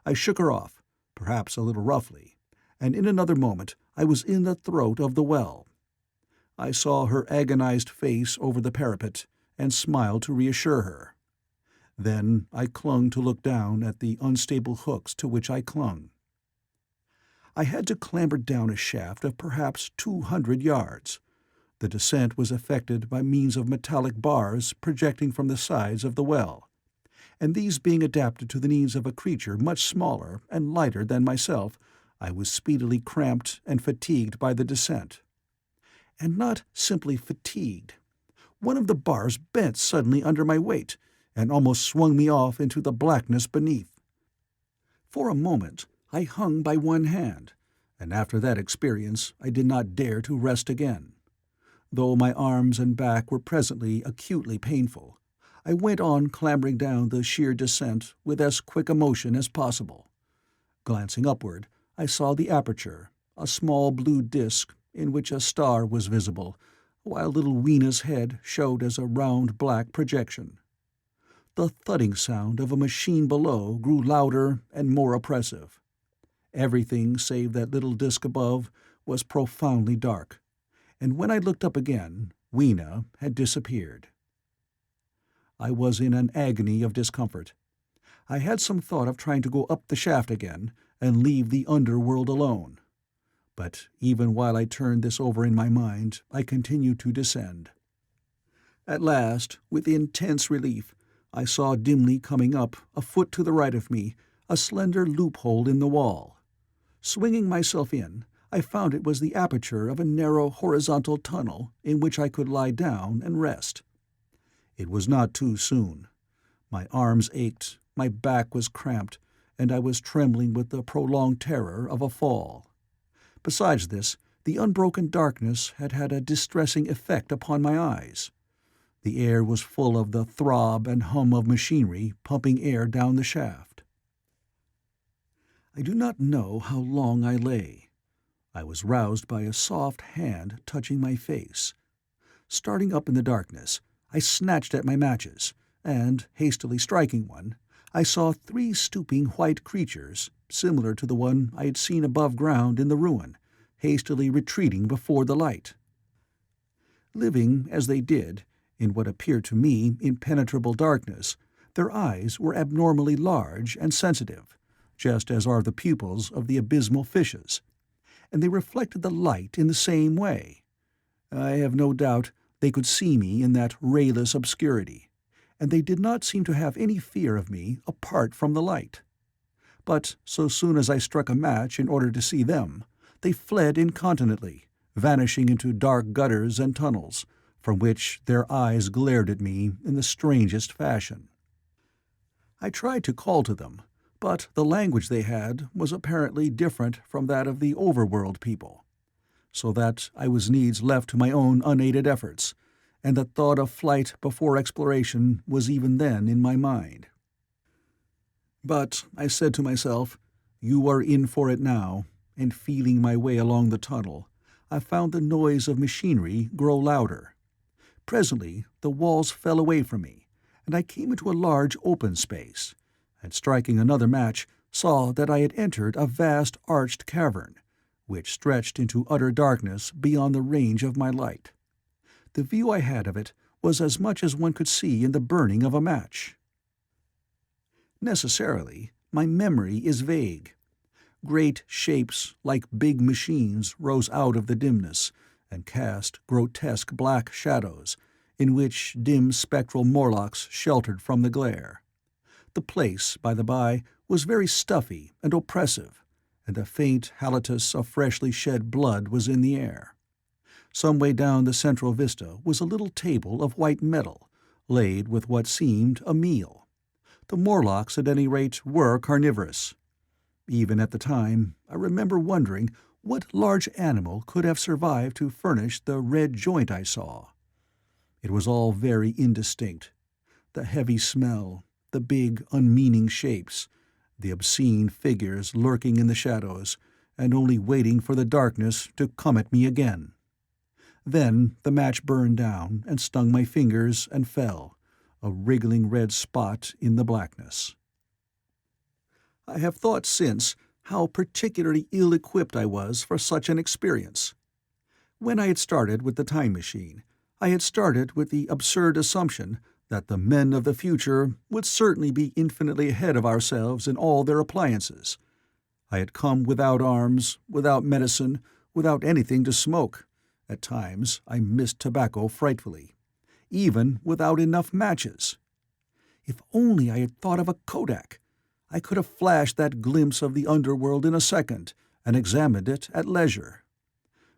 I shook her off, perhaps a little roughly, and in another moment I was in the throat of the well. I saw her agonized face over the parapet, and smiled to reassure her. Then I clung to look down at the unstable hooks to which I clung. I had to clamber down a shaft of perhaps 200 yards. The descent was effected by means of metallic bars projecting from the sides of the well, and these being adapted to the needs of a creature much smaller and lighter than myself, I was speedily cramped and fatigued by the descent. And not simply fatigued. One of the bars bent suddenly under my weight, and almost swung me off into the blackness beneath. For a moment I hung by one hand, and after that experience I did not dare to rest again. Though my arms and back were presently acutely painful, I went on clambering down the sheer descent with as quick a motion as possible. Glancing upward, I saw the aperture, a small blue disk in which a star was visible, while little Weena's head showed as a round black projection. The thudding sound of a machine below grew louder and more oppressive. Everything save that little disk above was profoundly dark, and when I looked up again, Weena had disappeared. I was in an agony of discomfort. I had some thought of trying to go up the shaft again and leave the underworld alone. But even while I turned this over in my mind, I continued to descend. At last, with intense relief, I saw dimly coming up, a foot to the right of me, a slender loophole in the wall. Swinging myself in, I found it was the aperture of a narrow horizontal tunnel in which I could lie down and rest. It was not too soon. My arms ached, my back was cramped, and I was trembling with the prolonged terror of a fall. Besides this, the unbroken darkness had had a distressing effect upon my eyes. The air was full of the throb and hum of machinery pumping air down the shaft. I do not know how long I lay. I was roused by a soft hand touching my face. Starting up in the darkness, I snatched at my matches, and, hastily striking one, I saw 3 stooping white creatures, similar to the one I had seen above ground in the ruin, hastily retreating before the light. Living, as they did, in what appeared to me impenetrable darkness, their eyes were abnormally large and sensitive, just as are the pupils of the abysmal fishes, and they reflected the light in the same way. I have no doubt they could see me in that rayless obscurity, and they did not seem to have any fear of me apart from the light. But so soon as I struck a match in order to see them, they fled incontinently, vanishing into dark gutters and tunnels, from which their eyes glared at me in the strangest fashion. I tried to call to them, but the language they had was apparently different from that of the overworld people, so that I was needs left to my own unaided efforts, and the thought of flight before exploration was even then in my mind. But I said to myself, "You are in for it now," and feeling my way along the tunnel, I found the noise of machinery grow louder. Presently the walls fell away from me, and I came into a large open space, and striking another match, saw that I had entered a vast arched cavern, which stretched into utter darkness beyond the range of my light. The view I had of it was as much as one could see in the burning of a match. Necessarily, my memory is vague. Great shapes like big machines rose out of the dimness and cast grotesque black shadows, in which dim spectral Morlocks sheltered from the glare. The place, by the by, was very stuffy and oppressive, and a faint halitus of freshly shed blood was in the air. Some way down the central vista was a little table of white metal, laid with what seemed a meal. The Morlocks, at any rate, were carnivorous. Even at the time, I remember wondering what large animal could have survived to furnish the red joint I saw. It was all very indistinct. The heavy smell, the big, unmeaning shapes, the obscene figures lurking in the shadows, and only waiting for the darkness to come at me again. Then the match burned down and stung my fingers and fell, a wriggling red spot in the blackness. I have thought since how particularly ill-equipped I was for such an experience. When I had started with the time machine, I had started with the absurd assumption that the men of the future would certainly be infinitely ahead of ourselves in all their appliances. I had come without arms, without medicine, without anything to smoke. At times I missed tobacco frightfully, even without enough matches. If only I had thought of a Kodak, I could have flashed that glimpse of the underworld in a second, and examined it at leisure.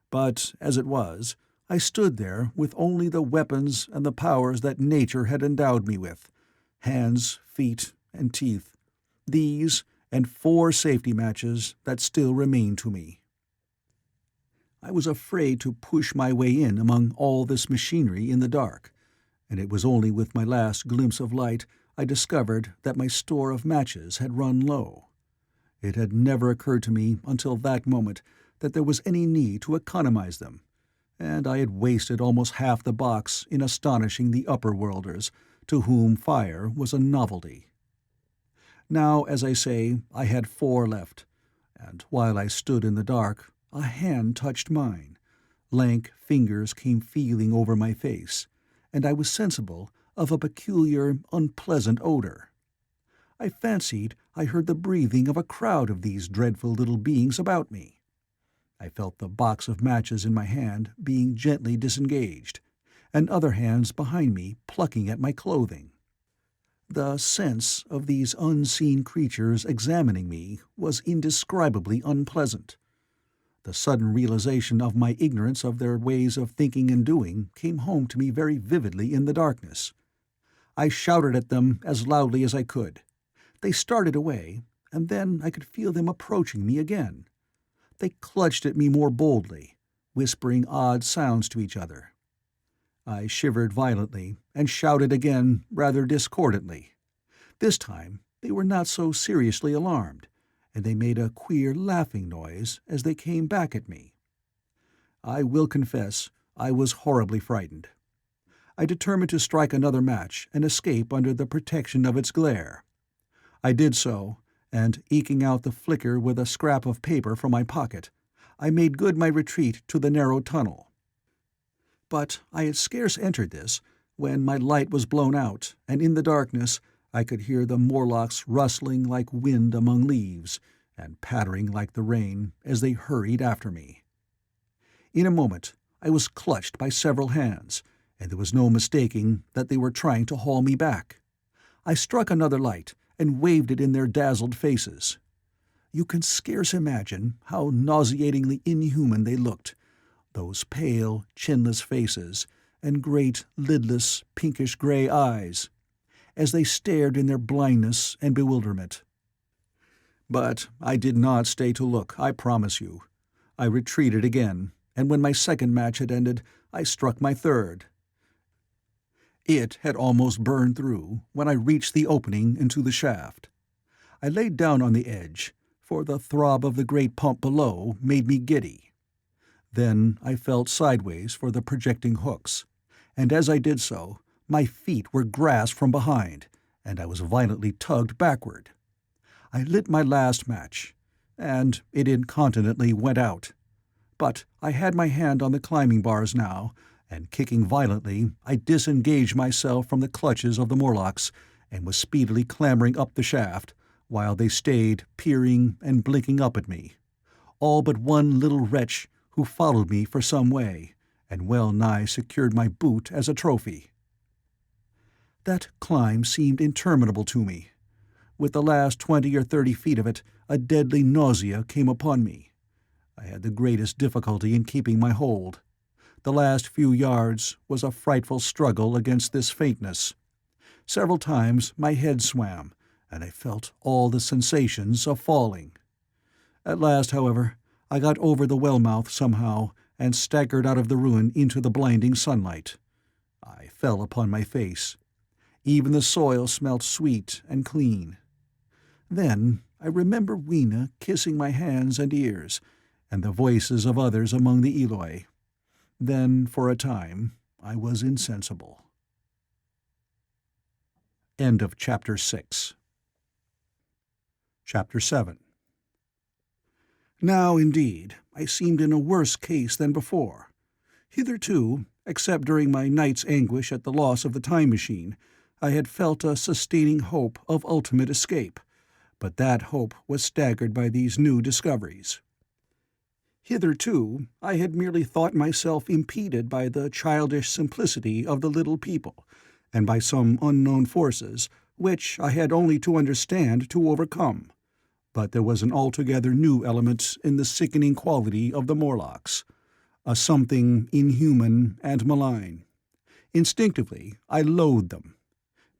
But, as it was, I stood there with only the weapons and the powers that nature had endowed me with, hands, feet, and teeth, these, and 4 safety matches that still remained to me. I was afraid to push my way in among all this machinery in the dark, and it was only with my last glimpse of light I discovered that my store of matches had run low. It had never occurred to me until that moment that there was any need to economize them, and I had wasted almost half the box in astonishing the upper-worlders, to whom fire was a novelty. Now, as I say, I had 4 left, and while I stood in the dark, a hand touched mine. Lank fingers came feeling over my face, and I was sensible of a peculiar, unpleasant odor. I fancied I heard the breathing of a crowd of these dreadful little beings about me. I felt the box of matches in my hand being gently disengaged, and other hands behind me plucking at my clothing. The sense of these unseen creatures examining me was indescribably unpleasant. The sudden realization of my ignorance of their ways of thinking and doing came home to me very vividly in the darkness. I shouted at them as loudly as I could. They started away, and then I could feel them approaching me again. They clutched at me more boldly, whispering odd sounds to each other. I shivered violently and shouted again rather discordantly. This time they were not so seriously alarmed, and they made a queer laughing noise as they came back at me. I will confess I was horribly frightened. I determined to strike another match and escape under the protection of its glare. I did so, and eking out the flicker with a scrap of paper from my pocket, I made good my retreat to the narrow tunnel. But I had scarce entered this when my light was blown out, and in the darkness I could hear the Morlocks rustling like wind among leaves, and pattering like the rain as they hurried after me. In a moment I was clutched by several hands, and there was no mistaking that they were trying to haul me back. I struck another light and waved it in their dazzled faces. You can scarce imagine how nauseatingly inhuman they looked, those pale, chinless faces, and great, lidless, pinkish-gray eyes, as they stared in their blindness and bewilderment. But I did not stay to look, I promise you. I retreated again, and when my second match had ended, I struck my third. It had almost burned through when I reached the opening into the shaft. I laid down on the edge, for the throb of the great pump below made me giddy. Then I felt sideways for the projecting hooks, and as I did so, my feet were grasped from behind, and I was violently tugged backward. I lit my last match, and it incontinently went out. But I had my hand on the climbing bars now, and kicking violently, I disengaged myself from the clutches of the Morlocks, and was speedily clambering up the shaft, while they stayed peering and blinking up at me, all but one little wretch who followed me for some way, and well nigh secured my boot as a trophy. That climb seemed interminable to me. With the last 20 or 30 feet of it, a deadly nausea came upon me. I had the greatest difficulty in keeping my hold. The last few yards was a frightful struggle against this faintness. Several times my head swam, and I felt all the sensations of falling. At last, however, I got over the well-mouth somehow, and staggered out of the ruin into the blinding sunlight. I fell upon my face. Even the soil smelt sweet and clean. Then I remember Weena kissing my hands and ears, and the voices of others among the Eloi. Then, for a time, I was insensible. End of Chapter 6. Chapter 7. Now, indeed, I seemed in a worse case than before. Hitherto, except during my night's anguish at the loss of the time machine, I had felt a sustaining hope of ultimate escape, but that hope was staggered by these new discoveries. Hitherto, I had merely thought myself impeded by the childish simplicity of the little people, and by some unknown forces, which I had only to understand to overcome. But there was an altogether new element in the sickening quality of the Morlocks, a something inhuman and malign. Instinctively, I loathed them.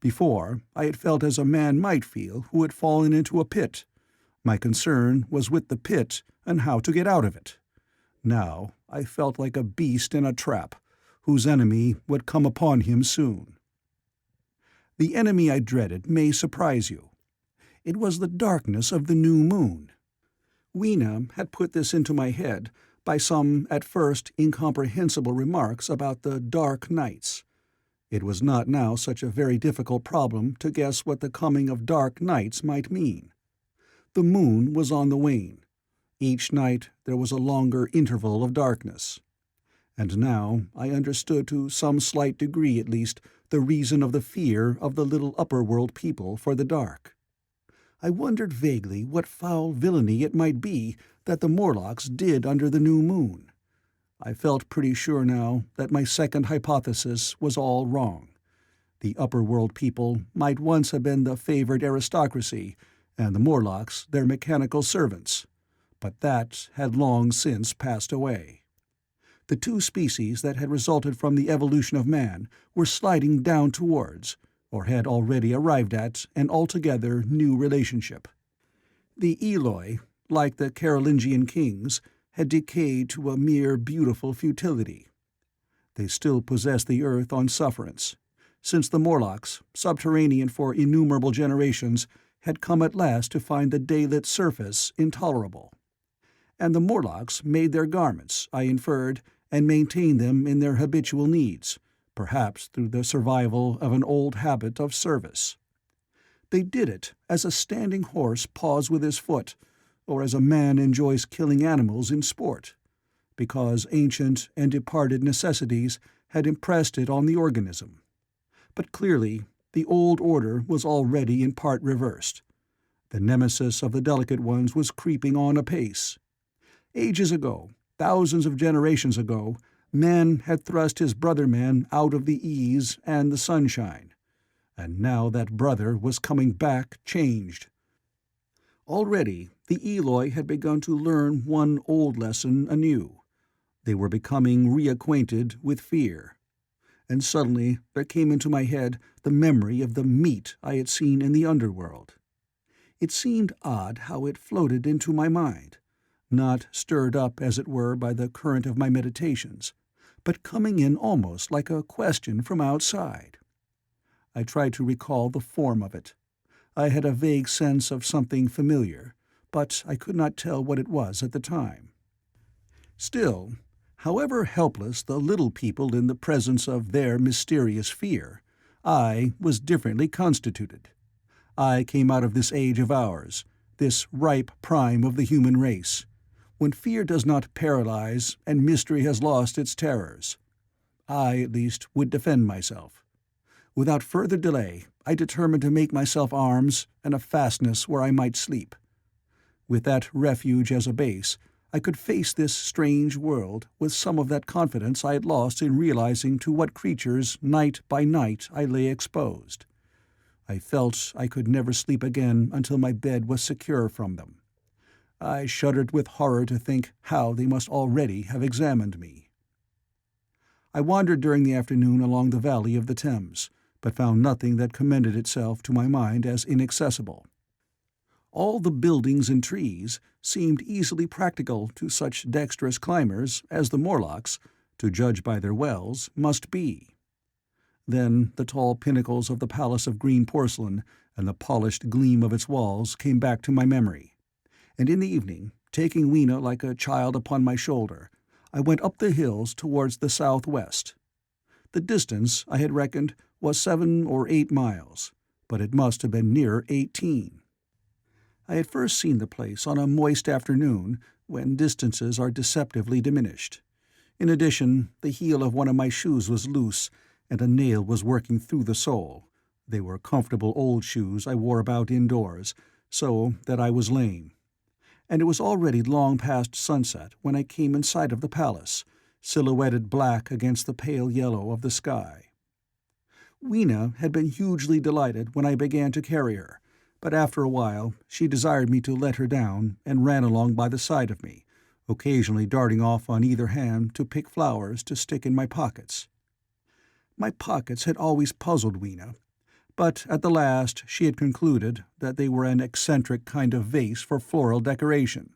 Before, I had felt as a man might feel who had fallen into a pit. My concern was with the pit and how to get out of it. Now I felt like a beast in a trap, whose enemy would come upon him soon. The enemy I dreaded may surprise you. It was the darkness of the new moon. Weena had put this into my head by some at first incomprehensible remarks about the dark nights. It was not now such a very difficult problem to guess what the coming of dark nights might mean. The moon was on the wane. Each night there was a longer interval of darkness. And now I understood to some slight degree at least the reason of the fear of the little upper-world people for the dark. I wondered vaguely what foul villainy it might be that the Morlocks did under the new moon. I felt pretty sure now that my second hypothesis was all wrong. The upper-world people might once have been the favored aristocracy, and the Morlocks their mechanical servants. But that had long since passed away. The two species that had resulted from the evolution of man were sliding down towards, or had already arrived at, an altogether new relationship. The Eloi, like the Carolingian kings, had decayed to a mere beautiful futility. They still possessed the earth on sufferance, since the Morlocks, subterranean for innumerable generations, had come at last to find the daylit surface intolerable. And the Morlocks made their garments, I inferred, and maintained them in their habitual needs, perhaps through the survival of an old habit of service. They did it as a standing horse paws with his foot, or as a man enjoys killing animals in sport, because ancient and departed necessities had impressed it on the organism. But clearly the old order was already in part reversed. The nemesis of the delicate ones was creeping on apace. Ages ago, thousands of generations ago, man had thrust his brother man out of the ease and the sunshine, and now that brother was coming back changed. Already the Eloi had begun to learn one old lesson anew. They were becoming reacquainted with fear. And suddenly there came into my head the memory of the meat I had seen in the underworld. It seemed odd how it floated into my mind, not stirred up, as it were, by the current of my meditations, but coming in almost like a question from outside. I tried to recall the form of it. I had a vague sense of something familiar, but I could not tell what it was at the time. Still, however helpless the little people in the presence of their mysterious fear, I was differently constituted. I came out of this age of ours, this ripe prime of the human race, when fear does not paralyze and mystery has lost its terrors. I, at least, would defend myself. Without further delay, I determined to make myself arms and a fastness where I might sleep. With that refuge as a base, I could face this strange world with some of that confidence I had lost in realizing to what creatures night by night I lay exposed. I felt I could never sleep again until my bed was secure from them. I shuddered with horror to think how they must already have examined me. I wandered during the afternoon along the valley of the Thames, but found nothing that commended itself to my mind as inaccessible. All the buildings and trees seemed easily practical to such dexterous climbers as the Morlocks, to judge by their wells, must be. Then the tall pinnacles of the Palace of Green Porcelain and the polished gleam of its walls came back to my memory, and in the evening, taking Weena like a child upon my shoulder, I went up the hills towards the southwest. The distance, I had reckoned, was 7 or 8 miles, but it must have been nearer 18. I had first seen the place on a moist afternoon, when distances are deceptively diminished. In addition, the heel of one of my shoes was loose, and a nail was working through the sole. They were comfortable old shoes I wore about indoors, so that I was lame. And it was already long past sunset when I came in sight of the palace, silhouetted black against the pale yellow of the sky. Weena had been hugely delighted when I began to carry her, but after a while she desired me to let her down and ran along by the side of me, occasionally darting off on either hand to pick flowers to stick in my pockets. My pockets had always puzzled Weena, but at the last she had concluded that they were an eccentric kind of vase for floral decoration.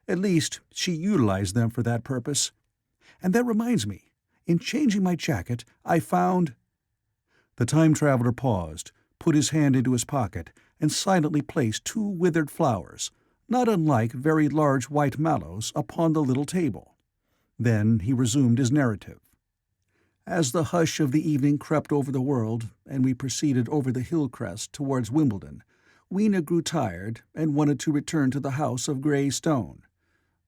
At least she utilized them for that purpose. And that reminds me, in changing my jacket, I found— The time-traveler paused, put his hand into his pocket, and silently placed 2 withered flowers, not unlike very large white mallows, upon the little table. Then he resumed his narrative. As the hush of the evening crept over the world, and we proceeded over the hill crest towards Wimbledon, Weena grew tired and wanted to return to the house of grey stone.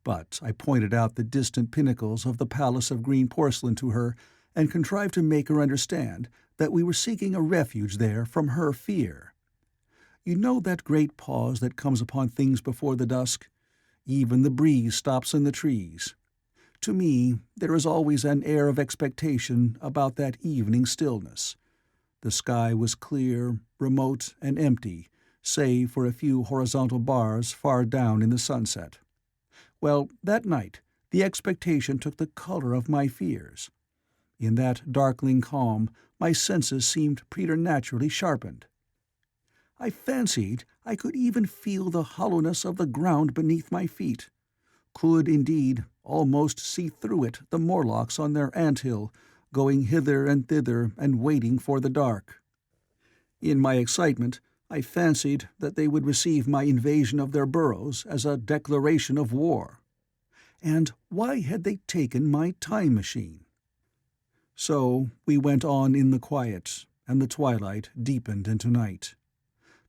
But I pointed out the distant pinnacles of the Palace of Green Porcelain to her, and contrived to make her understand that we were seeking a refuge there from her fear. You know that great pause that comes upon things before the dusk? Even the breeze stops in the trees. To me, there is always an air of expectation about that evening stillness. The sky was clear, remote, and empty, save for a few horizontal bars far down in the sunset. Well, that night, the expectation took the color of my fears. In that darkling calm, my senses seemed preternaturally sharpened. I fancied I could even feel the hollowness of the ground beneath my feet, could, indeed, almost see through it the Morlocks on their ant-hill, going hither and thither and waiting for the dark. In my excitement, I fancied that they would receive my invasion of their burrows as a declaration of war. And why had they taken my time machine? So we went on in the quiet, and the twilight deepened into night.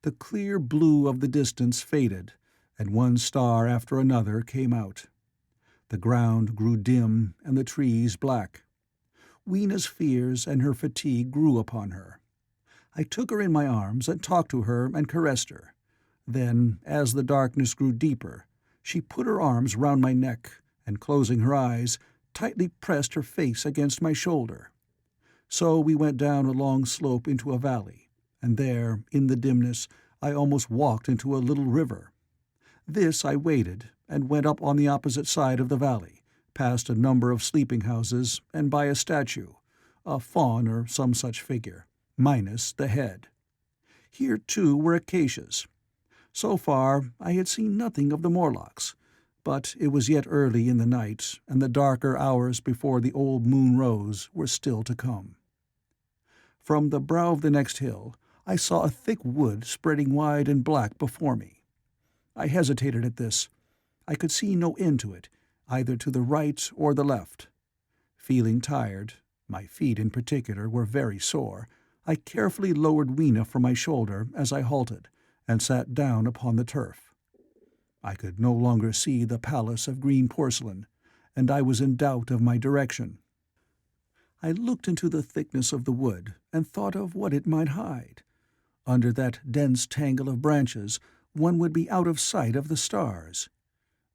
The clear blue of the distance faded, and one star after another came out. The ground grew dim and the trees black. Weena's fears and her fatigue grew upon her. I took her in my arms and talked to her and caressed her. Then, as the darkness grew deeper, she put her arms round my neck and, closing her eyes, tightly pressed her face against my shoulder. So we went down a long slope into a valley, and there, in the dimness, I almost walked into a little river. This I waded, and went up on the opposite side of the valley, past a number of sleeping-houses, and by a statue, a faun or some such figure, minus the head. Here, too, were acacias. So far I had seen nothing of the Morlocks, but it was yet early in the night, and the darker hours before the old moon rose were still to come. From the brow of the next hill, I saw a thick wood spreading wide and black before me. I hesitated at this. I could see no end to it, either to the right or the left. Feeling tired, my feet in particular were very sore, I carefully lowered Weena from my shoulder as I halted, and sat down upon the turf. I could no longer see the palace of green porcelain, and I was in doubt of my direction. I looked into the thickness of the wood and thought of what it might hide. Under that dense tangle of branches one would be out of sight of the stars.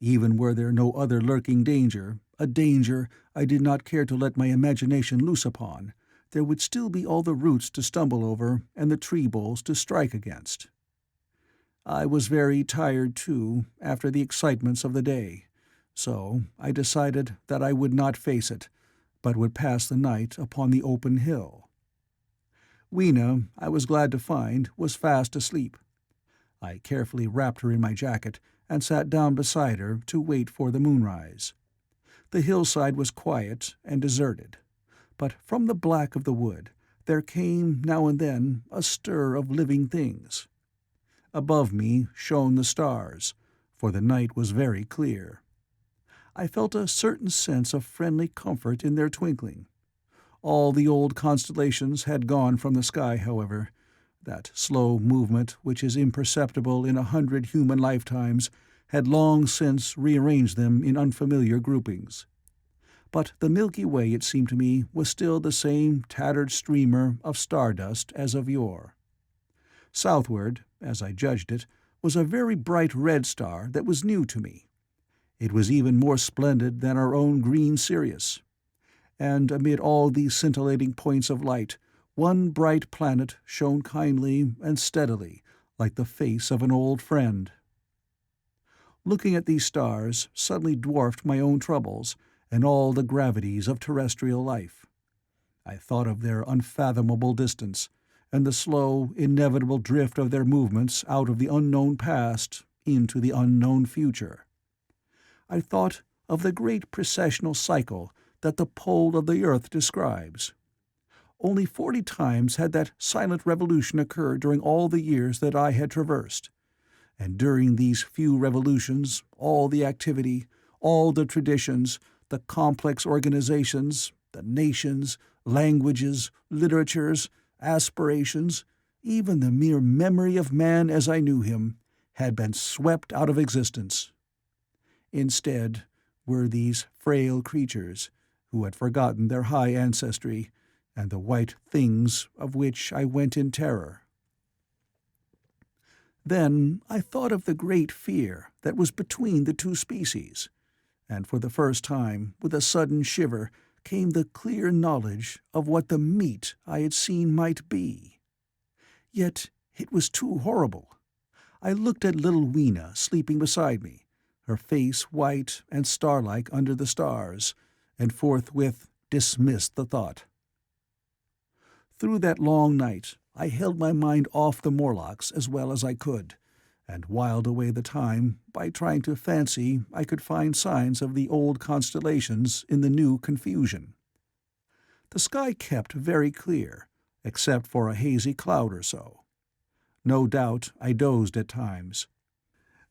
Even were there no other lurking danger, a danger I did not care to let my imagination loose upon, there would still be all the roots to stumble over and the tree boles to strike against. I was very tired, too, after the excitements of the day, so I decided that I would not face it, but would pass the night upon the open hill. Weena, I was glad to find, was fast asleep. I carefully wrapped her in my jacket and sat down beside her to wait for the moonrise. The hillside was quiet and deserted, but from the black of the wood there came now and then a stir of living things. Above me shone the stars, for the night was very clear. I felt a certain sense of friendly comfort in their twinkling. All the old constellations had gone from the sky, however. That slow movement which is imperceptible in 100 human lifetimes had long since rearranged them in unfamiliar groupings. But the Milky Way, it seemed to me, was still the same tattered streamer of stardust as of yore. Southward, as I judged it, was a very bright red star that was new to me. It was even more splendid than our own green Sirius. And amid all these scintillating points of light, one bright planet shone kindly and steadily, like the face of an old friend. Looking at these stars suddenly dwarfed my own troubles and all the gravities of terrestrial life. I thought of their unfathomable distance, and the slow, inevitable drift of their movements out of the unknown past into the unknown future. I thought of the great precessional cycle that the pole of the earth describes. Only 40 times had that silent revolution occurred during all the years that I had traversed, and during these few revolutions all the activity, all the traditions, the complex organizations, the nations, languages, literatures, aspirations, even the mere memory of man as I knew him, had been swept out of existence. Instead were these frail creatures, who had forgotten their high ancestry, and the white things of which I went in terror. Then I thought of the great fear that was between the two species, and for the first time, with a sudden shiver, came the clear knowledge of what the meat I had seen might be. Yet it was too horrible. I looked at little Weena sleeping beside me, her face white and star-like under the stars, and forthwith dismissed the thought. Through that long night I held my mind off the Morlocks as well as I could, and whiled away the time by trying to fancy I could find signs of the old constellations in the new confusion. The sky kept very clear, except for a hazy cloud or so. No doubt I dozed at times.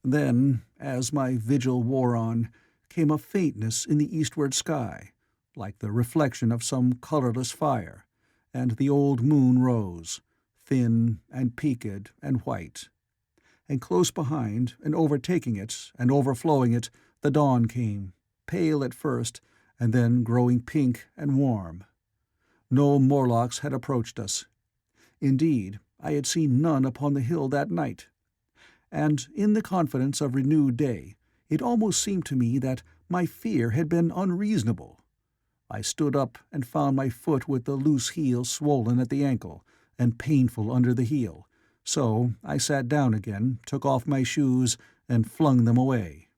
Then, as my vigil wore on, came a faintness in the eastward sky, like the reflection of some colourless fire, and the old moon rose, thin and peaked and white. And close behind, and overtaking it, and overflowing it, the dawn came, pale at first, and then growing pink and warm. No Morlocks had approached us. Indeed, I had seen none upon the hill that night. And in the confidence of renewed day, it almost seemed to me that my fear had been unreasonable. I stood up and found my foot with the loose heel swollen at the ankle, and painful under the heel, so I sat down again, took off my shoes, and flung them away.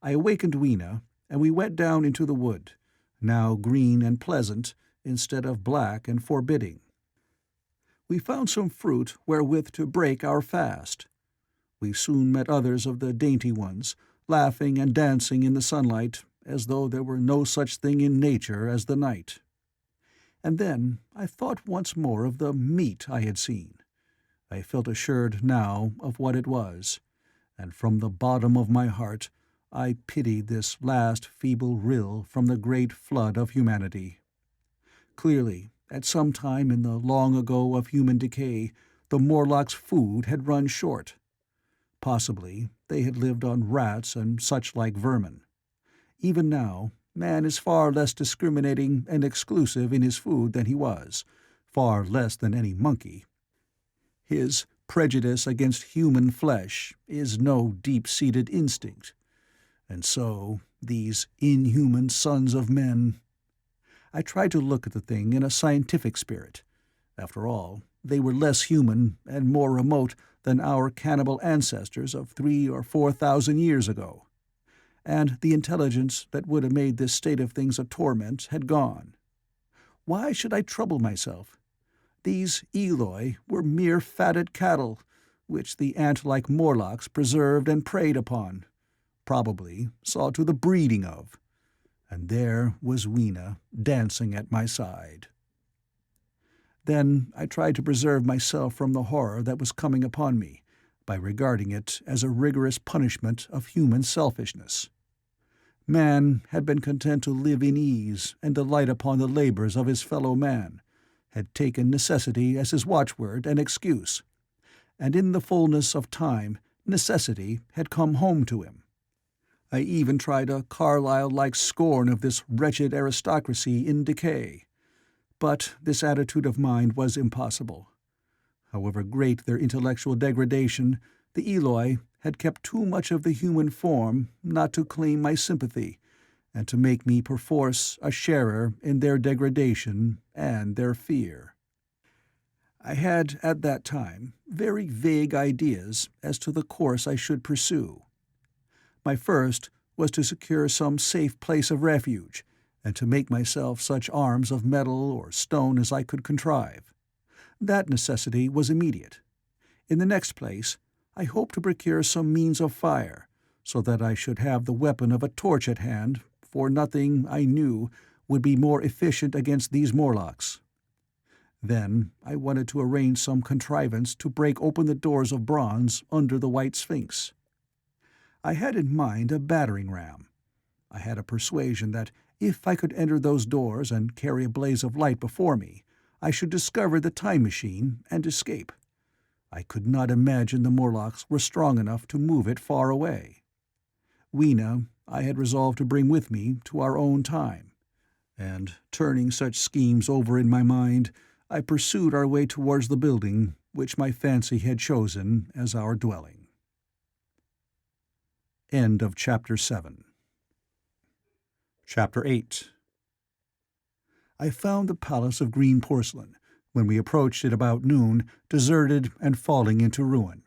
I awakened Weena, and we went down into the wood, now green and pleasant, instead of black and forbidding. We found some fruit wherewith to break our fast. We soon met others of the dainty ones, laughing and dancing in the sunlight, as though there were no such thing in nature as the night. And then I thought once more of the meat I had seen. I felt assured now of what it was, and from the bottom of my heart I pitied this last feeble rill from the great flood of humanity. Clearly, at some time in the long ago of human decay, the Morlocks' food had run short. Possibly they had lived on rats and such like vermin. Even now, man is far less discriminating and exclusive in his food than he was, far less than any monkey. His prejudice against human flesh is no deep-seated instinct. And so, these inhuman sons of men— I tried to look at the thing in a scientific spirit. After all, they were less human and more remote than our cannibal ancestors of 3,000 or 4,000 years ago. And the intelligence that would have made this state of things a torment had gone. Why should I trouble myself? These Eloi were mere fatted cattle, which the ant-like Morlocks preserved and preyed upon, probably saw to the breeding of. And there was Weena dancing at my side. Then I tried to preserve myself from the horror that was coming upon me, by regarding it as a rigorous punishment of human selfishness. Man had been content to live in ease and delight upon the labors of his fellow man, had taken necessity as his watchword and excuse, and in the fullness of time necessity had come home to him. I even tried a Carlyle-like scorn of this wretched aristocracy in decay. But this attitude of mind was impossible. However great their intellectual degradation, the Eloi had kept too much of the human form not to claim my sympathy, and to make me perforce a sharer in their degradation and their fear. I had, at that time, very vague ideas as to the course I should pursue. My first was to secure some safe place of refuge, and to make myself such arms of metal or stone as I could contrive. That necessity was immediate. In the next place, I hoped to procure some means of fire, so that I should have the weapon of a torch at hand, for nothing, I knew, would be more efficient against these Morlocks. Then I wanted to arrange some contrivance to break open the doors of bronze under the White Sphinx. I had in mind a battering ram. I had a persuasion that if I could enter those doors and carry a blaze of light before me, I should discover the time machine and escape. I could not imagine the Morlocks were strong enough to move it far away. Weena I had resolved to bring with me to our own time, and, turning such schemes over in my mind, I pursued our way towards the building which my fancy had chosen as our dwelling. End of Chapter 7. Chapter 8. I found the palace of green porcelain, when we approached it about noon, deserted and falling into ruin.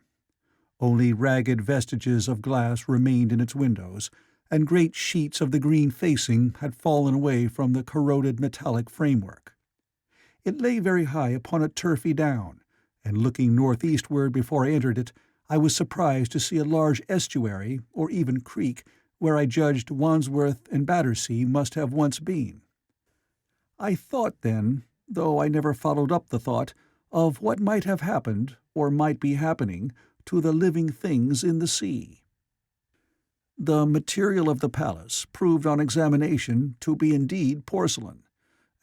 Only ragged vestiges of glass remained in its windows, and great sheets of the green facing had fallen away from the corroded metallic framework. It lay very high upon a turfy down, and looking northeastward before I entered it, I was surprised to see a large estuary, or even creek, where I judged Wandsworth and Battersea must have once been. I thought then, though I never followed up the thought, of what might have happened, or might be happening, to the living things in the sea. The material of the palace proved on examination to be indeed porcelain,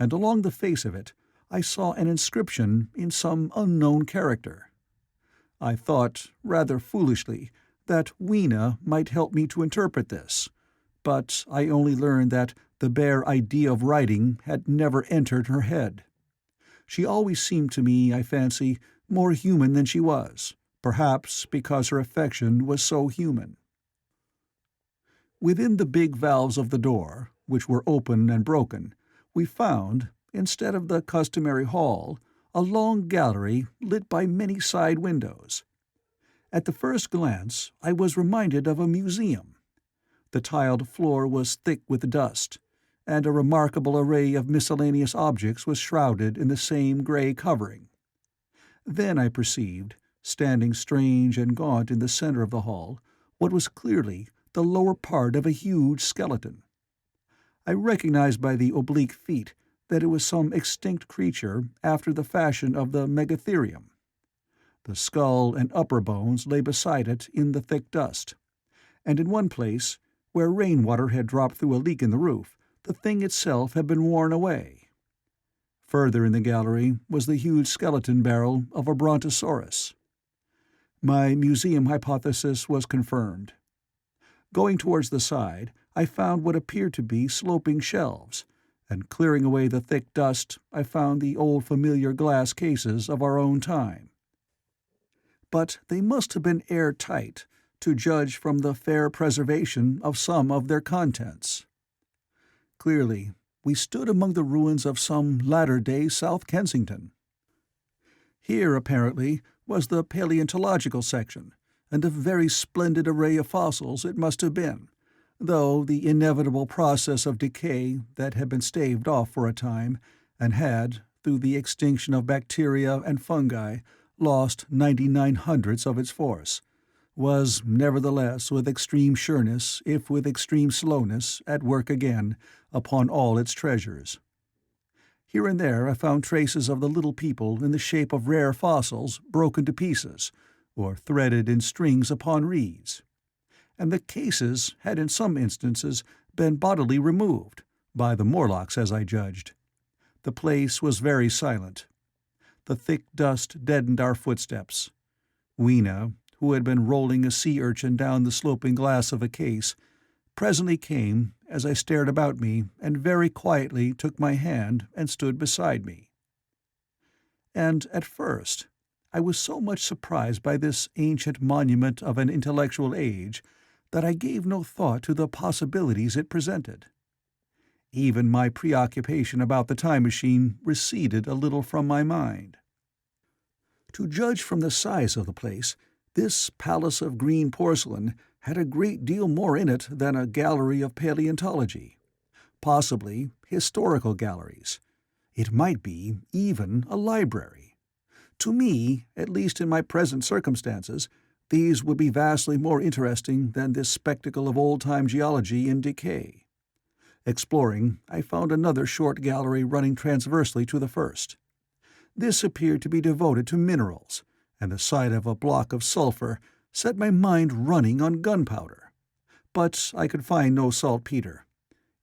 and along the face of it I saw an inscription in some unknown character. I thought, rather foolishly, that Weena might help me to interpret this, but I only learned that the bare idea of writing had never entered her head. She always seemed to me, I fancy, more human than she was, perhaps because her affection was so human. Within the big valves of the door, which were open and broken, we found, instead of the customary hall, a long gallery lit by many side windows. At the first glance I was reminded of a museum. The tiled floor was thick with dust, and a remarkable array of miscellaneous objects was shrouded in the same grey covering. Then I perceived, standing strange and gaunt in the centre of the hall, what was clearly the lower part of a huge skeleton. I recognized by the oblique feet that it was some extinct creature after the fashion of the Megatherium. The skull and upper bones lay beside it in the thick dust, and in one place, where rainwater had dropped through a leak in the roof, the thing itself had been worn away. Further in the gallery was the huge skeleton barrel of a brontosaurus. My museum hypothesis was confirmed. Going towards the side, I found what appeared to be sloping shelves, and clearing away the thick dust, I found the old familiar glass cases of our own time. But they must have been airtight, to judge from the fair preservation of some of their contents. Clearly, we stood among the ruins of some latter-day South Kensington. Here, apparently, was the paleontological section, and a very splendid array of fossils it must have been, though the inevitable process of decay that had been staved off for a time, and had, through the extinction of bacteria and fungi, lost 99 hundredths of its force, was nevertheless with extreme sureness, if with extreme slowness, at work again upon all its treasures. Here and there I found traces of the little people in the shape of rare fossils broken to pieces, or threaded in strings upon reeds. And the cases had in some instances been bodily removed, by the Morlocks as I judged. The place was very silent. The thick dust deadened our footsteps. Weena, who had been rolling a sea urchin down the sloping glass of a case, presently came as I stared about me and very quietly took my hand and stood beside me. And at first I was so much surprised by this ancient monument of an intellectual age that I gave no thought to the possibilities it presented. Even my preoccupation about the time machine receded a little from my mind. To judge from the size of the place, this palace of green porcelain had a great deal more in it than a gallery of paleontology, possibly historical galleries. It might be even a library. To me, at least in my present circumstances, these would be vastly more interesting than this spectacle of old-time geology in decay. Exploring, I found another short gallery running transversely to the first. This appeared to be devoted to minerals, and the sight of a block of sulphur set my mind running on gunpowder. But I could find no saltpeter.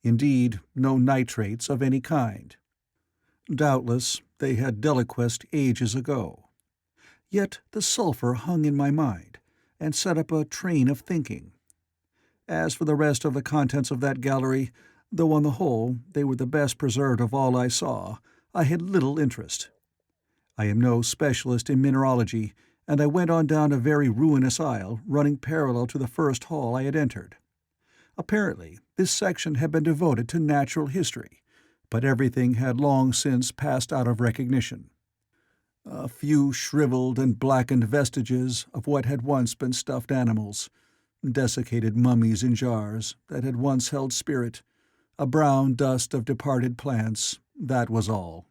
Indeed, no nitrates of any kind. Doubtless they had deliquesced ages ago. Yet the sulphur hung in my mind, and set up a train of thinking. As for the rest of the contents of that gallery, though on the whole they were the best preserved of all I saw, I had little interest. I am no specialist in mineralogy, and I went on down a very ruinous aisle running parallel to the first hall I had entered. Apparently, this section had been devoted to natural history, but everything had long since passed out of recognition. A few shriveled and blackened vestiges of what had once been stuffed animals, desiccated mummies in jars that had once held spirit, a brown dust of departed plants, that was all.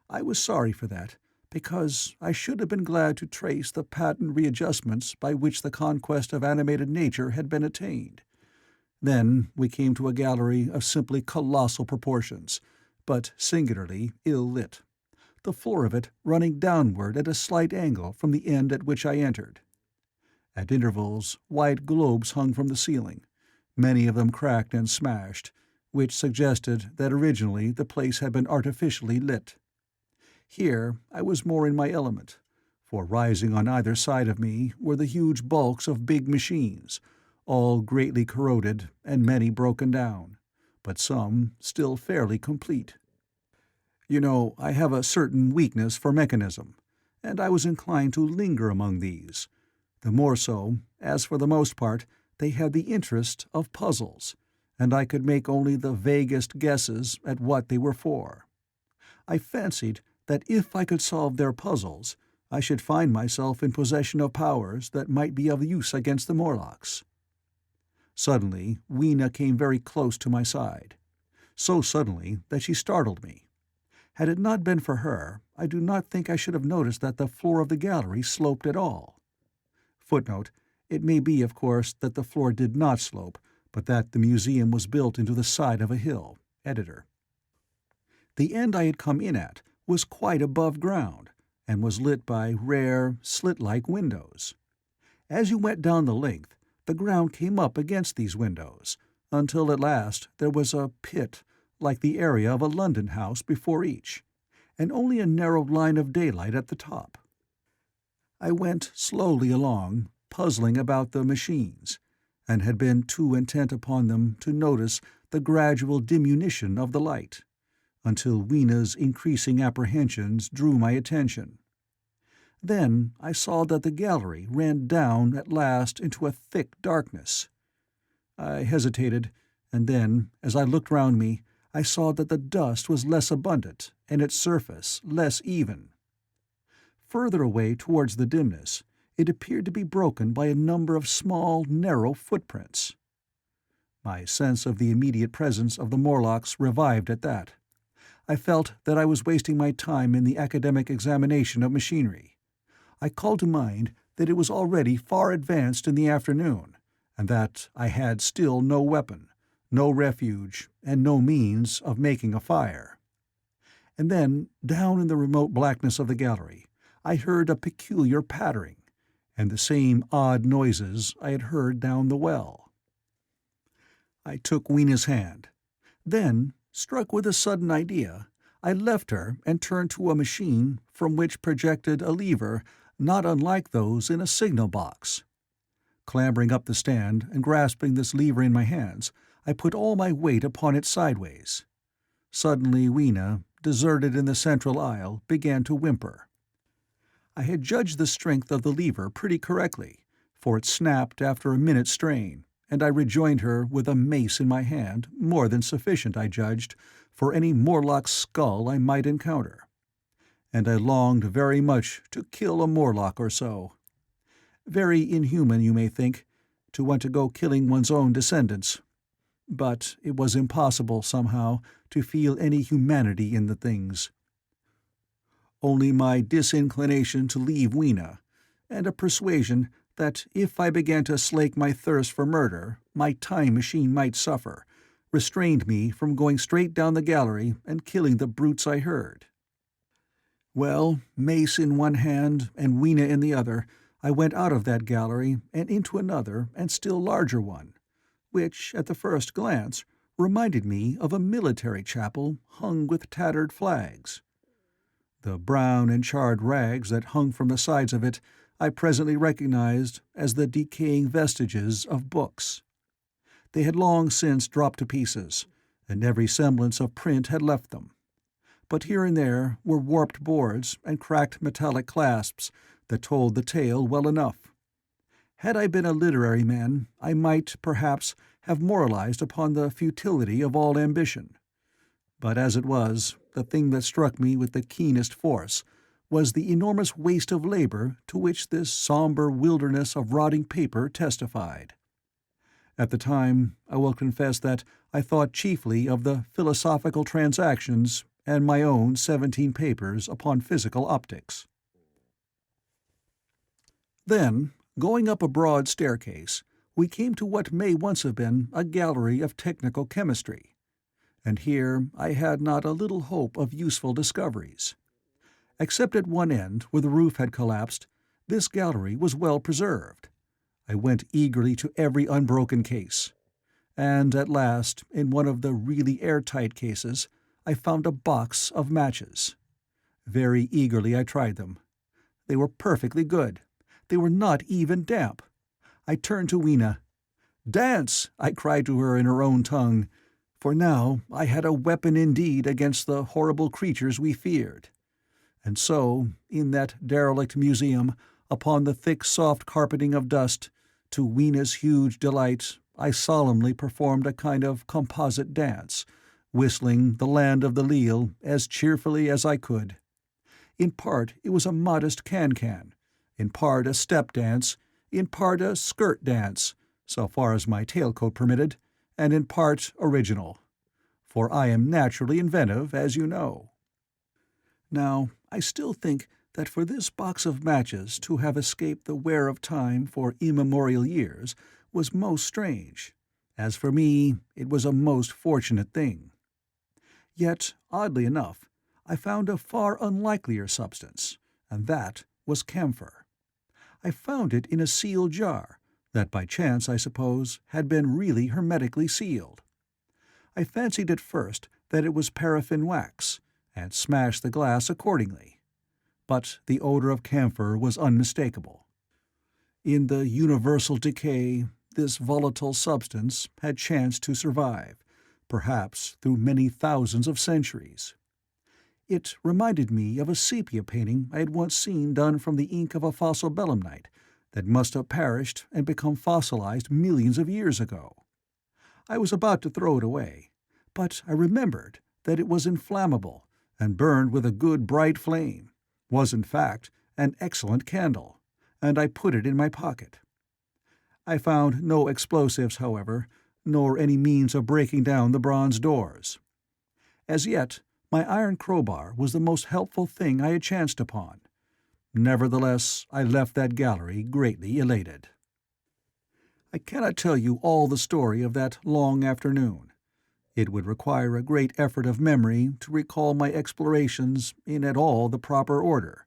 I was sorry for that, because I should have been glad to trace the patent readjustments by which the conquest of animated nature had been attained. Then we came to a gallery of simply colossal proportions, but singularly ill-lit, the floor of it running downward at a slight angle from the end at which I entered. At intervals, white globes hung from the ceiling, many of them cracked and smashed, which suggested that originally the place had been artificially lit. Here I was more in my element, for rising on either side of me were the huge bulks of big machines, all greatly corroded and many broken down, but some still fairly complete. You know, I have a certain weakness for mechanism, and I was inclined to linger among these, the more so, as for the most part they had the interest of puzzles, and I could make only the vaguest guesses at what they were for. I fancied that if I could solve their puzzles, I should find myself in possession of powers that might be of use against the Morlocks. Suddenly Weena came very close to my side, so suddenly that she startled me. Had it not been for her, I do not think I should have noticed that the floor of the gallery sloped at all. Footnote: it may be, of course, that the floor did not slope, but that the museum was built into the side of a hill. Editor. The end I had come in at was quite above ground, and was lit by rare, slit-like windows. As you went down the length, the ground came up against these windows, until at last there was a pit like the area of a London house before each, and only a narrow line of daylight at the top. I went slowly along, puzzling about the machines, and had been too intent upon them to notice the gradual diminution of the light, until Weena's increasing apprehensions drew my attention. Then I saw that the gallery ran down at last into a thick darkness. I hesitated, and then, as I looked round me, I saw that the dust was less abundant and its surface less even. Further away towards the dimness, it appeared to be broken by a number of small, narrow footprints. My sense of the immediate presence of the Morlocks revived at that. I felt that I was wasting my time in the academic examination of machinery. I called to mind that it was already far advanced in the afternoon, and that I had still no weapon, no refuge, and no means of making a fire. And then, down in the remote blackness of the gallery, I heard a peculiar pattering, and the same odd noises I had heard down the well. I took Weena's hand. Then, struck with a sudden idea, I left her and turned to a machine from which projected a lever not unlike those in a signal box. Clambering up the stand and grasping this lever in my hands, I put all my weight upon it sideways. Suddenly Weena, deserted in the central aisle, began to whimper. I had judged the strength of the lever pretty correctly, for it snapped after a minute's strain, and I rejoined her with a mace in my hand, more than sufficient, I judged, for any Morlock skull I might encounter. And I longed very much to kill a Morlock or so. Very inhuman, you may think, to want to go killing one's own descendants. But it was impossible, somehow, to feel any humanity in the things. Only my disinclination to leave Weena, and a persuasion that if I began to slake my thirst for murder, my time machine might suffer, restrained me from going straight down the gallery and killing the brutes I heard. Well, mace in one hand and Weena in the other, I went out of that gallery and into another and still larger one, which, at the first glance, reminded me of a military chapel hung with tattered flags. The brown and charred rags that hung from the sides of it I presently recognized as the decaying vestiges of books. They had long since dropped to pieces, and every semblance of print had left them. But here and there were warped boards and cracked metallic clasps that told the tale well enough. Had I been a literary man, I might, perhaps, have moralized upon the futility of all ambition. But as it was, the thing that struck me with the keenest force was the enormous waste of labor to which this somber wilderness of rotting paper testified. At the time, I will confess that I thought chiefly of the Philosophical Transactions and my own 17 papers upon physical optics. Then, going up a broad staircase, we came to what may once have been a gallery of technical chemistry, and here I had not a little hope of useful discoveries. Except at one end, where the roof had collapsed, this gallery was well preserved. I went eagerly to every unbroken case, and at last, in one of the really airtight cases, I found a box of matches. Very eagerly I tried them. They were perfectly good. They were not even damp. I turned to Weena. "Dance!" I cried to her in her own tongue, for now I had a weapon indeed against the horrible creatures we feared. And so, in that derelict museum, upon the thick soft carpeting of dust, to Weena's huge delight, I solemnly performed a kind of composite dance, whistling The Land of the Leal as cheerfully as I could. In part it was a modest can-can, in part a step dance, in part a skirt dance, so far as my tailcoat permitted, and in part original. For I am naturally inventive, as you know. Now, I still think that for this box of matches to have escaped the wear of time for immemorial years was most strange. As for me, it was a most fortunate thing. Yet, oddly enough, I found a far unlikelier substance, and that was camphor. I found it in a sealed jar, that by chance, I suppose, had been really hermetically sealed. I fancied at first that it was paraffin wax, and smashed the glass accordingly. But the odor of camphor was unmistakable. In the universal decay, this volatile substance had chanced to survive, perhaps through many thousands of centuries. It reminded me of a sepia painting I had once seen done from the ink of a fossil belemnite that must have perished and become fossilized millions of years ago. I was about to throw it away, but I remembered that it was inflammable and burned with a good bright flame, was in fact an excellent candle, and I put it in my pocket. I found no explosives, however, nor any means of breaking down the bronze doors. As yet, my iron crowbar was the most helpful thing I had chanced upon. Nevertheless, I left that gallery greatly elated. I cannot tell you all the story of that long afternoon. It would require a great effort of memory to recall my explorations in at all the proper order.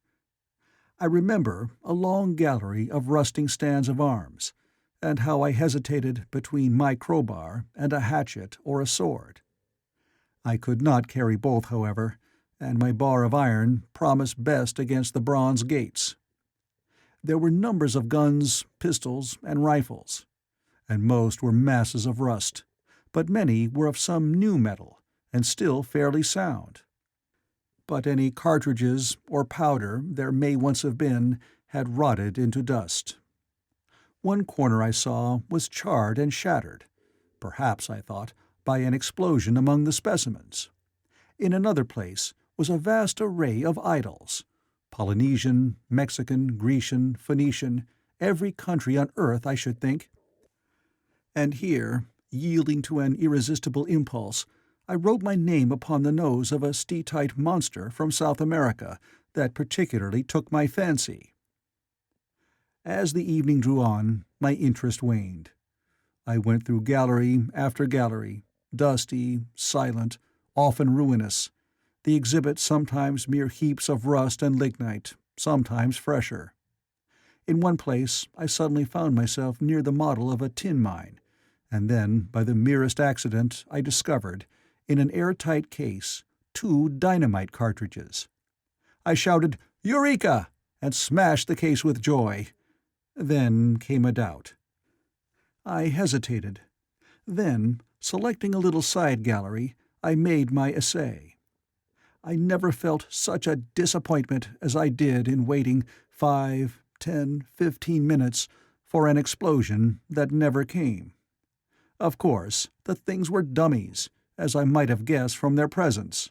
I remember a long gallery of rusting stands of arms, and how I hesitated between my crowbar and a hatchet or a sword. I could not carry both, however, and my bar of iron promised best against the bronze gates. There were numbers of guns, pistols, and rifles, and most were masses of rust, but many were of some new metal, and still fairly sound. But any cartridges or powder there may once have been had rotted into dust. One corner I saw was charred and shattered, perhaps, I thought, by an explosion among the specimens. In another place was a vast array of idols, Polynesian, Mexican, Grecian, Phoenician, every country on earth, I should think. And here, yielding to an irresistible impulse, I wrote my name upon the nose of a steatite monster from South America that particularly took my fancy. As the evening drew on, my interest waned. I went through gallery after gallery, dusty, silent, often ruinous, the exhibits sometimes mere heaps of rust and lignite, sometimes fresher. In one place I suddenly found myself near the model of a tin mine, and then, by the merest accident, I discovered, in an airtight case, 2 dynamite cartridges. I shouted, "Eureka!" and smashed the case with joy. Then came a doubt. I hesitated. Then, selecting a little side gallery, I made my essay. I never felt such a disappointment as I did in waiting 5, 10, 15 minutes for an explosion that never came. Of course, the things were dummies, as I might have guessed from their presence.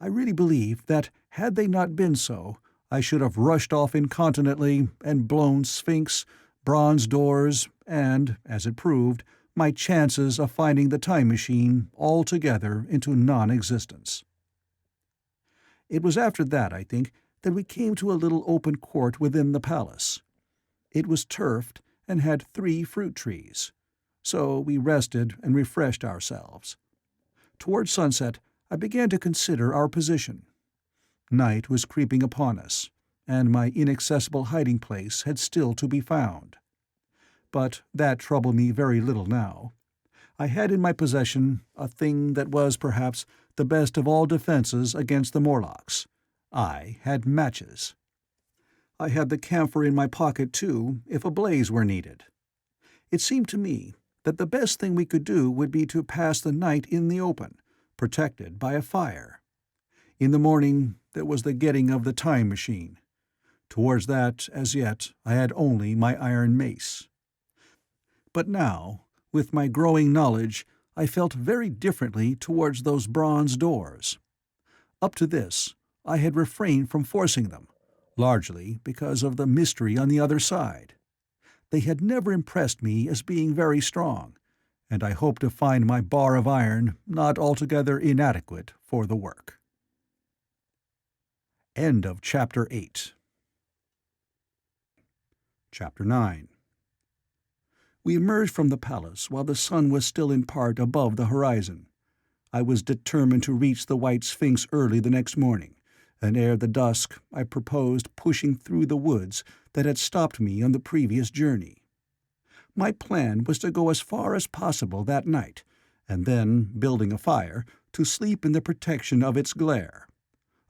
I really believe that, had they not been so, I should have rushed off incontinently and blown Sphinx, bronze doors, and, as it proved, my chances of finding the time machine altogether into non-existence. It was after that, I think, that we came to a little open court within the palace. It was turfed and had 3 fruit trees, so we rested and refreshed ourselves. Toward sunset, I began to consider our position. Night was creeping upon us, and my inaccessible hiding place had still to be found. But that troubled me very little now. I had in my possession a thing that was perhaps the best of all defenses against the Morlocks. I had matches. I had the camphor in my pocket, too, if a blaze were needed. It seemed to me that the best thing we could do would be to pass the night in the open, protected by a fire. In the morning there was the getting of the time machine. Towards that, as yet, I had only my iron mace. But now, with my growing knowledge, I felt very differently towards those bronze doors. Up to this, I had refrained from forcing them, largely because of the mystery on the other side. They had never impressed me as being very strong, and I hoped to find my bar of iron not altogether inadequate for the work. End of Chapter 8. Chapter 9. We emerged from the palace while the sun was still in part above the horizon. I was determined to reach the White Sphinx early the next morning, and ere the dusk I proposed pushing through the woods that had stopped me on the previous journey. My plan was to go as far as possible that night, and then, building a fire, to sleep in the protection of its glare.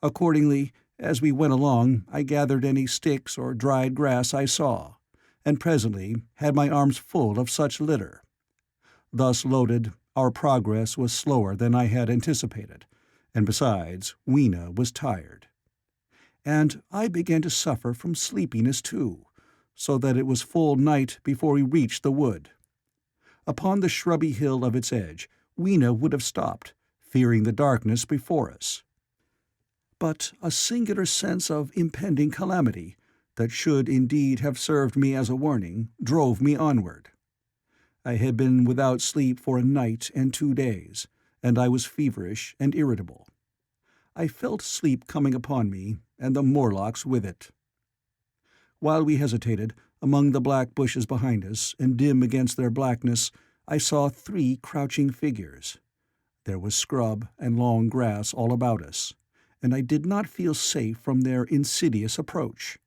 Accordingly, as we went along, I gathered any sticks or dried grass I saw, and presently had my arms full of such litter. Thus loaded, our progress was slower than I had anticipated, and besides, Weena was tired. And I began to suffer from sleepiness too, so that it was full night before we reached the wood. Upon the shrubby hill of its edge, Weena would have stopped, fearing the darkness before us. But a singular sense of impending calamity, that should indeed have served me as a warning, drove me onward. I had been without sleep for a night and 2 days, and I was feverish and irritable. I felt sleep coming upon me, and the Morlocks with it. While we hesitated, among the black bushes behind us, and dim against their blackness, I saw 3 crouching figures. There was scrub and long grass all about us, and I did not feel safe from their insidious approach.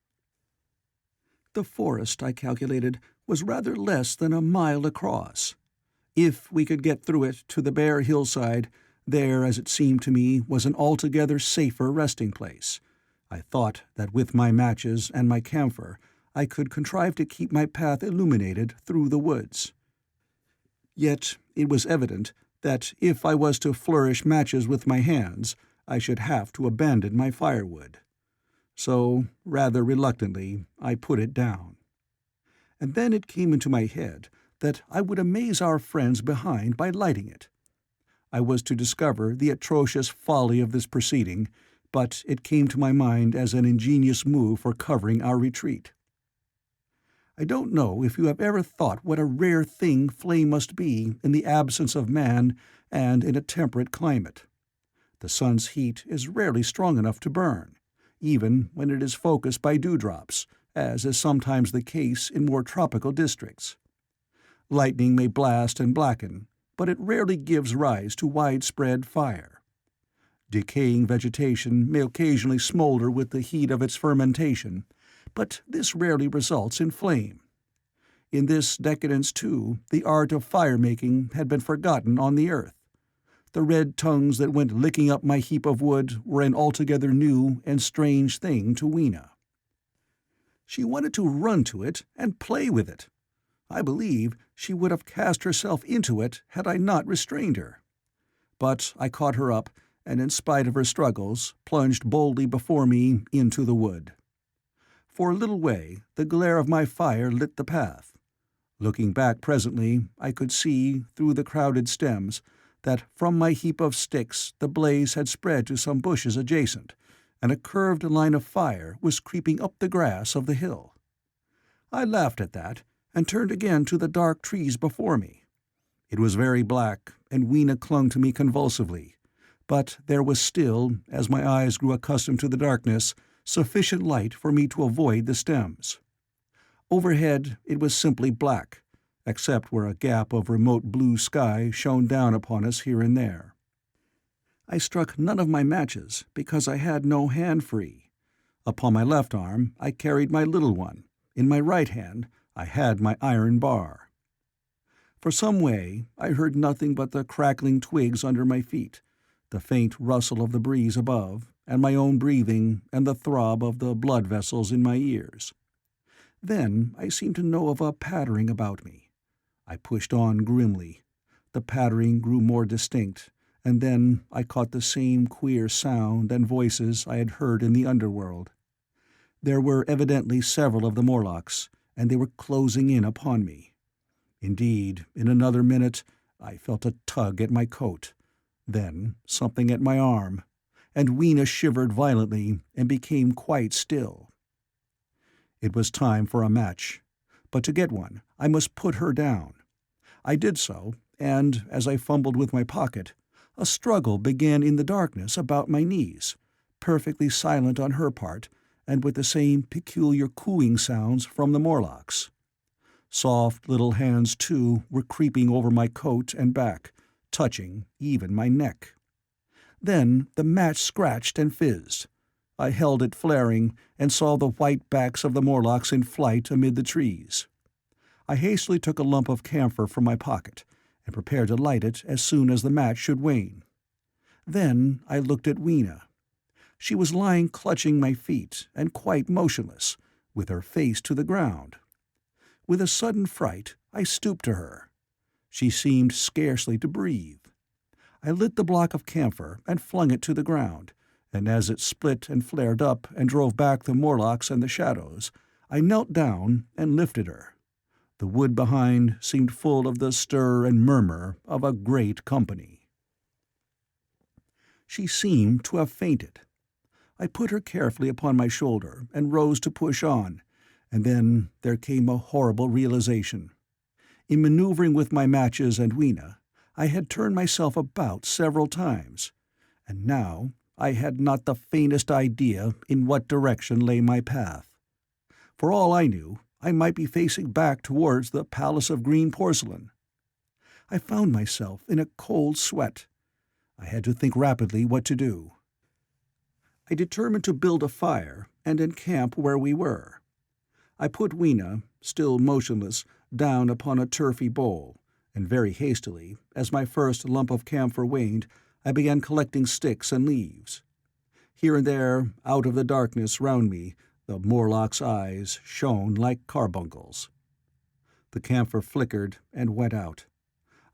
The forest, I calculated, was rather less than a mile across. If we could get through it to the bare hillside, there, as it seemed to me, was an altogether safer resting place. I thought that with my matches and my camphor I could contrive to keep my path illuminated through the woods. Yet it was evident that if I was to flourish matches with my hands, I should have to abandon my firewood. So, rather reluctantly, I put it down. And then it came into my head that I would amaze our friends behind by lighting it. I was to discover the atrocious folly of this proceeding, but it came to my mind as an ingenious move for covering our retreat. I don't know if you have ever thought what a rare thing flame must be in the absence of man and in a temperate climate. The sun's heat is rarely strong enough to burn, even when it is focused by dewdrops, as is sometimes the case in more tropical districts. Lightning may blast and blacken, but it rarely gives rise to widespread fire. Decaying vegetation may occasionally smolder with the heat of its fermentation, but this rarely results in flame. In this decadence, too, the art of fire-making had been forgotten on the earth. The red tongues that went licking up my heap of wood were an altogether new and strange thing to Weena. She wanted to run to it and play with it. I believe she would have cast herself into it had I not restrained her. But I caught her up, and in spite of her struggles, plunged boldly before me into the wood. For a little way, the glare of my fire lit the path. Looking back presently, I could see, through the crowded stems, that from my heap of sticks the blaze had spread to some bushes adjacent, and a curved line of fire was creeping up the grass of the hill. I laughed at that, and turned again to the dark trees before me. It was very black, and Weena clung to me convulsively, but there was still, as my eyes grew accustomed to the darkness, sufficient light for me to avoid the stems. Overhead it was simply black, except where a gap of remote blue sky shone down upon us here and there. I struck none of my matches because I had no hand free. Upon my left arm I carried my little one. In my right hand I had my iron bar. For some way I heard nothing but the crackling twigs under my feet, the faint rustle of the breeze above, and my own breathing and the throb of the blood vessels in my ears. Then I seemed to know of a pattering about me. I pushed on grimly. The pattering grew more distinct, and then I caught the same queer sound and voices I had heard in the underworld. There were evidently several of the Morlocks, and they were closing in upon me. Indeed, in another minute I felt a tug at my coat, then something at my arm, and Weena shivered violently and became quite still. It was time for a match, but to get one I must put her down. I did so, and as I fumbled with my pocket, a struggle began in the darkness about my knees, perfectly silent on her part, and with the same peculiar cooing sounds from the Morlocks. Soft little hands, too, were creeping over my coat and back, touching even my neck. Then the match scratched and fizzed. I held it flaring and saw the white backs of the Morlocks in flight amid the trees. I hastily took a lump of camphor from my pocket and prepared to light it as soon as the match should wane. Then I looked at Weena. She was lying clutching my feet and quite motionless, with her face to the ground. With a sudden fright, I stooped to her. She seemed scarcely to breathe. I lit the block of camphor and flung it to the ground, and as it split and flared up and drove back the Morlocks and the shadows, I knelt down and lifted her. The wood behind seemed full of the stir and murmur of a great company. She seemed to have fainted. I put her carefully upon my shoulder and rose to push on, and then there came a horrible realization. In maneuvering with my matches and Weena, I had turned myself about several times, and now I had not the faintest idea in what direction lay my path. For all I knew, I might be facing back towards the Palace of Green Porcelain. I found myself in a cold sweat. I had to think rapidly what to do. I determined to build a fire and encamp where we were. I put Weena, still motionless, down upon a turfy bowl, and very hastily, as my first lump of camphor waned, I began collecting sticks and leaves. Here and there, out of the darkness round me, the Morlock's eyes shone like carbuncles. The camphor flickered and went out.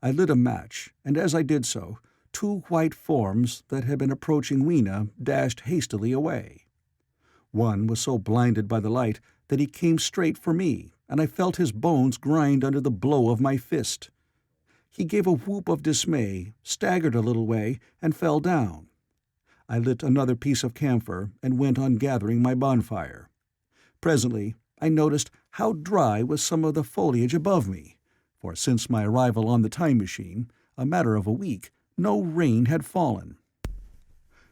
I lit a match, and as I did so, two white forms that had been approaching Weena dashed hastily away. One was so blinded by the light that he came straight for me, and I felt his bones grind under the blow of my fist. He gave a whoop of dismay, staggered a little way, and fell down. I lit another piece of camphor and went on gathering my bonfire. Presently I noticed how dry was some of the foliage above me, for since my arrival on the time machine, a matter of a week, no rain had fallen.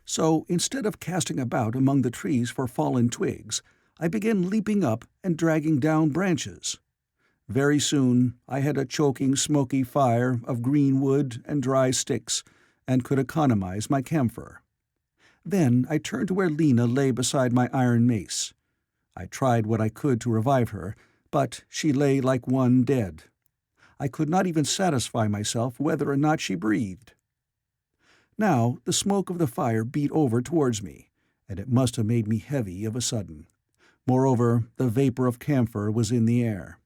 So instead of casting about among the trees for fallen twigs, I began leaping up and dragging down branches. Very soon I had a choking, smoky fire of green wood and dry sticks, and could economize my camphor. Then I turned to where Lena lay beside my iron mace. I tried what I could to revive her, but she lay like one dead. I could not even satisfy myself whether or not she breathed. Now the smoke of the fire beat over towards me, and it must have made me heavy of a sudden. Moreover, the vapor of camphor was in the air.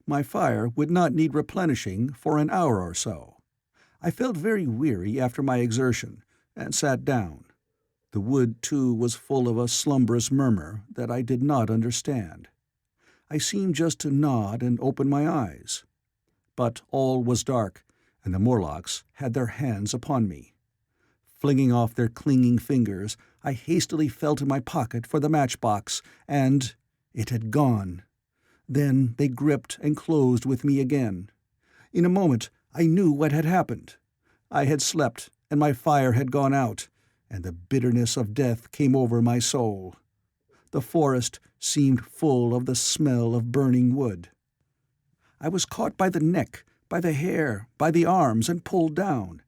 My fire would not need replenishing for an hour or so. I felt very weary after my exertion, and sat down. The wood, too, was full of a slumberous murmur that I did not understand. I seemed just to nod and open my eyes. But all was dark, and the Morlocks had their hands upon me. Flinging off their clinging fingers, I hastily felt in my pocket for the matchbox, and it had gone. Then they gripped and closed with me again. In a moment I knew what had happened. I had slept, and my fire had gone out, and the bitterness of death came over my soul. The forest seemed full of the smell of burning wood. I was caught by the neck, by the hair, by the arms, and pulled down.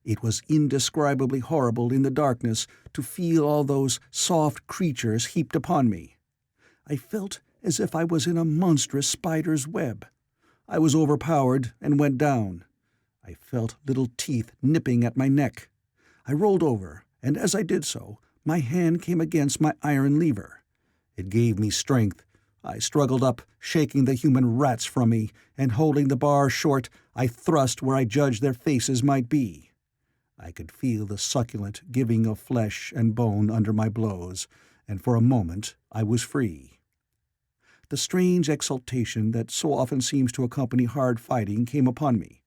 It was indescribably horrible in the darkness to feel all those soft creatures heaped upon me. I felt as if I was in a monstrous spider's web. I was overpowered and went down. I felt little teeth nipping at my neck. I rolled over, and as I did so, my hand came against my iron lever. It gave me strength. I struggled up, shaking the human rats from me, and holding the bar short, I thrust where I judged their faces might be. I could feel the succulent giving of flesh and bone under my blows, and for a moment I was free. The strange exultation that so often seems to accompany hard fighting came upon me.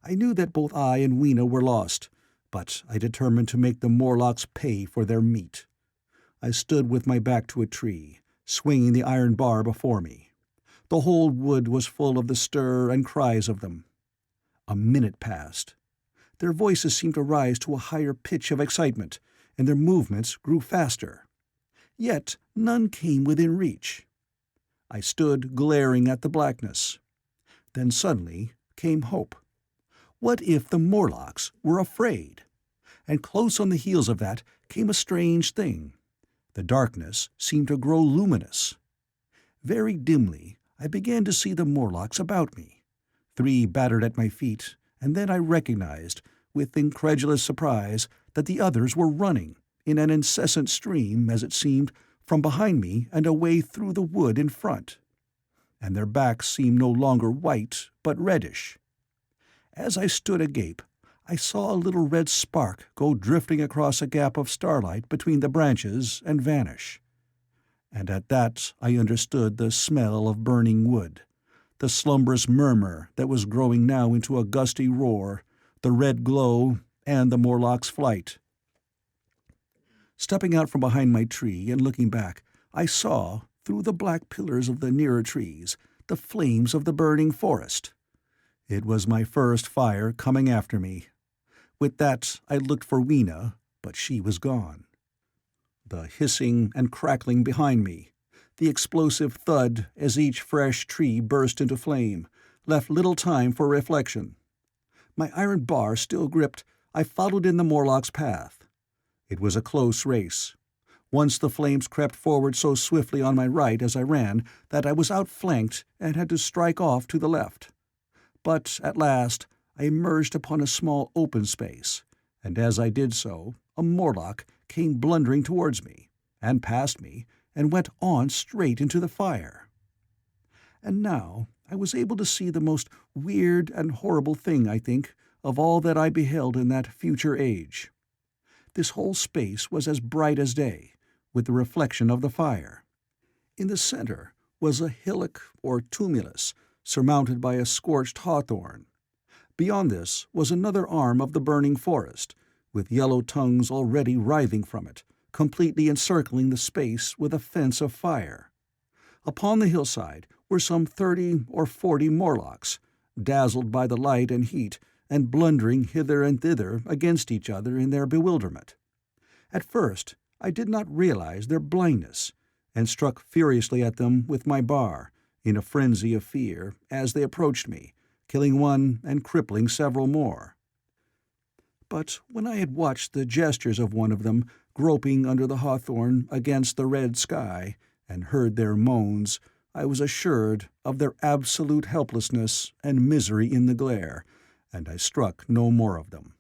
I knew that both I and Weena were lost, but I determined to make the Morlocks pay for their meat. I stood with my back to a tree, swinging the iron bar before me. The whole wood was full of the stir and cries of them. A minute passed. Their voices seemed to rise to a higher pitch of excitement, and their movements grew faster. Yet none came within reach. I stood glaring at the blackness. Then suddenly came hope. What if the Morlocks were afraid? And close on the heels of that came a strange thing. The darkness seemed to grow luminous. Very dimly, I began to see the Morlocks about me. 3 battered at my feet, and then I recognized, with incredulous surprise, that the others were running, in an incessant stream, as it seemed, from behind me and away through the wood in front. And their backs seemed no longer white, but reddish. As I stood agape, I saw a little red spark go drifting across a gap of starlight between the branches and vanish. And at that I understood the smell of burning wood, the slumberous murmur that was growing now into a gusty roar, the red glow, and the Morlock's flight. Stepping out from behind my tree and looking back, I saw, through the black pillars of the nearer trees, the flames of the burning forest. It was my first fire coming after me. With that I looked for Weena, but she was gone. The hissing and crackling behind me, the explosive thud as each fresh tree burst into flame, left little time for reflection. My iron bar still gripped, I followed in the Morlock's path. It was a close race. Once the flames crept forward so swiftly on my right as I ran that I was outflanked and had to strike off to the left. But at last I emerged upon a small open space, and as I did so, a Morlock came blundering towards me, and past me, and went on straight into the fire. And now I was able to see the most weird and horrible thing, I think, of all that I beheld in that future age. This whole space was as bright as day, with the reflection of the fire. In the center was a hillock or tumulus, surmounted by a scorched hawthorn. Beyond this was another arm of the burning forest, with yellow tongues already writhing from it, completely encircling the space with a fence of fire. Upon the hillside were some 30 or 40 Morlocks, dazzled by the light and heat, and blundering hither and thither against each other in their bewilderment. At first I did not realize their blindness, and struck furiously at them with my bar, in a frenzy of fear, as they approached me, killing one and crippling several more. But when I had watched the gestures of one of them groping under the hawthorn against the red sky, and heard their moans, I was assured of their absolute helplessness and misery in the glare, and I struck no more of them.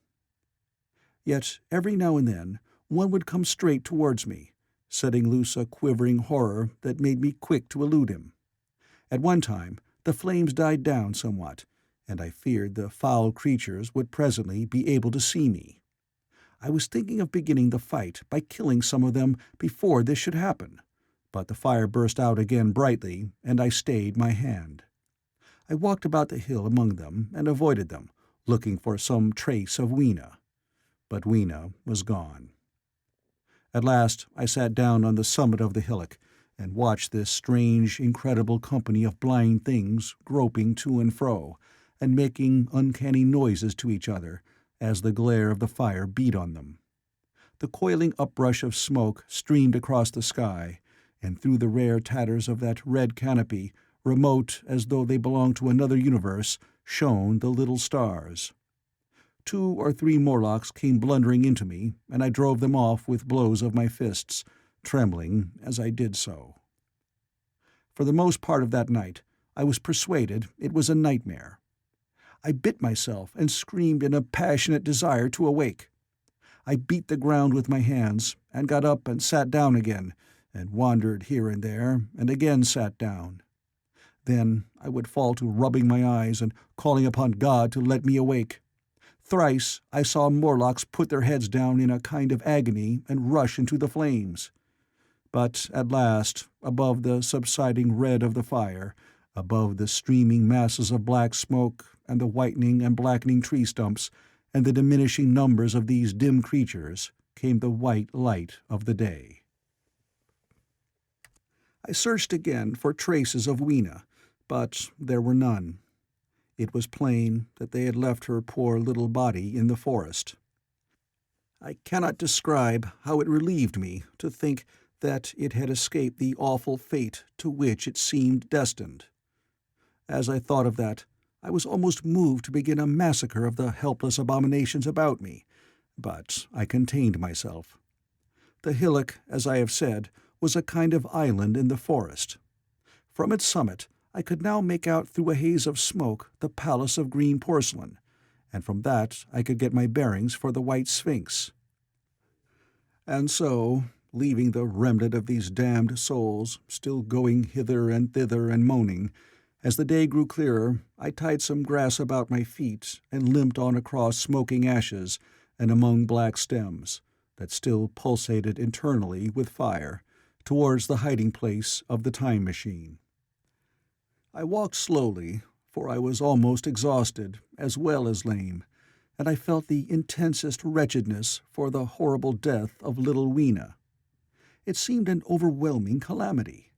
Yet every now and then one would come straight towards me, setting loose a quivering horror that made me quick to elude him. At one time the flames died down somewhat, and I feared the foul creatures would presently be able to see me. I was thinking of beginning the fight by killing some of them before this should happen, but the fire burst out again brightly, and I stayed my hand. I walked about the hill among them and avoided them, looking for some trace of Weena. But Weena was gone. At last I sat down on the summit of the hillock and watched this strange, incredible company of blind things groping to and fro, and making uncanny noises to each other as the glare of the fire beat on them. The coiling uprush of smoke streamed across the sky, and through the rare tatters of that red canopy, remote as though they belonged to another universe, shone the little stars. 2 or 3 Morlocks came blundering into me, and I drove them off with blows of my fists, trembling as I did so. For the most part of that night I was persuaded it was a nightmare. I bit myself and screamed in a passionate desire to awake. I beat the ground with my hands, and got up and sat down again, and wandered here and there, and again sat down. Then I would fall to rubbing my eyes and calling upon God to let me awake. Thrice I saw Morlocks put their heads down in a kind of agony and rush into the flames. But at last, above the subsiding red of the fire, above the streaming masses of black smoke and the whitening and blackening tree stumps, and the diminishing numbers of these dim creatures, came the white light of the day. I searched again for traces of Weena, but there were none. It was plain that they had left her poor little body in the forest. I cannot describe how it relieved me to think that it had escaped the awful fate to which it seemed destined. As I thought of that, I was almost moved to begin a massacre of the helpless abominations about me, but I contained myself. The hillock, as I have said, was a kind of island in the forest. From its summit I could now make out through a haze of smoke the palace of green porcelain, and from that I could get my bearings for the White Sphinx. And so, leaving the remnant of these damned souls still going hither and thither and moaning, as the day grew clearer I tied some grass about my feet and limped on across smoking ashes and among black stems that still pulsated internally with fire, towards the hiding-place of the time machine. I walked slowly, for I was almost exhausted as well as lame, and I felt the intensest wretchedness for the horrible death of little Weena. It seemed an overwhelming calamity.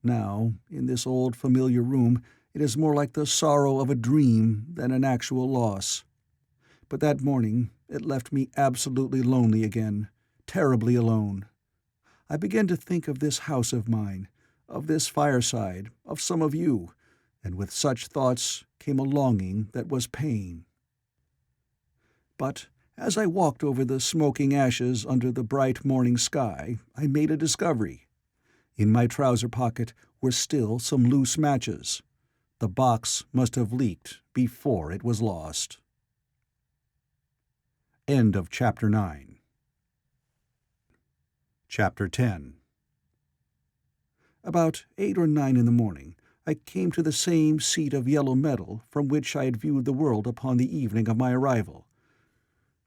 Now, in this old familiar room, it is more like the sorrow of a dream than an actual loss. But that morning it left me absolutely lonely again, terribly alone. I began to think of this house of mine, of this fireside, of some of you, and with such thoughts came a longing that was pain. But as I walked over the smoking ashes under the bright morning sky, I made a discovery. In my trouser pocket were still some loose matches. The box must have leaked before it was lost. End of Chapter 9. Chapter 10. About 8 or 9 in the morning, I came to the same seat of yellow metal from which I had viewed the world upon the evening of my arrival.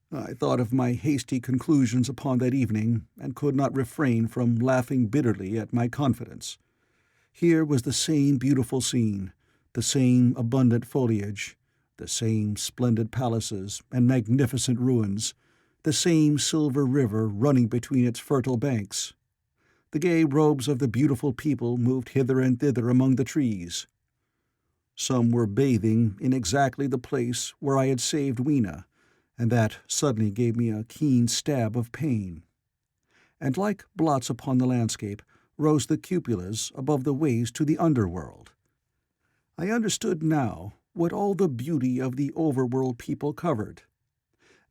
I thought of my hasty conclusions upon that evening, and could not refrain from laughing bitterly at my confidence. Here was the same beautiful scene, the same abundant foliage, the same splendid palaces and magnificent ruins, the same silver river running between its fertile banks. The gay robes of the beautiful people moved hither and thither among the trees. Some were bathing in exactly the place where I had saved Weena, and that suddenly gave me a keen stab of pain. And like blots upon the landscape rose the cupolas above the ways to the underworld. I understood now what all the beauty of the overworld people covered.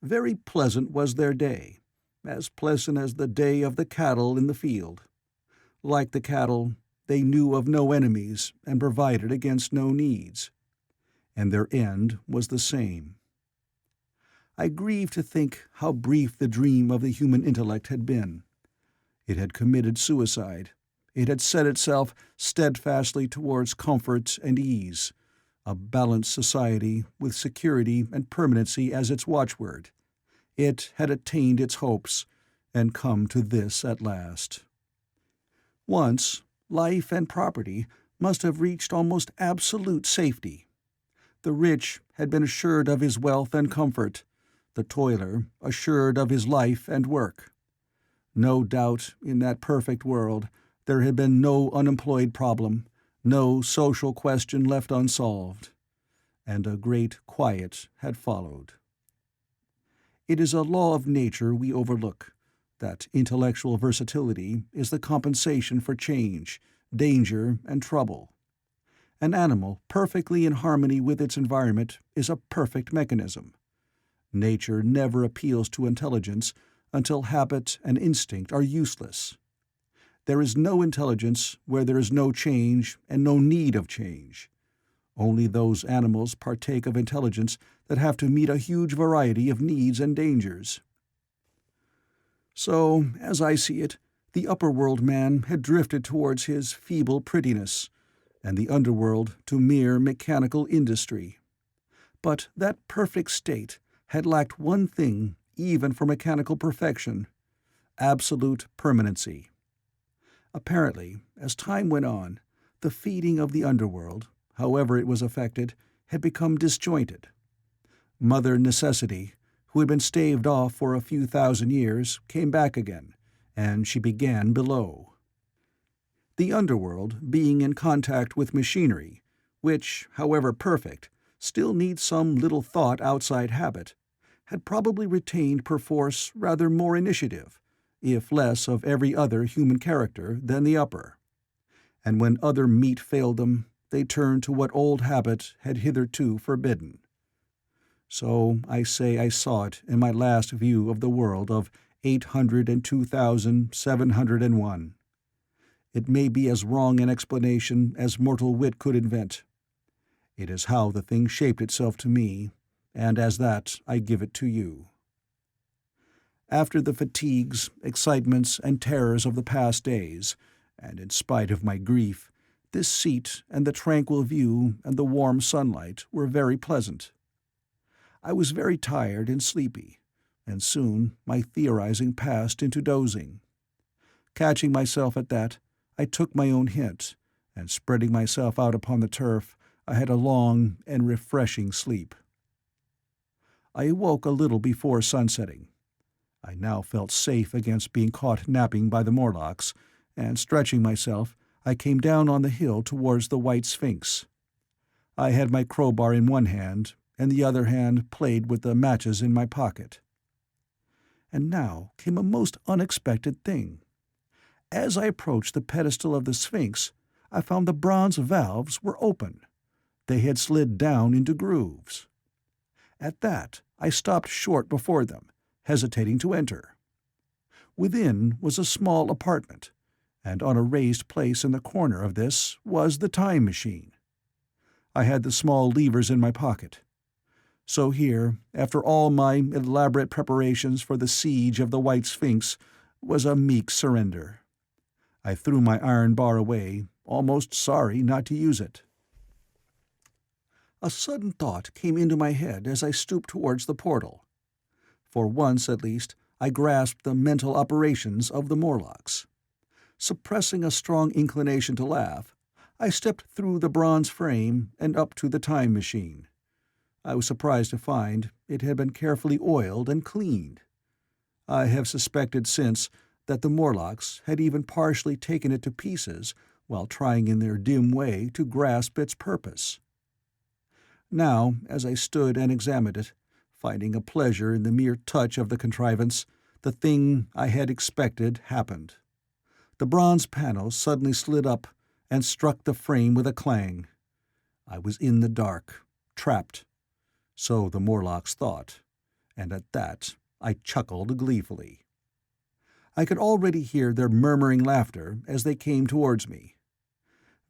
Very pleasant was their day, as pleasant as the day of the cattle in the field. Like the cattle, they knew of no enemies and provided against no needs. And their end was the same. I grieved to think how brief the dream of the human intellect had been. It had committed suicide. It had set itself steadfastly towards comfort and ease, a balanced society with security and permanency as its watchword. It had attained its hopes, and come to this at last. Once, life and property must have reached almost absolute safety. The rich had been assured of his wealth and comfort, the toiler assured of his life and work. No doubt in that perfect world there had been no unemployed problem, no social question left unsolved, and a great quiet had followed. It is a law of nature we overlook, that intellectual versatility is the compensation for change, danger, and trouble. An animal perfectly in harmony with its environment is a perfect mechanism. Nature never appeals to intelligence until habit and instinct are useless. There is no intelligence where there is no change and no need of change. Only those animals partake of intelligence that have to meet a huge variety of needs and dangers. So, as I see it, the upper-world man had drifted towards his feeble prettiness, and the underworld to mere mechanical industry. But that perfect state had lacked one thing even for mechanical perfection: absolute permanency. Apparently, as time went on, the feeding of the underworld, however it was affected, had become disjointed. Mother Necessity, who had been staved off for a few thousand years, came back again, and she began below. The underworld, being in contact with machinery, which, however perfect, still needs some little thought outside habit, had probably retained perforce rather more initiative, if less of every other human character, than the upper. And when other meat failed them, they turned to what old habit had hitherto forbidden. So I say I saw it in my last view of the world of 802,701. It may be as wrong an explanation as mortal wit could invent. It is how the thing shaped itself to me, and as that I give it to you. After the fatigues, excitements, and terrors of the past days, and in spite of my grief, this seat and the tranquil view and the warm sunlight were very pleasant. I was very tired and sleepy, and soon my theorizing passed into dozing. Catching myself at that, I took my own hint, and spreading myself out upon the turf, I had a long and refreshing sleep. I awoke a little before sunsetting. I now felt safe against being caught napping by the Morlocks, and stretching myself, I came down on the hill towards the White Sphinx. I had my crowbar in one hand, and the other hand played with the matches in my pocket. And now came a most unexpected thing. As I approached the pedestal of the Sphinx, I found the bronze valves were open. They had slid down into grooves. At that, I stopped short before them, hesitating to enter. Within was a small apartment, and on a raised place in the corner of this was the time machine. I had the small levers in my pocket. So here, after all my elaborate preparations for the siege of the White Sphinx, was a meek surrender. I threw my iron bar away, almost sorry not to use it. A sudden thought came into my head as I stooped towards the portal. For once, at least, I grasped the mental operations of the Morlocks. Suppressing a strong inclination to laugh, I stepped through the bronze frame and up to the time machine. I was surprised to find it had been carefully oiled and cleaned. I have suspected since that the Morlocks had even partially taken it to pieces while trying in their dim way to grasp its purpose. Now, as I stood and examined it, finding a pleasure in the mere touch of the contrivance, the thing I had expected happened. The bronze panel suddenly slid up and struck the frame with a clang. I was in the dark, trapped. So the Morlocks thought, and at that I chuckled gleefully. I could already hear their murmuring laughter as they came towards me.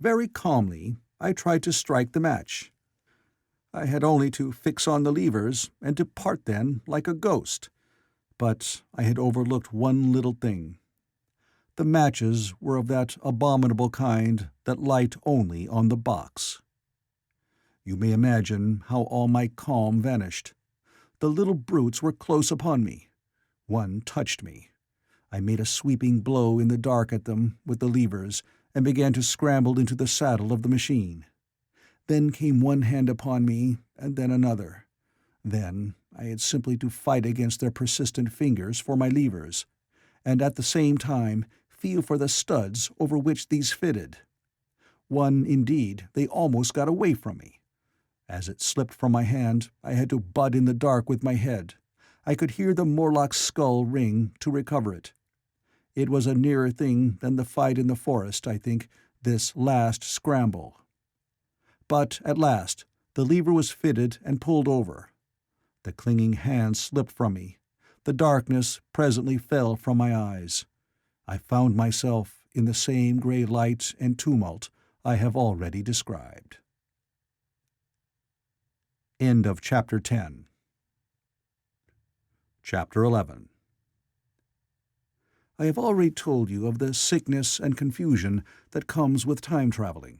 Very calmly, I tried to strike the match. I had only to fix on the levers and depart then like a ghost. But I had overlooked one little thing. The matches were of that abominable kind that light only on the box. You may imagine how all my calm vanished. The little brutes were close upon me. One touched me. I made a sweeping blow in the dark at them with the levers and began to scramble into the saddle of the machine. Then came one hand upon me, and then another. Then I had simply to fight against their persistent fingers for my levers, and at the same time feel for the studs over which these fitted. One, indeed, they almost got away from me. As it slipped from my hand, I had to butt in the dark with my head. I could hear the Morlock's skull ring to recover it. It was a nearer thing than the fight in the forest, I think, this last scramble. But at last the lever was fitted and pulled over. The clinging hand slipped from me. The darkness presently fell from my eyes. I found myself in the same grey light and tumult I have already described. End of Chapter 10. Chapter 11. I have already told you of the sickness and confusion that comes with time traveling,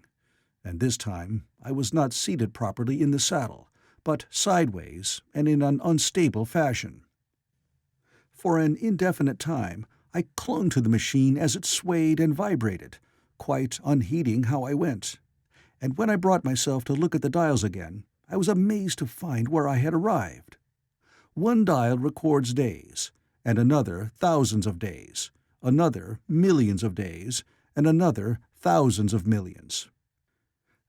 and this time I was not seated properly in the saddle, but sideways and in an unstable fashion. For an indefinite time I clung to the machine as it swayed and vibrated, quite unheeding how I went, and when I brought myself to look at the dials again, I was amazed to find where I had arrived. One dial records days, and another thousands of days, another millions of days, and another thousands of millions.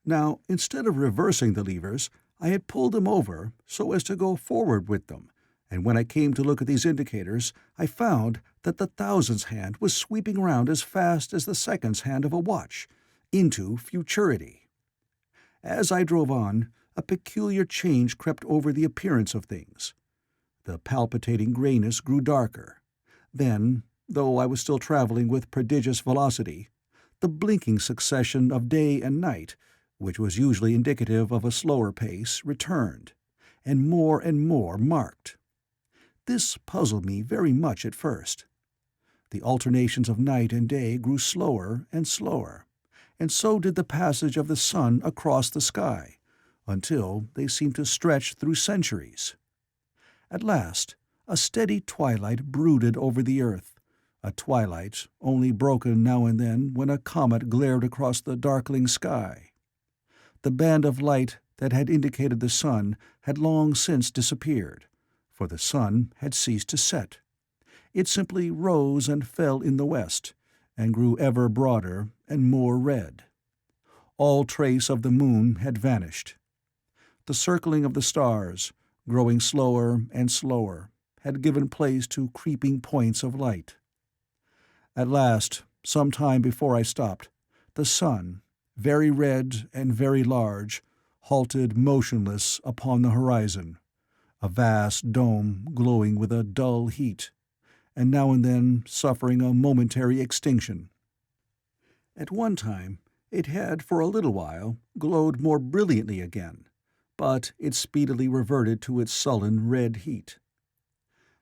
Now, instead of reversing the levers, I had pulled them over so as to go forward with them, and when I came to look at these indicators, I found that the thousands hand was sweeping round as fast as the seconds hand of a watch, into futurity. As I drove on, a peculiar change crept over the appearance of things. The palpitating grayness grew darker. Then, though I was still traveling with prodigious velocity, the blinking succession of day and night, which was usually indicative of a slower pace, returned, and more marked. This puzzled me very much at first. The alternations of night and day grew slower and slower, and so did the passage of the sun across the sky, until they seemed to stretch through centuries. At last, a steady twilight brooded over the earth, a twilight only broken now and then when a comet glared across the darkling sky. The band of light that had indicated the sun had long since disappeared, for the sun had ceased to set. It simply rose and fell in the west, and grew ever broader and more red. All trace of the moon had vanished. The circling of the stars, growing slower and slower, had given place to creeping points of light. At last, some time before I stopped, the sun, very red and very large, halted motionless upon the horizon, a vast dome glowing with a dull heat, and now and then suffering a momentary extinction. At one time it had for a little while glowed more brilliantly again, but it speedily reverted to its sullen red heat.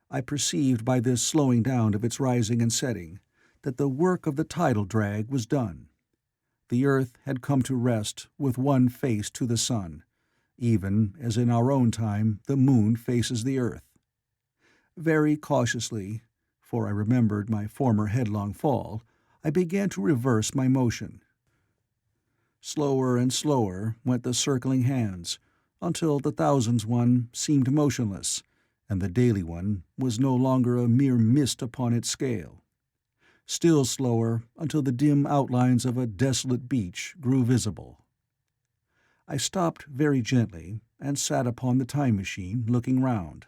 I perceived by this slowing down of its rising and setting that the work of the tidal drag was done. The earth had come to rest with one face to the sun, even as in our own time the moon faces the earth. Very cautiously, for I remembered my former headlong fall, I began to reverse my motion. Slower and slower went the circling hands, until the thousands one seemed motionless, and the daily one was no longer a mere mist upon its scale. Still slower until the dim outlines of a desolate beach grew visible. I stopped very gently and sat upon the time machine looking round.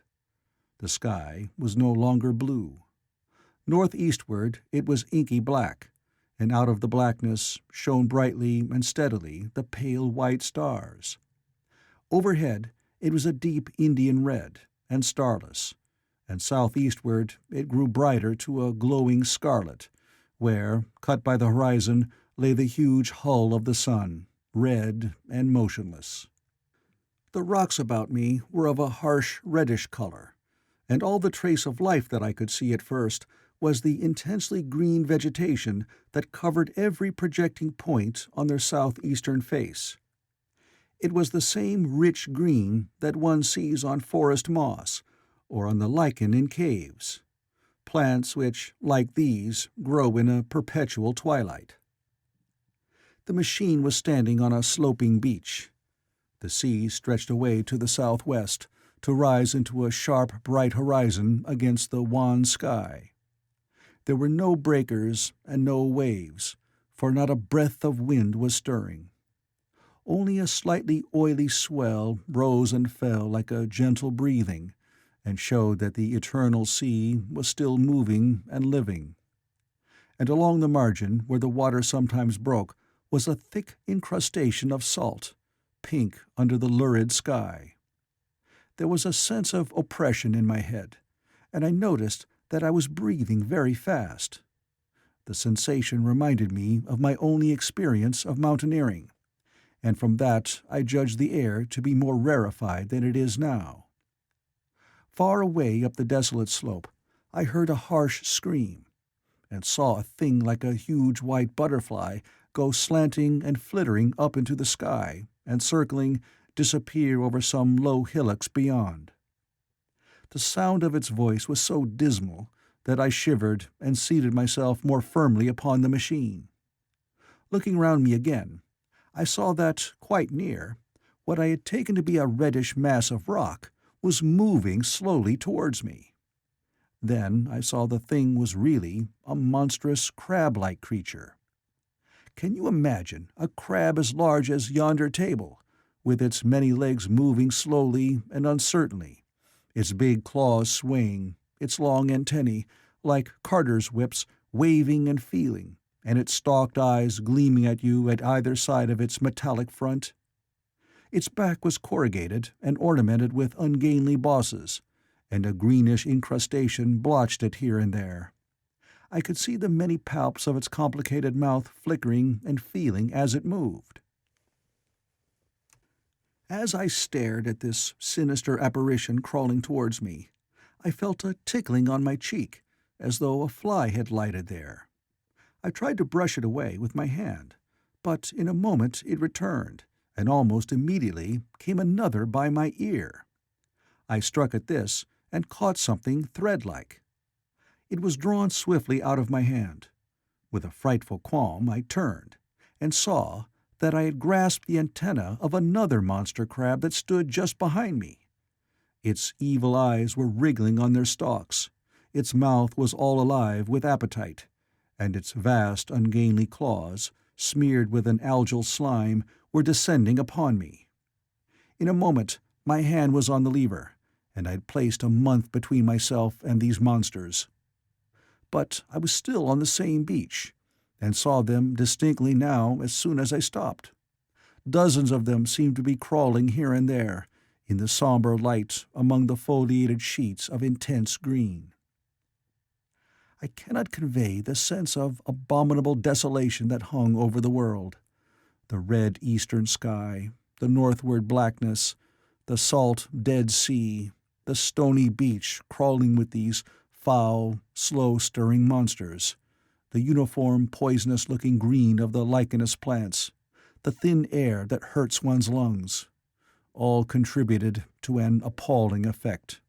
The sky was no longer blue. Northeastward it was inky black, and out of the blackness shone brightly and steadily the pale white stars. Overhead it was a deep Indian red, and starless, and southeastward it grew brighter to a glowing scarlet, where, cut by the horizon, lay the huge hull of the sun, red and motionless. The rocks about me were of a harsh reddish color, and all the trace of life that I could see at first was the intensely green vegetation that covered every projecting point on their southeastern face. It was the same rich green that one sees on forest moss, or on the lichen in caves, plants which, like these, grow in a perpetual twilight. The machine was standing on a sloping beach. The sea stretched away to the southwest, to rise into a sharp bright horizon against the wan sky. There were no breakers and no waves, for not a breath of wind was stirring. Only a slightly oily swell rose and fell like a gentle breathing, and showed that the eternal sea was still moving and living. And along the margin, where the water sometimes broke, was a thick incrustation of salt, pink under the lurid sky. There was a sense of oppression in my head, and I noticed that I was breathing very fast. The sensation reminded me of my only experience of mountaineering, and from that I judged the air to be more rarefied than it is now. Far away up the desolate slope, I heard a harsh scream, and saw a thing like a huge white butterfly go slanting and flittering up into the sky, and circling, disappear over some low hillocks beyond. The sound of its voice was so dismal that I shivered and seated myself more firmly upon the machine. Looking round me again, I saw that, quite near, what I had taken to be a reddish mass of rock was moving slowly towards me. Then I saw the thing was really a monstrous crab-like creature. Can you imagine a crab as large as yonder table, with its many legs moving slowly and uncertainly, its big claws swaying, its long antennae, like carters' whips, waving and feeling, and its stalked eyes gleaming at you at either side of its metallic front? Its back was corrugated and ornamented with ungainly bosses, and a greenish incrustation blotched it here and there. I could see the many palps of its complicated mouth flickering and feeling as it moved. As I stared at this sinister apparition crawling towards me, I felt a tickling on my cheek, as though a fly had lighted there. I tried to brush it away with my hand, but in a moment it returned, and almost immediately came another by my ear. I struck at this and caught something thread-like. It was drawn swiftly out of my hand. With a frightful qualm I turned, and saw that I had grasped the antenna of another monster crab that stood just behind me. Its evil eyes were wriggling on their stalks, its mouth was all alive with appetite, and its vast ungainly claws, smeared with an algal slime, were descending upon me. In a moment my hand was on the lever, and I had placed a month between myself and these monsters. But I was still on the same beach, and saw them distinctly now as soon as I stopped. Dozens of them seemed to be crawling here and there, in the sombre light among the foliated sheets of intense green. I cannot convey the sense of abominable desolation that hung over the world. The red eastern sky, the northward blackness, the salt dead sea, the stony beach crawling with these foul, slow-stirring monsters, the uniform poisonous-looking green of the lichenous plants, the thin air that hurts one's lungs, all contributed to an appalling effect.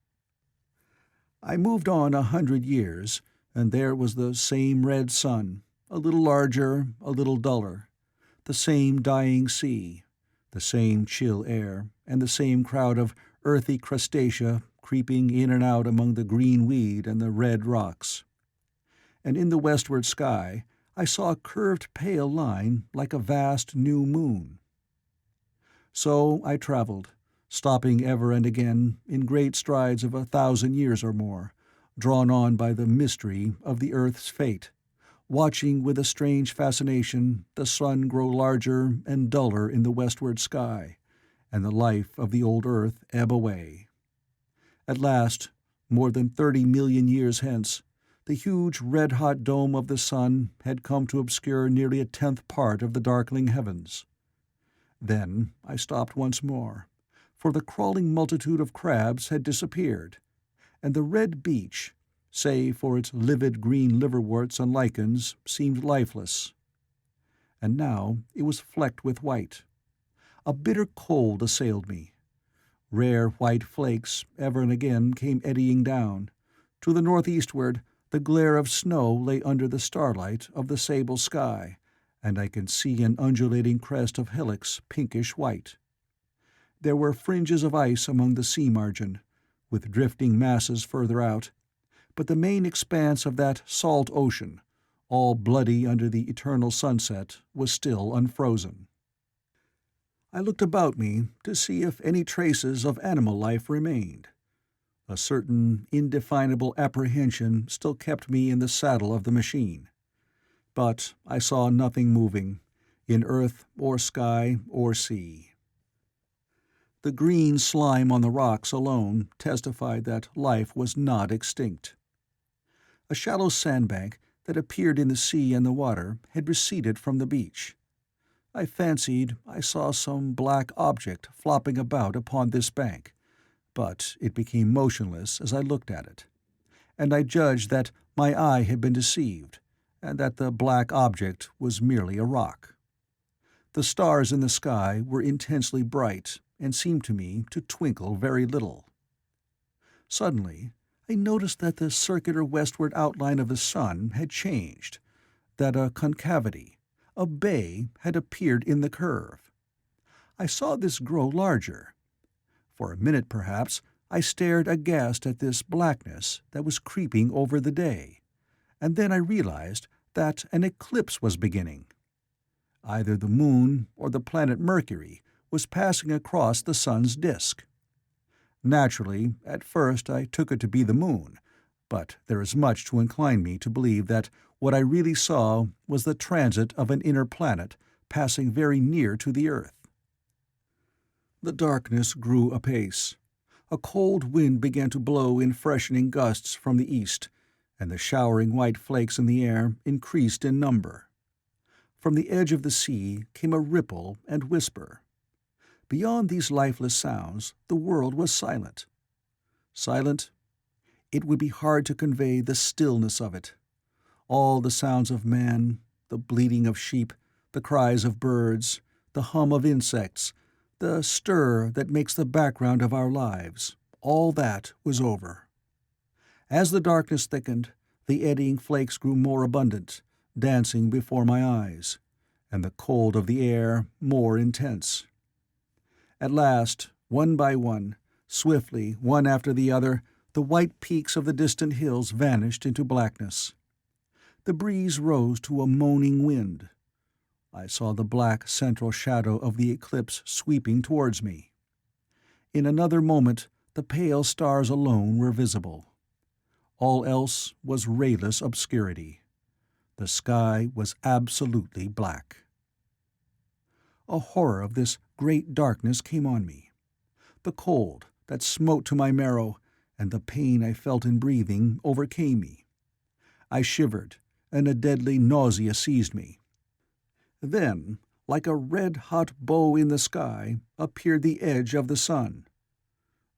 I moved on 100 years, and there was the same red sun, a little larger, a little duller, the same dying sea, the same chill air, and the same crowd of earthy crustacea creeping in and out among the green weed and the red rocks. And in the westward sky I saw a curved pale line like a vast new moon. So I travelled, stopping ever and again in great strides of 1,000 years or more, drawn on by the mystery of the earth's fate, watching with a strange fascination the sun grow larger and duller in the westward sky, and the life of the old earth ebb away. At last, more than 30 million years hence, the huge red-hot dome of the sun had come to obscure nearly a 10th part of the darkling heavens. Then I stopped once more, for the crawling multitude of crabs had disappeared, and the red beach, save for its livid green liverworts and lichens, seemed lifeless. And now it was flecked with white. A bitter cold assailed me. Rare white flakes ever and again came eddying down. To the northeastward, the glare of snow lay under the starlight of the sable sky, and I could see an undulating crest of hillocks pinkish white. There were fringes of ice among the sea margin, with drifting masses further out, but the main expanse of that salt ocean, all bloody under the eternal sunset, was still unfrozen. I looked about me to see if any traces of animal life remained. A certain indefinable apprehension still kept me in the saddle of the machine. But I saw nothing moving, in earth or sky or sea. The green slime on the rocks alone testified that life was not extinct. A shallow sandbank that appeared in the sea and the water had receded from the beach. I fancied I saw some black object flopping about upon this bank, but it became motionless as I looked at it, and I judged that my eye had been deceived, and that the black object was merely a rock. The stars in the sky were intensely bright, and seemed to me to twinkle very little. Suddenly I noticed that the circular westward outline of the sun had changed, that a concavity, a bay, had appeared in the curve. I saw this grow larger. For a minute, perhaps, I stared aghast at this blackness that was creeping over the day, and then I realized that an eclipse was beginning. Either the moon or the planet Mercury was passing across the sun's disk. Naturally, at first I took it to be the moon, but there is much to incline me to believe that what I really saw was the transit of an inner planet passing very near to the earth. The darkness grew apace. A cold wind began to blow in freshening gusts from the east, and the showering white flakes in the air increased in number. From the edge of the sea came a ripple and whisper. Beyond these lifeless sounds, the world was silent. Silent? It would be hard to convey the stillness of it. All the sounds of man, the bleating of sheep, the cries of birds, the hum of insects, the stir that makes the background of our lives, all that was over. As the darkness thickened, the eddying flakes grew more abundant, dancing before my eyes, and the cold of the air more intense. At last, one by one, swiftly, one after the other, the white peaks of the distant hills vanished into blackness. The breeze rose to a moaning wind. I saw the black central shadow of the eclipse sweeping towards me. In another moment the pale stars alone were visible. All else was rayless obscurity. The sky was absolutely black. A horror of this great darkness came on me. The cold that smote to my marrow and the pain I felt in breathing overcame me. I shivered, and a deadly nausea seized me. Then, like a red-hot bow in the sky, appeared the edge of the sun.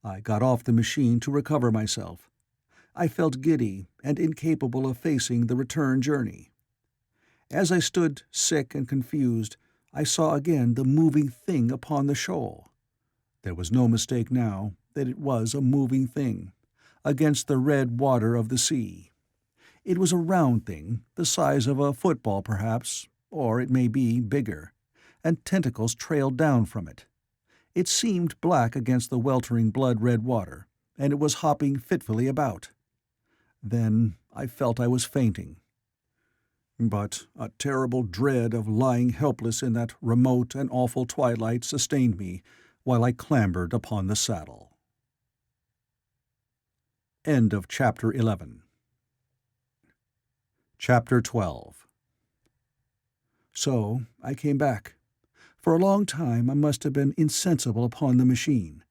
I got off the machine to recover myself. I felt giddy and incapable of facing the return journey. As I stood sick and confused, I saw again the moving thing upon the shoal. There was no mistake now that it was a moving thing, against the red water of the sea. It was a round thing, the size of a football perhaps, or it may be bigger, and tentacles trailed down from it. It seemed black against the weltering blood-red water, and it was hopping fitfully about. Then I felt I was fainting. But a terrible dread of lying helpless in that remote and awful twilight sustained me while I clambered upon the saddle. End of Chapter 11. Chapter 12. So I came back. For a long time I must have been insensible upon the machine.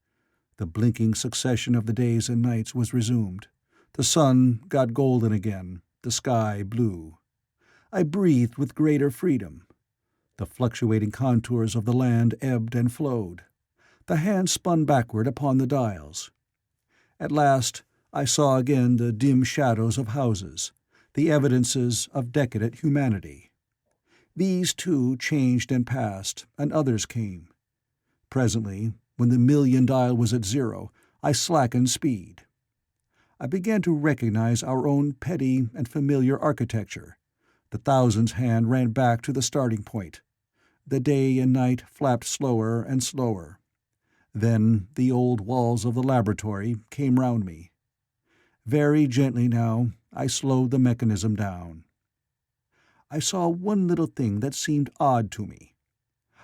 The blinking succession of the days and nights was resumed. The sun got golden again, the sky blue. I breathed with greater freedom. The fluctuating contours of the land ebbed and flowed. The hand spun backward upon the dials. At last I saw again the dim shadows of houses, the evidences of decadent humanity. These too changed and passed, and others came. Presently, when the million dial was at zero, I slackened speed. I began to recognize our own petty and familiar architecture. The thousands hand ran back to the starting point. The day and night flapped slower and slower. Then the old walls of the laboratory came round me. Very gently now I slowed the mechanism down. I saw one little thing that seemed odd to me.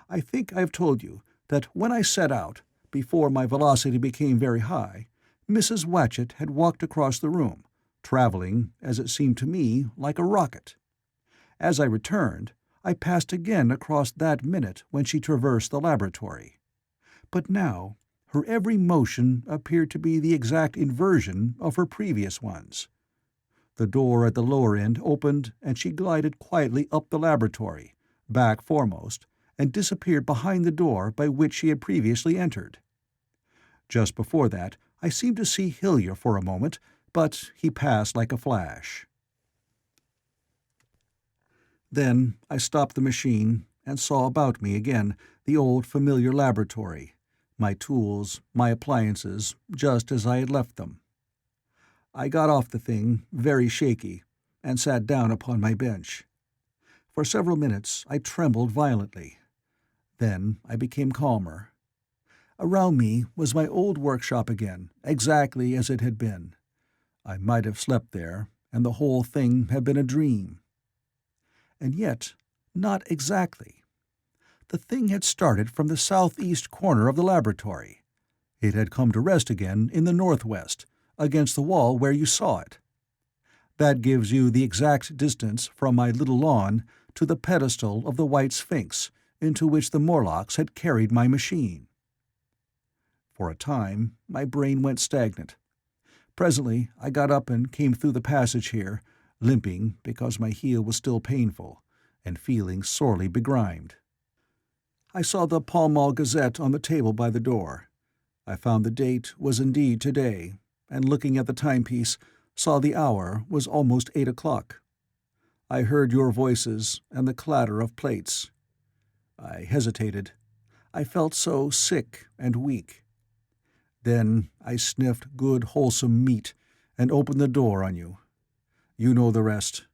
I think I have told you that when I set out, before my velocity became very high, Mrs. Watchett had walked across the room, travelling, as it seemed to me, like a rocket. As I returned, I passed again across that minute when she traversed the laboratory. But now her every motion appeared to be the exact inversion of her previous ones. The door at the lower end opened and she glided quietly up the laboratory, back foremost, and disappeared behind the door by which she had previously entered. Just before that I seemed to see Hillier for a moment, but he passed like a flash. Then I stopped the machine and saw about me again the old familiar laboratory, my tools, my appliances, just as I had left them. I got off the thing, very shaky, and sat down upon my bench. For several minutes I trembled violently. Then I became calmer. Around me was my old workshop again, exactly as it had been. I might have slept there, and the whole thing had been a dream. And yet, not exactly. The thing had started from the southeast corner of the laboratory. It had come to rest again in the northwest, against the wall where you saw it. That gives you the exact distance from my little lawn to the pedestal of the White Sphinx, into which the Morlocks had carried my machine. For a time, my brain went stagnant. Presently, I got up and came through the passage here, limping because my heel was still painful, and feeling sorely begrimed. I saw the Pall Mall Gazette on the table by the door. I found the date was indeed today, and looking at the timepiece, saw the hour was almost 8 o'clock. I heard your voices and the clatter of plates. I hesitated. I felt so sick and weak. Then I sniffed good wholesome meat and opened the door on you. You know the rest.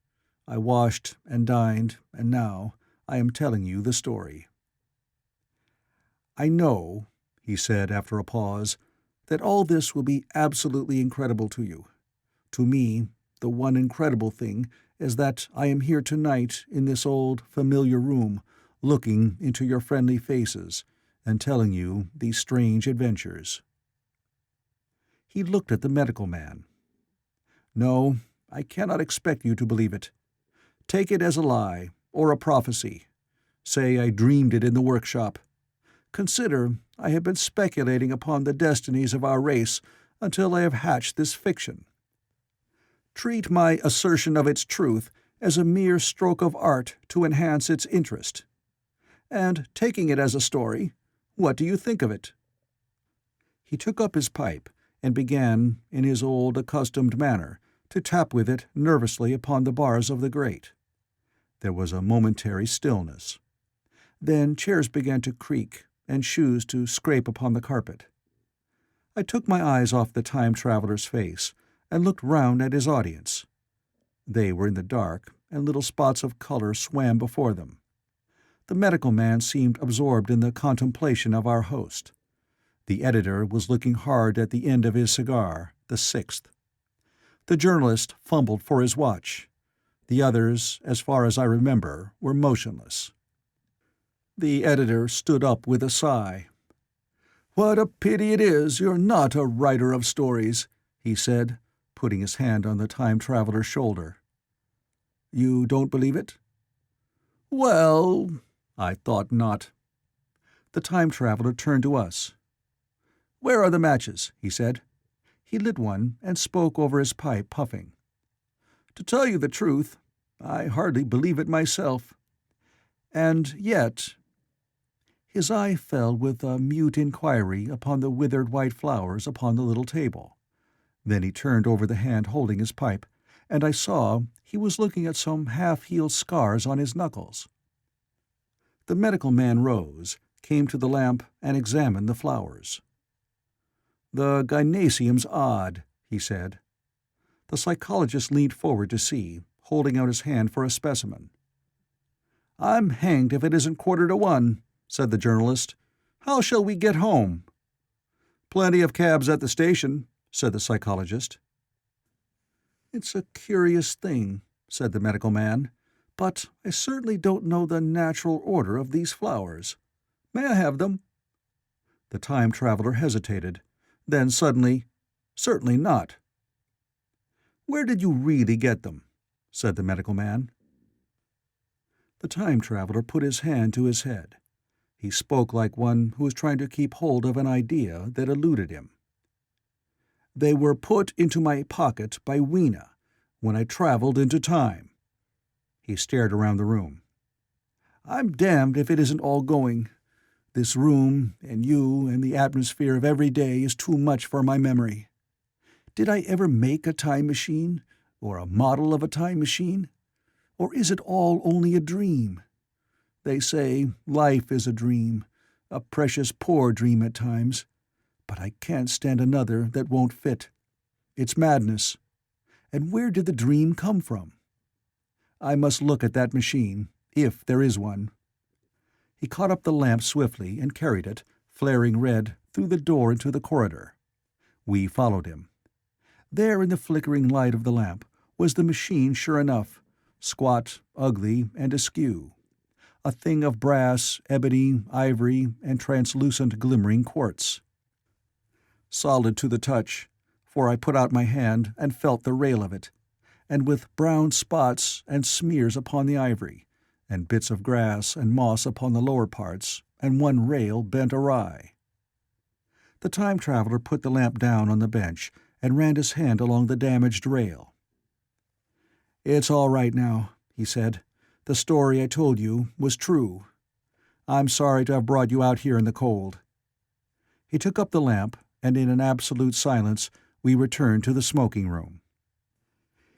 I washed and dined, and now I am telling you the story. I know, he said after a pause, that all this will be absolutely incredible to you. To me, the one incredible thing is that I am here tonight in this old, familiar room, looking into your friendly faces and telling you these strange adventures. He looked at the medical man. No, I cannot expect you to believe it. Take it as a lie, or a prophecy. Say I dreamed it in the workshop. Consider I have been speculating upon the destinies of our race until I have hatched this fiction. Treat my assertion of its truth as a mere stroke of art to enhance its interest. And taking it as a story, what do you think of it?" He took up his pipe and began, in his old accustomed manner, to tap with it nervously upon the bars of the grate. There was a momentary stillness. Then chairs began to creak and shoes to scrape upon the carpet. I took my eyes off the time-traveler's face and looked round at his audience. They were in the dark, and little spots of color swam before them. The medical man seemed absorbed in the contemplation of our host. The editor was looking hard at the end of his cigar, the sixth. The journalist fumbled for his watch. The others, as far as I remember, were motionless. The editor stood up with a sigh. "What a pity it is you're not a writer of stories," he said, putting his hand on the time-traveler's shoulder. "You don't believe it?" "Well, I thought not." The time-traveler turned to us. "Where are the matches?" he said. He lit one and spoke over his pipe, puffing. "To tell you the truth, I hardly believe it myself. And yet—" His eye fell with a mute inquiry upon the withered white flowers upon the little table. Then he turned over the hand holding his pipe, and I saw he was looking at some half-healed scars on his knuckles. The medical man rose, came to the lamp, and examined the flowers. "The gynaeceum's odd," he said. The psychologist leaned forward to see, holding out his hand for a specimen. "I'm hanged if it isn't 1:15, said the journalist. "How shall we get home?" "Plenty of cabs at the station," said the psychologist. "It's a curious thing," said the medical man, "but I certainly don't know the natural order of these flowers. May I have them?" The time-traveler hesitated. Then suddenly, "Certainly not." "Where did you really get them?" said the medical man. The time-traveler put his hand to his head. He spoke like one who was trying to keep hold of an idea that eluded him. "They were put into my pocket by Weena when I traveled into time." He stared around the room. "I'm damned if it isn't all going. This room, and you, and the atmosphere of every day is too much for my memory. Did I ever make a time machine, or a model of a time machine? Or is it all only a dream? They say life is a dream, a precious poor dream at times, but I can't stand another that won't fit. It's madness. And where did the dream come from? I must look at that machine, if there is one." He caught up the lamp swiftly and carried it, flaring red, through the door into the corridor. We followed him. There in the flickering light of the lamp was the machine sure enough, squat, ugly, and askew. A thing of brass, ebony, ivory, and translucent glimmering quartz. Solid to the touch, for I put out my hand and felt the rail of it, and with brown spots and smears upon the ivory, and bits of grass and moss upon the lower parts, and one rail bent awry. The time traveler put the lamp down on the bench and ran his hand along the damaged rail. "It's all right now," he said. "The story I told you was true. I'm sorry to have brought you out here in the cold." He took up the lamp, and in an absolute silence we returned to the smoking room.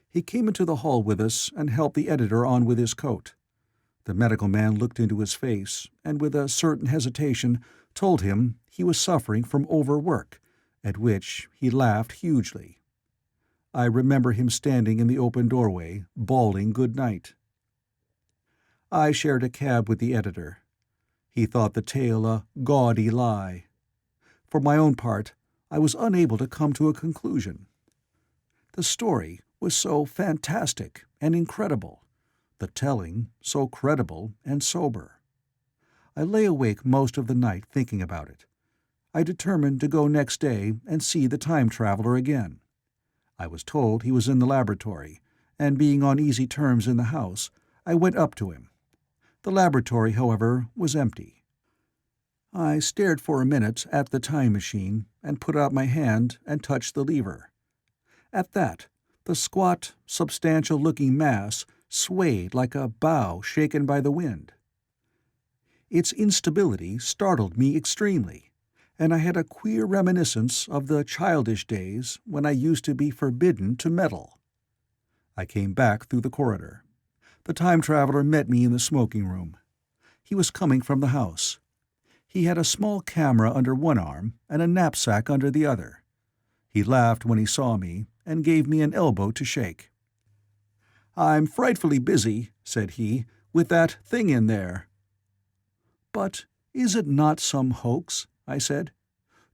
He came into the hall with us and helped the editor on with his coat. The medical man looked into his face, and with a certain hesitation told him he was suffering from overwork, at which he laughed hugely. I remember him standing in the open doorway, bawling good night. I shared a cab with the editor. He thought the tale a gaudy lie. For my own part, I was unable to come to a conclusion. The story was so fantastic and incredible, the telling so credible and sober. I lay awake most of the night thinking about it. I determined to go next day and see the time traveler again. I was told he was in the laboratory, and being on easy terms in the house, I went up to him. The laboratory, however, was empty. I stared for a minute at the time machine and put out my hand and touched the lever. At that, the squat, substantial-looking mass swayed like a bough shaken by the wind. Its instability startled me extremely, and I had a queer reminiscence of the childish days when I used to be forbidden to meddle. I came back through the corridor. The time traveler met me in the smoking room. He was coming from the house. He had a small camera under one arm and a knapsack under the other. He laughed when he saw me and gave me an elbow to shake. "I'm frightfully busy," said he, "with that thing in there." "But is it not some hoax?" I said.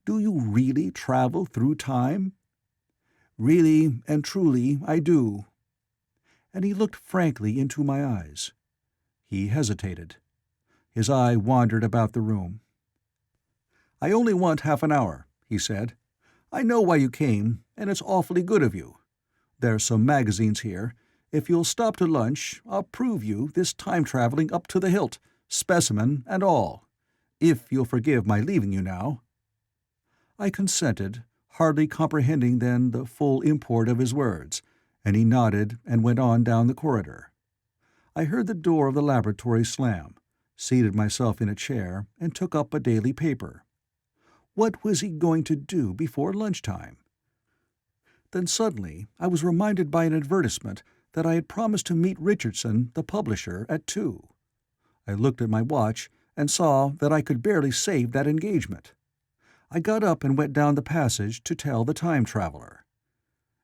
"Do you really travel through time?" "Really and truly I do." And he looked frankly into my eyes. He hesitated. His eye wandered about the room. "I only want half an hour," he said. "I know why you came, and it's awfully good of you. There's some magazines here. If you'll stop to lunch, I'll prove you this time-traveling up to the hilt, specimen and all. If you'll forgive my leaving you now." I consented, hardly comprehending then the full import of his words, and he nodded and went on down the corridor. I heard the door of the laboratory slam, seated myself in a chair, and took up a daily paper. What was he going to do before lunchtime? Then suddenly I was reminded by an advertisement that I had promised to meet Richardson, the publisher, at 2. I looked at my watch and saw that I could barely save that engagement. I got up and went down the passage to tell the time traveler.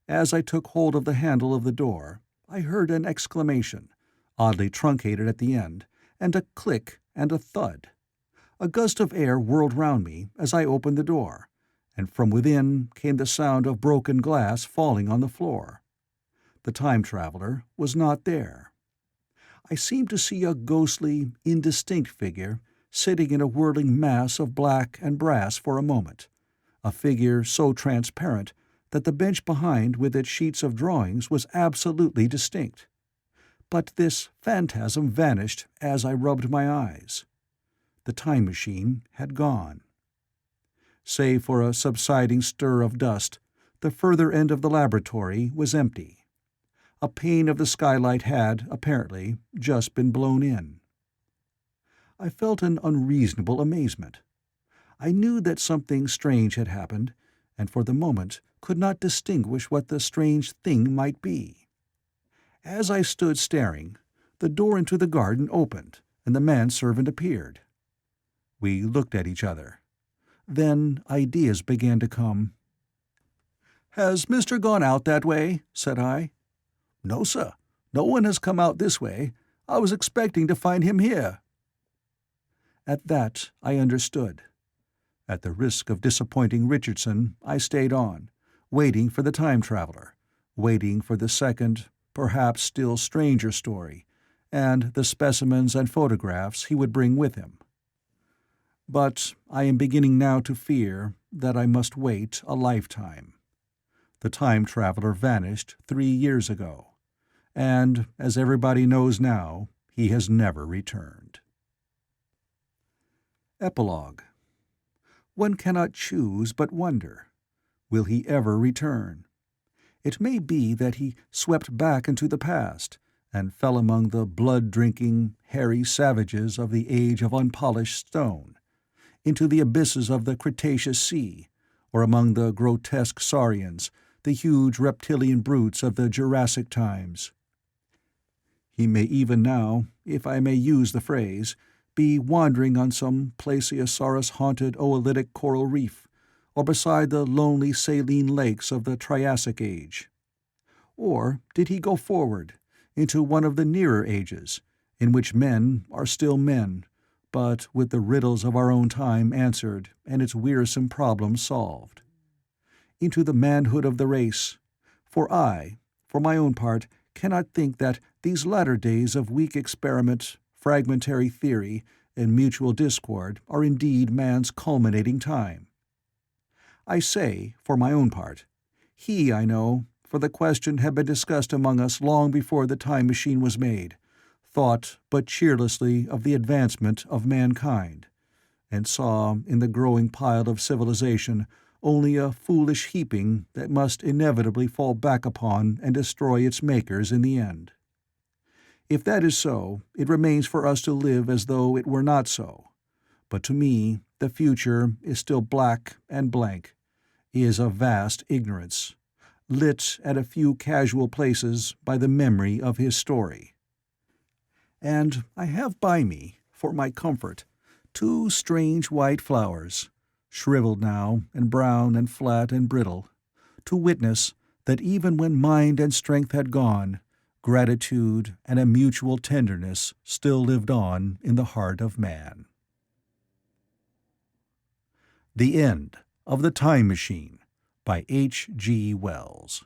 As I took hold of the handle of the door, I heard an exclamation, oddly truncated at the end, and a click and a thud. A gust of air whirled round me as I opened the door, and from within came the sound of broken glass falling on the floor. The time traveler was not there. I seemed to see a ghostly, indistinct figure sitting in a whirling mass of black and brass for a moment, a figure so transparent that the bench behind with its sheets of drawings was absolutely distinct. But this phantasm vanished as I rubbed my eyes. The time machine had gone. Save for a subsiding stir of dust, the further end of the laboratory was empty. A pane of the skylight had, apparently, just been blown in. I felt an unreasonable amazement. I knew that something strange had happened, and for the moment could not distinguish what the strange thing might be. As I stood staring, the door into the garden opened, and the manservant appeared. We looked at each other. Then ideas began to come. "Has Mr. gone out that way?" said I. "No, sir. No one has come out this way. I was expecting to find him here." At that I understood. At the risk of disappointing Richardson, I stayed on, waiting for the time traveler, waiting for the second, perhaps still stranger story, and the specimens and photographs he would bring with him. But I am beginning now to fear that I must wait a lifetime. The time traveler vanished 3 years ago, and, as everybody knows now, he has never returned. Epilogue. One cannot choose but wonder, will he ever return? It may be that he swept back into the past, and fell among the blood-drinking, hairy savages of the age of unpolished stone, into the abysses of the Cretaceous Sea, or among the grotesque saurians, the huge reptilian brutes of the Jurassic times. He may even now, if I may use the phrase, be wandering on some plesiosaurus-haunted oolitic coral reef, or beside the lonely saline lakes of the Triassic Age. Or did he go forward, into one of the nearer ages, in which men are still men, but with the riddles of our own time answered and its wearisome problems solved? Into the manhood of the race, for I, for my own part, cannot think that these latter days of weak experiment, fragmentary theory, and mutual discord are indeed man's culminating time. I say, for my own part, he, I know, for the question had been discussed among us long before the time machine was made, thought but cheerlessly of the advancement of mankind, and saw in the growing pile of civilization only a foolish heaping that must inevitably fall back upon and destroy its makers in the end. If that is so, it remains for us to live as though it were not so. But to me, the future is still black and blank, is a vast ignorance, lit at a few casual places by the memory of his story. And I have by me, for my comfort, two strange white flowers, shriveled now and brown and flat and brittle, to witness that even when mind and strength had gone, gratitude and a mutual tenderness still lived on in the heart of man. The End of the Time Machine by H. G. Wells.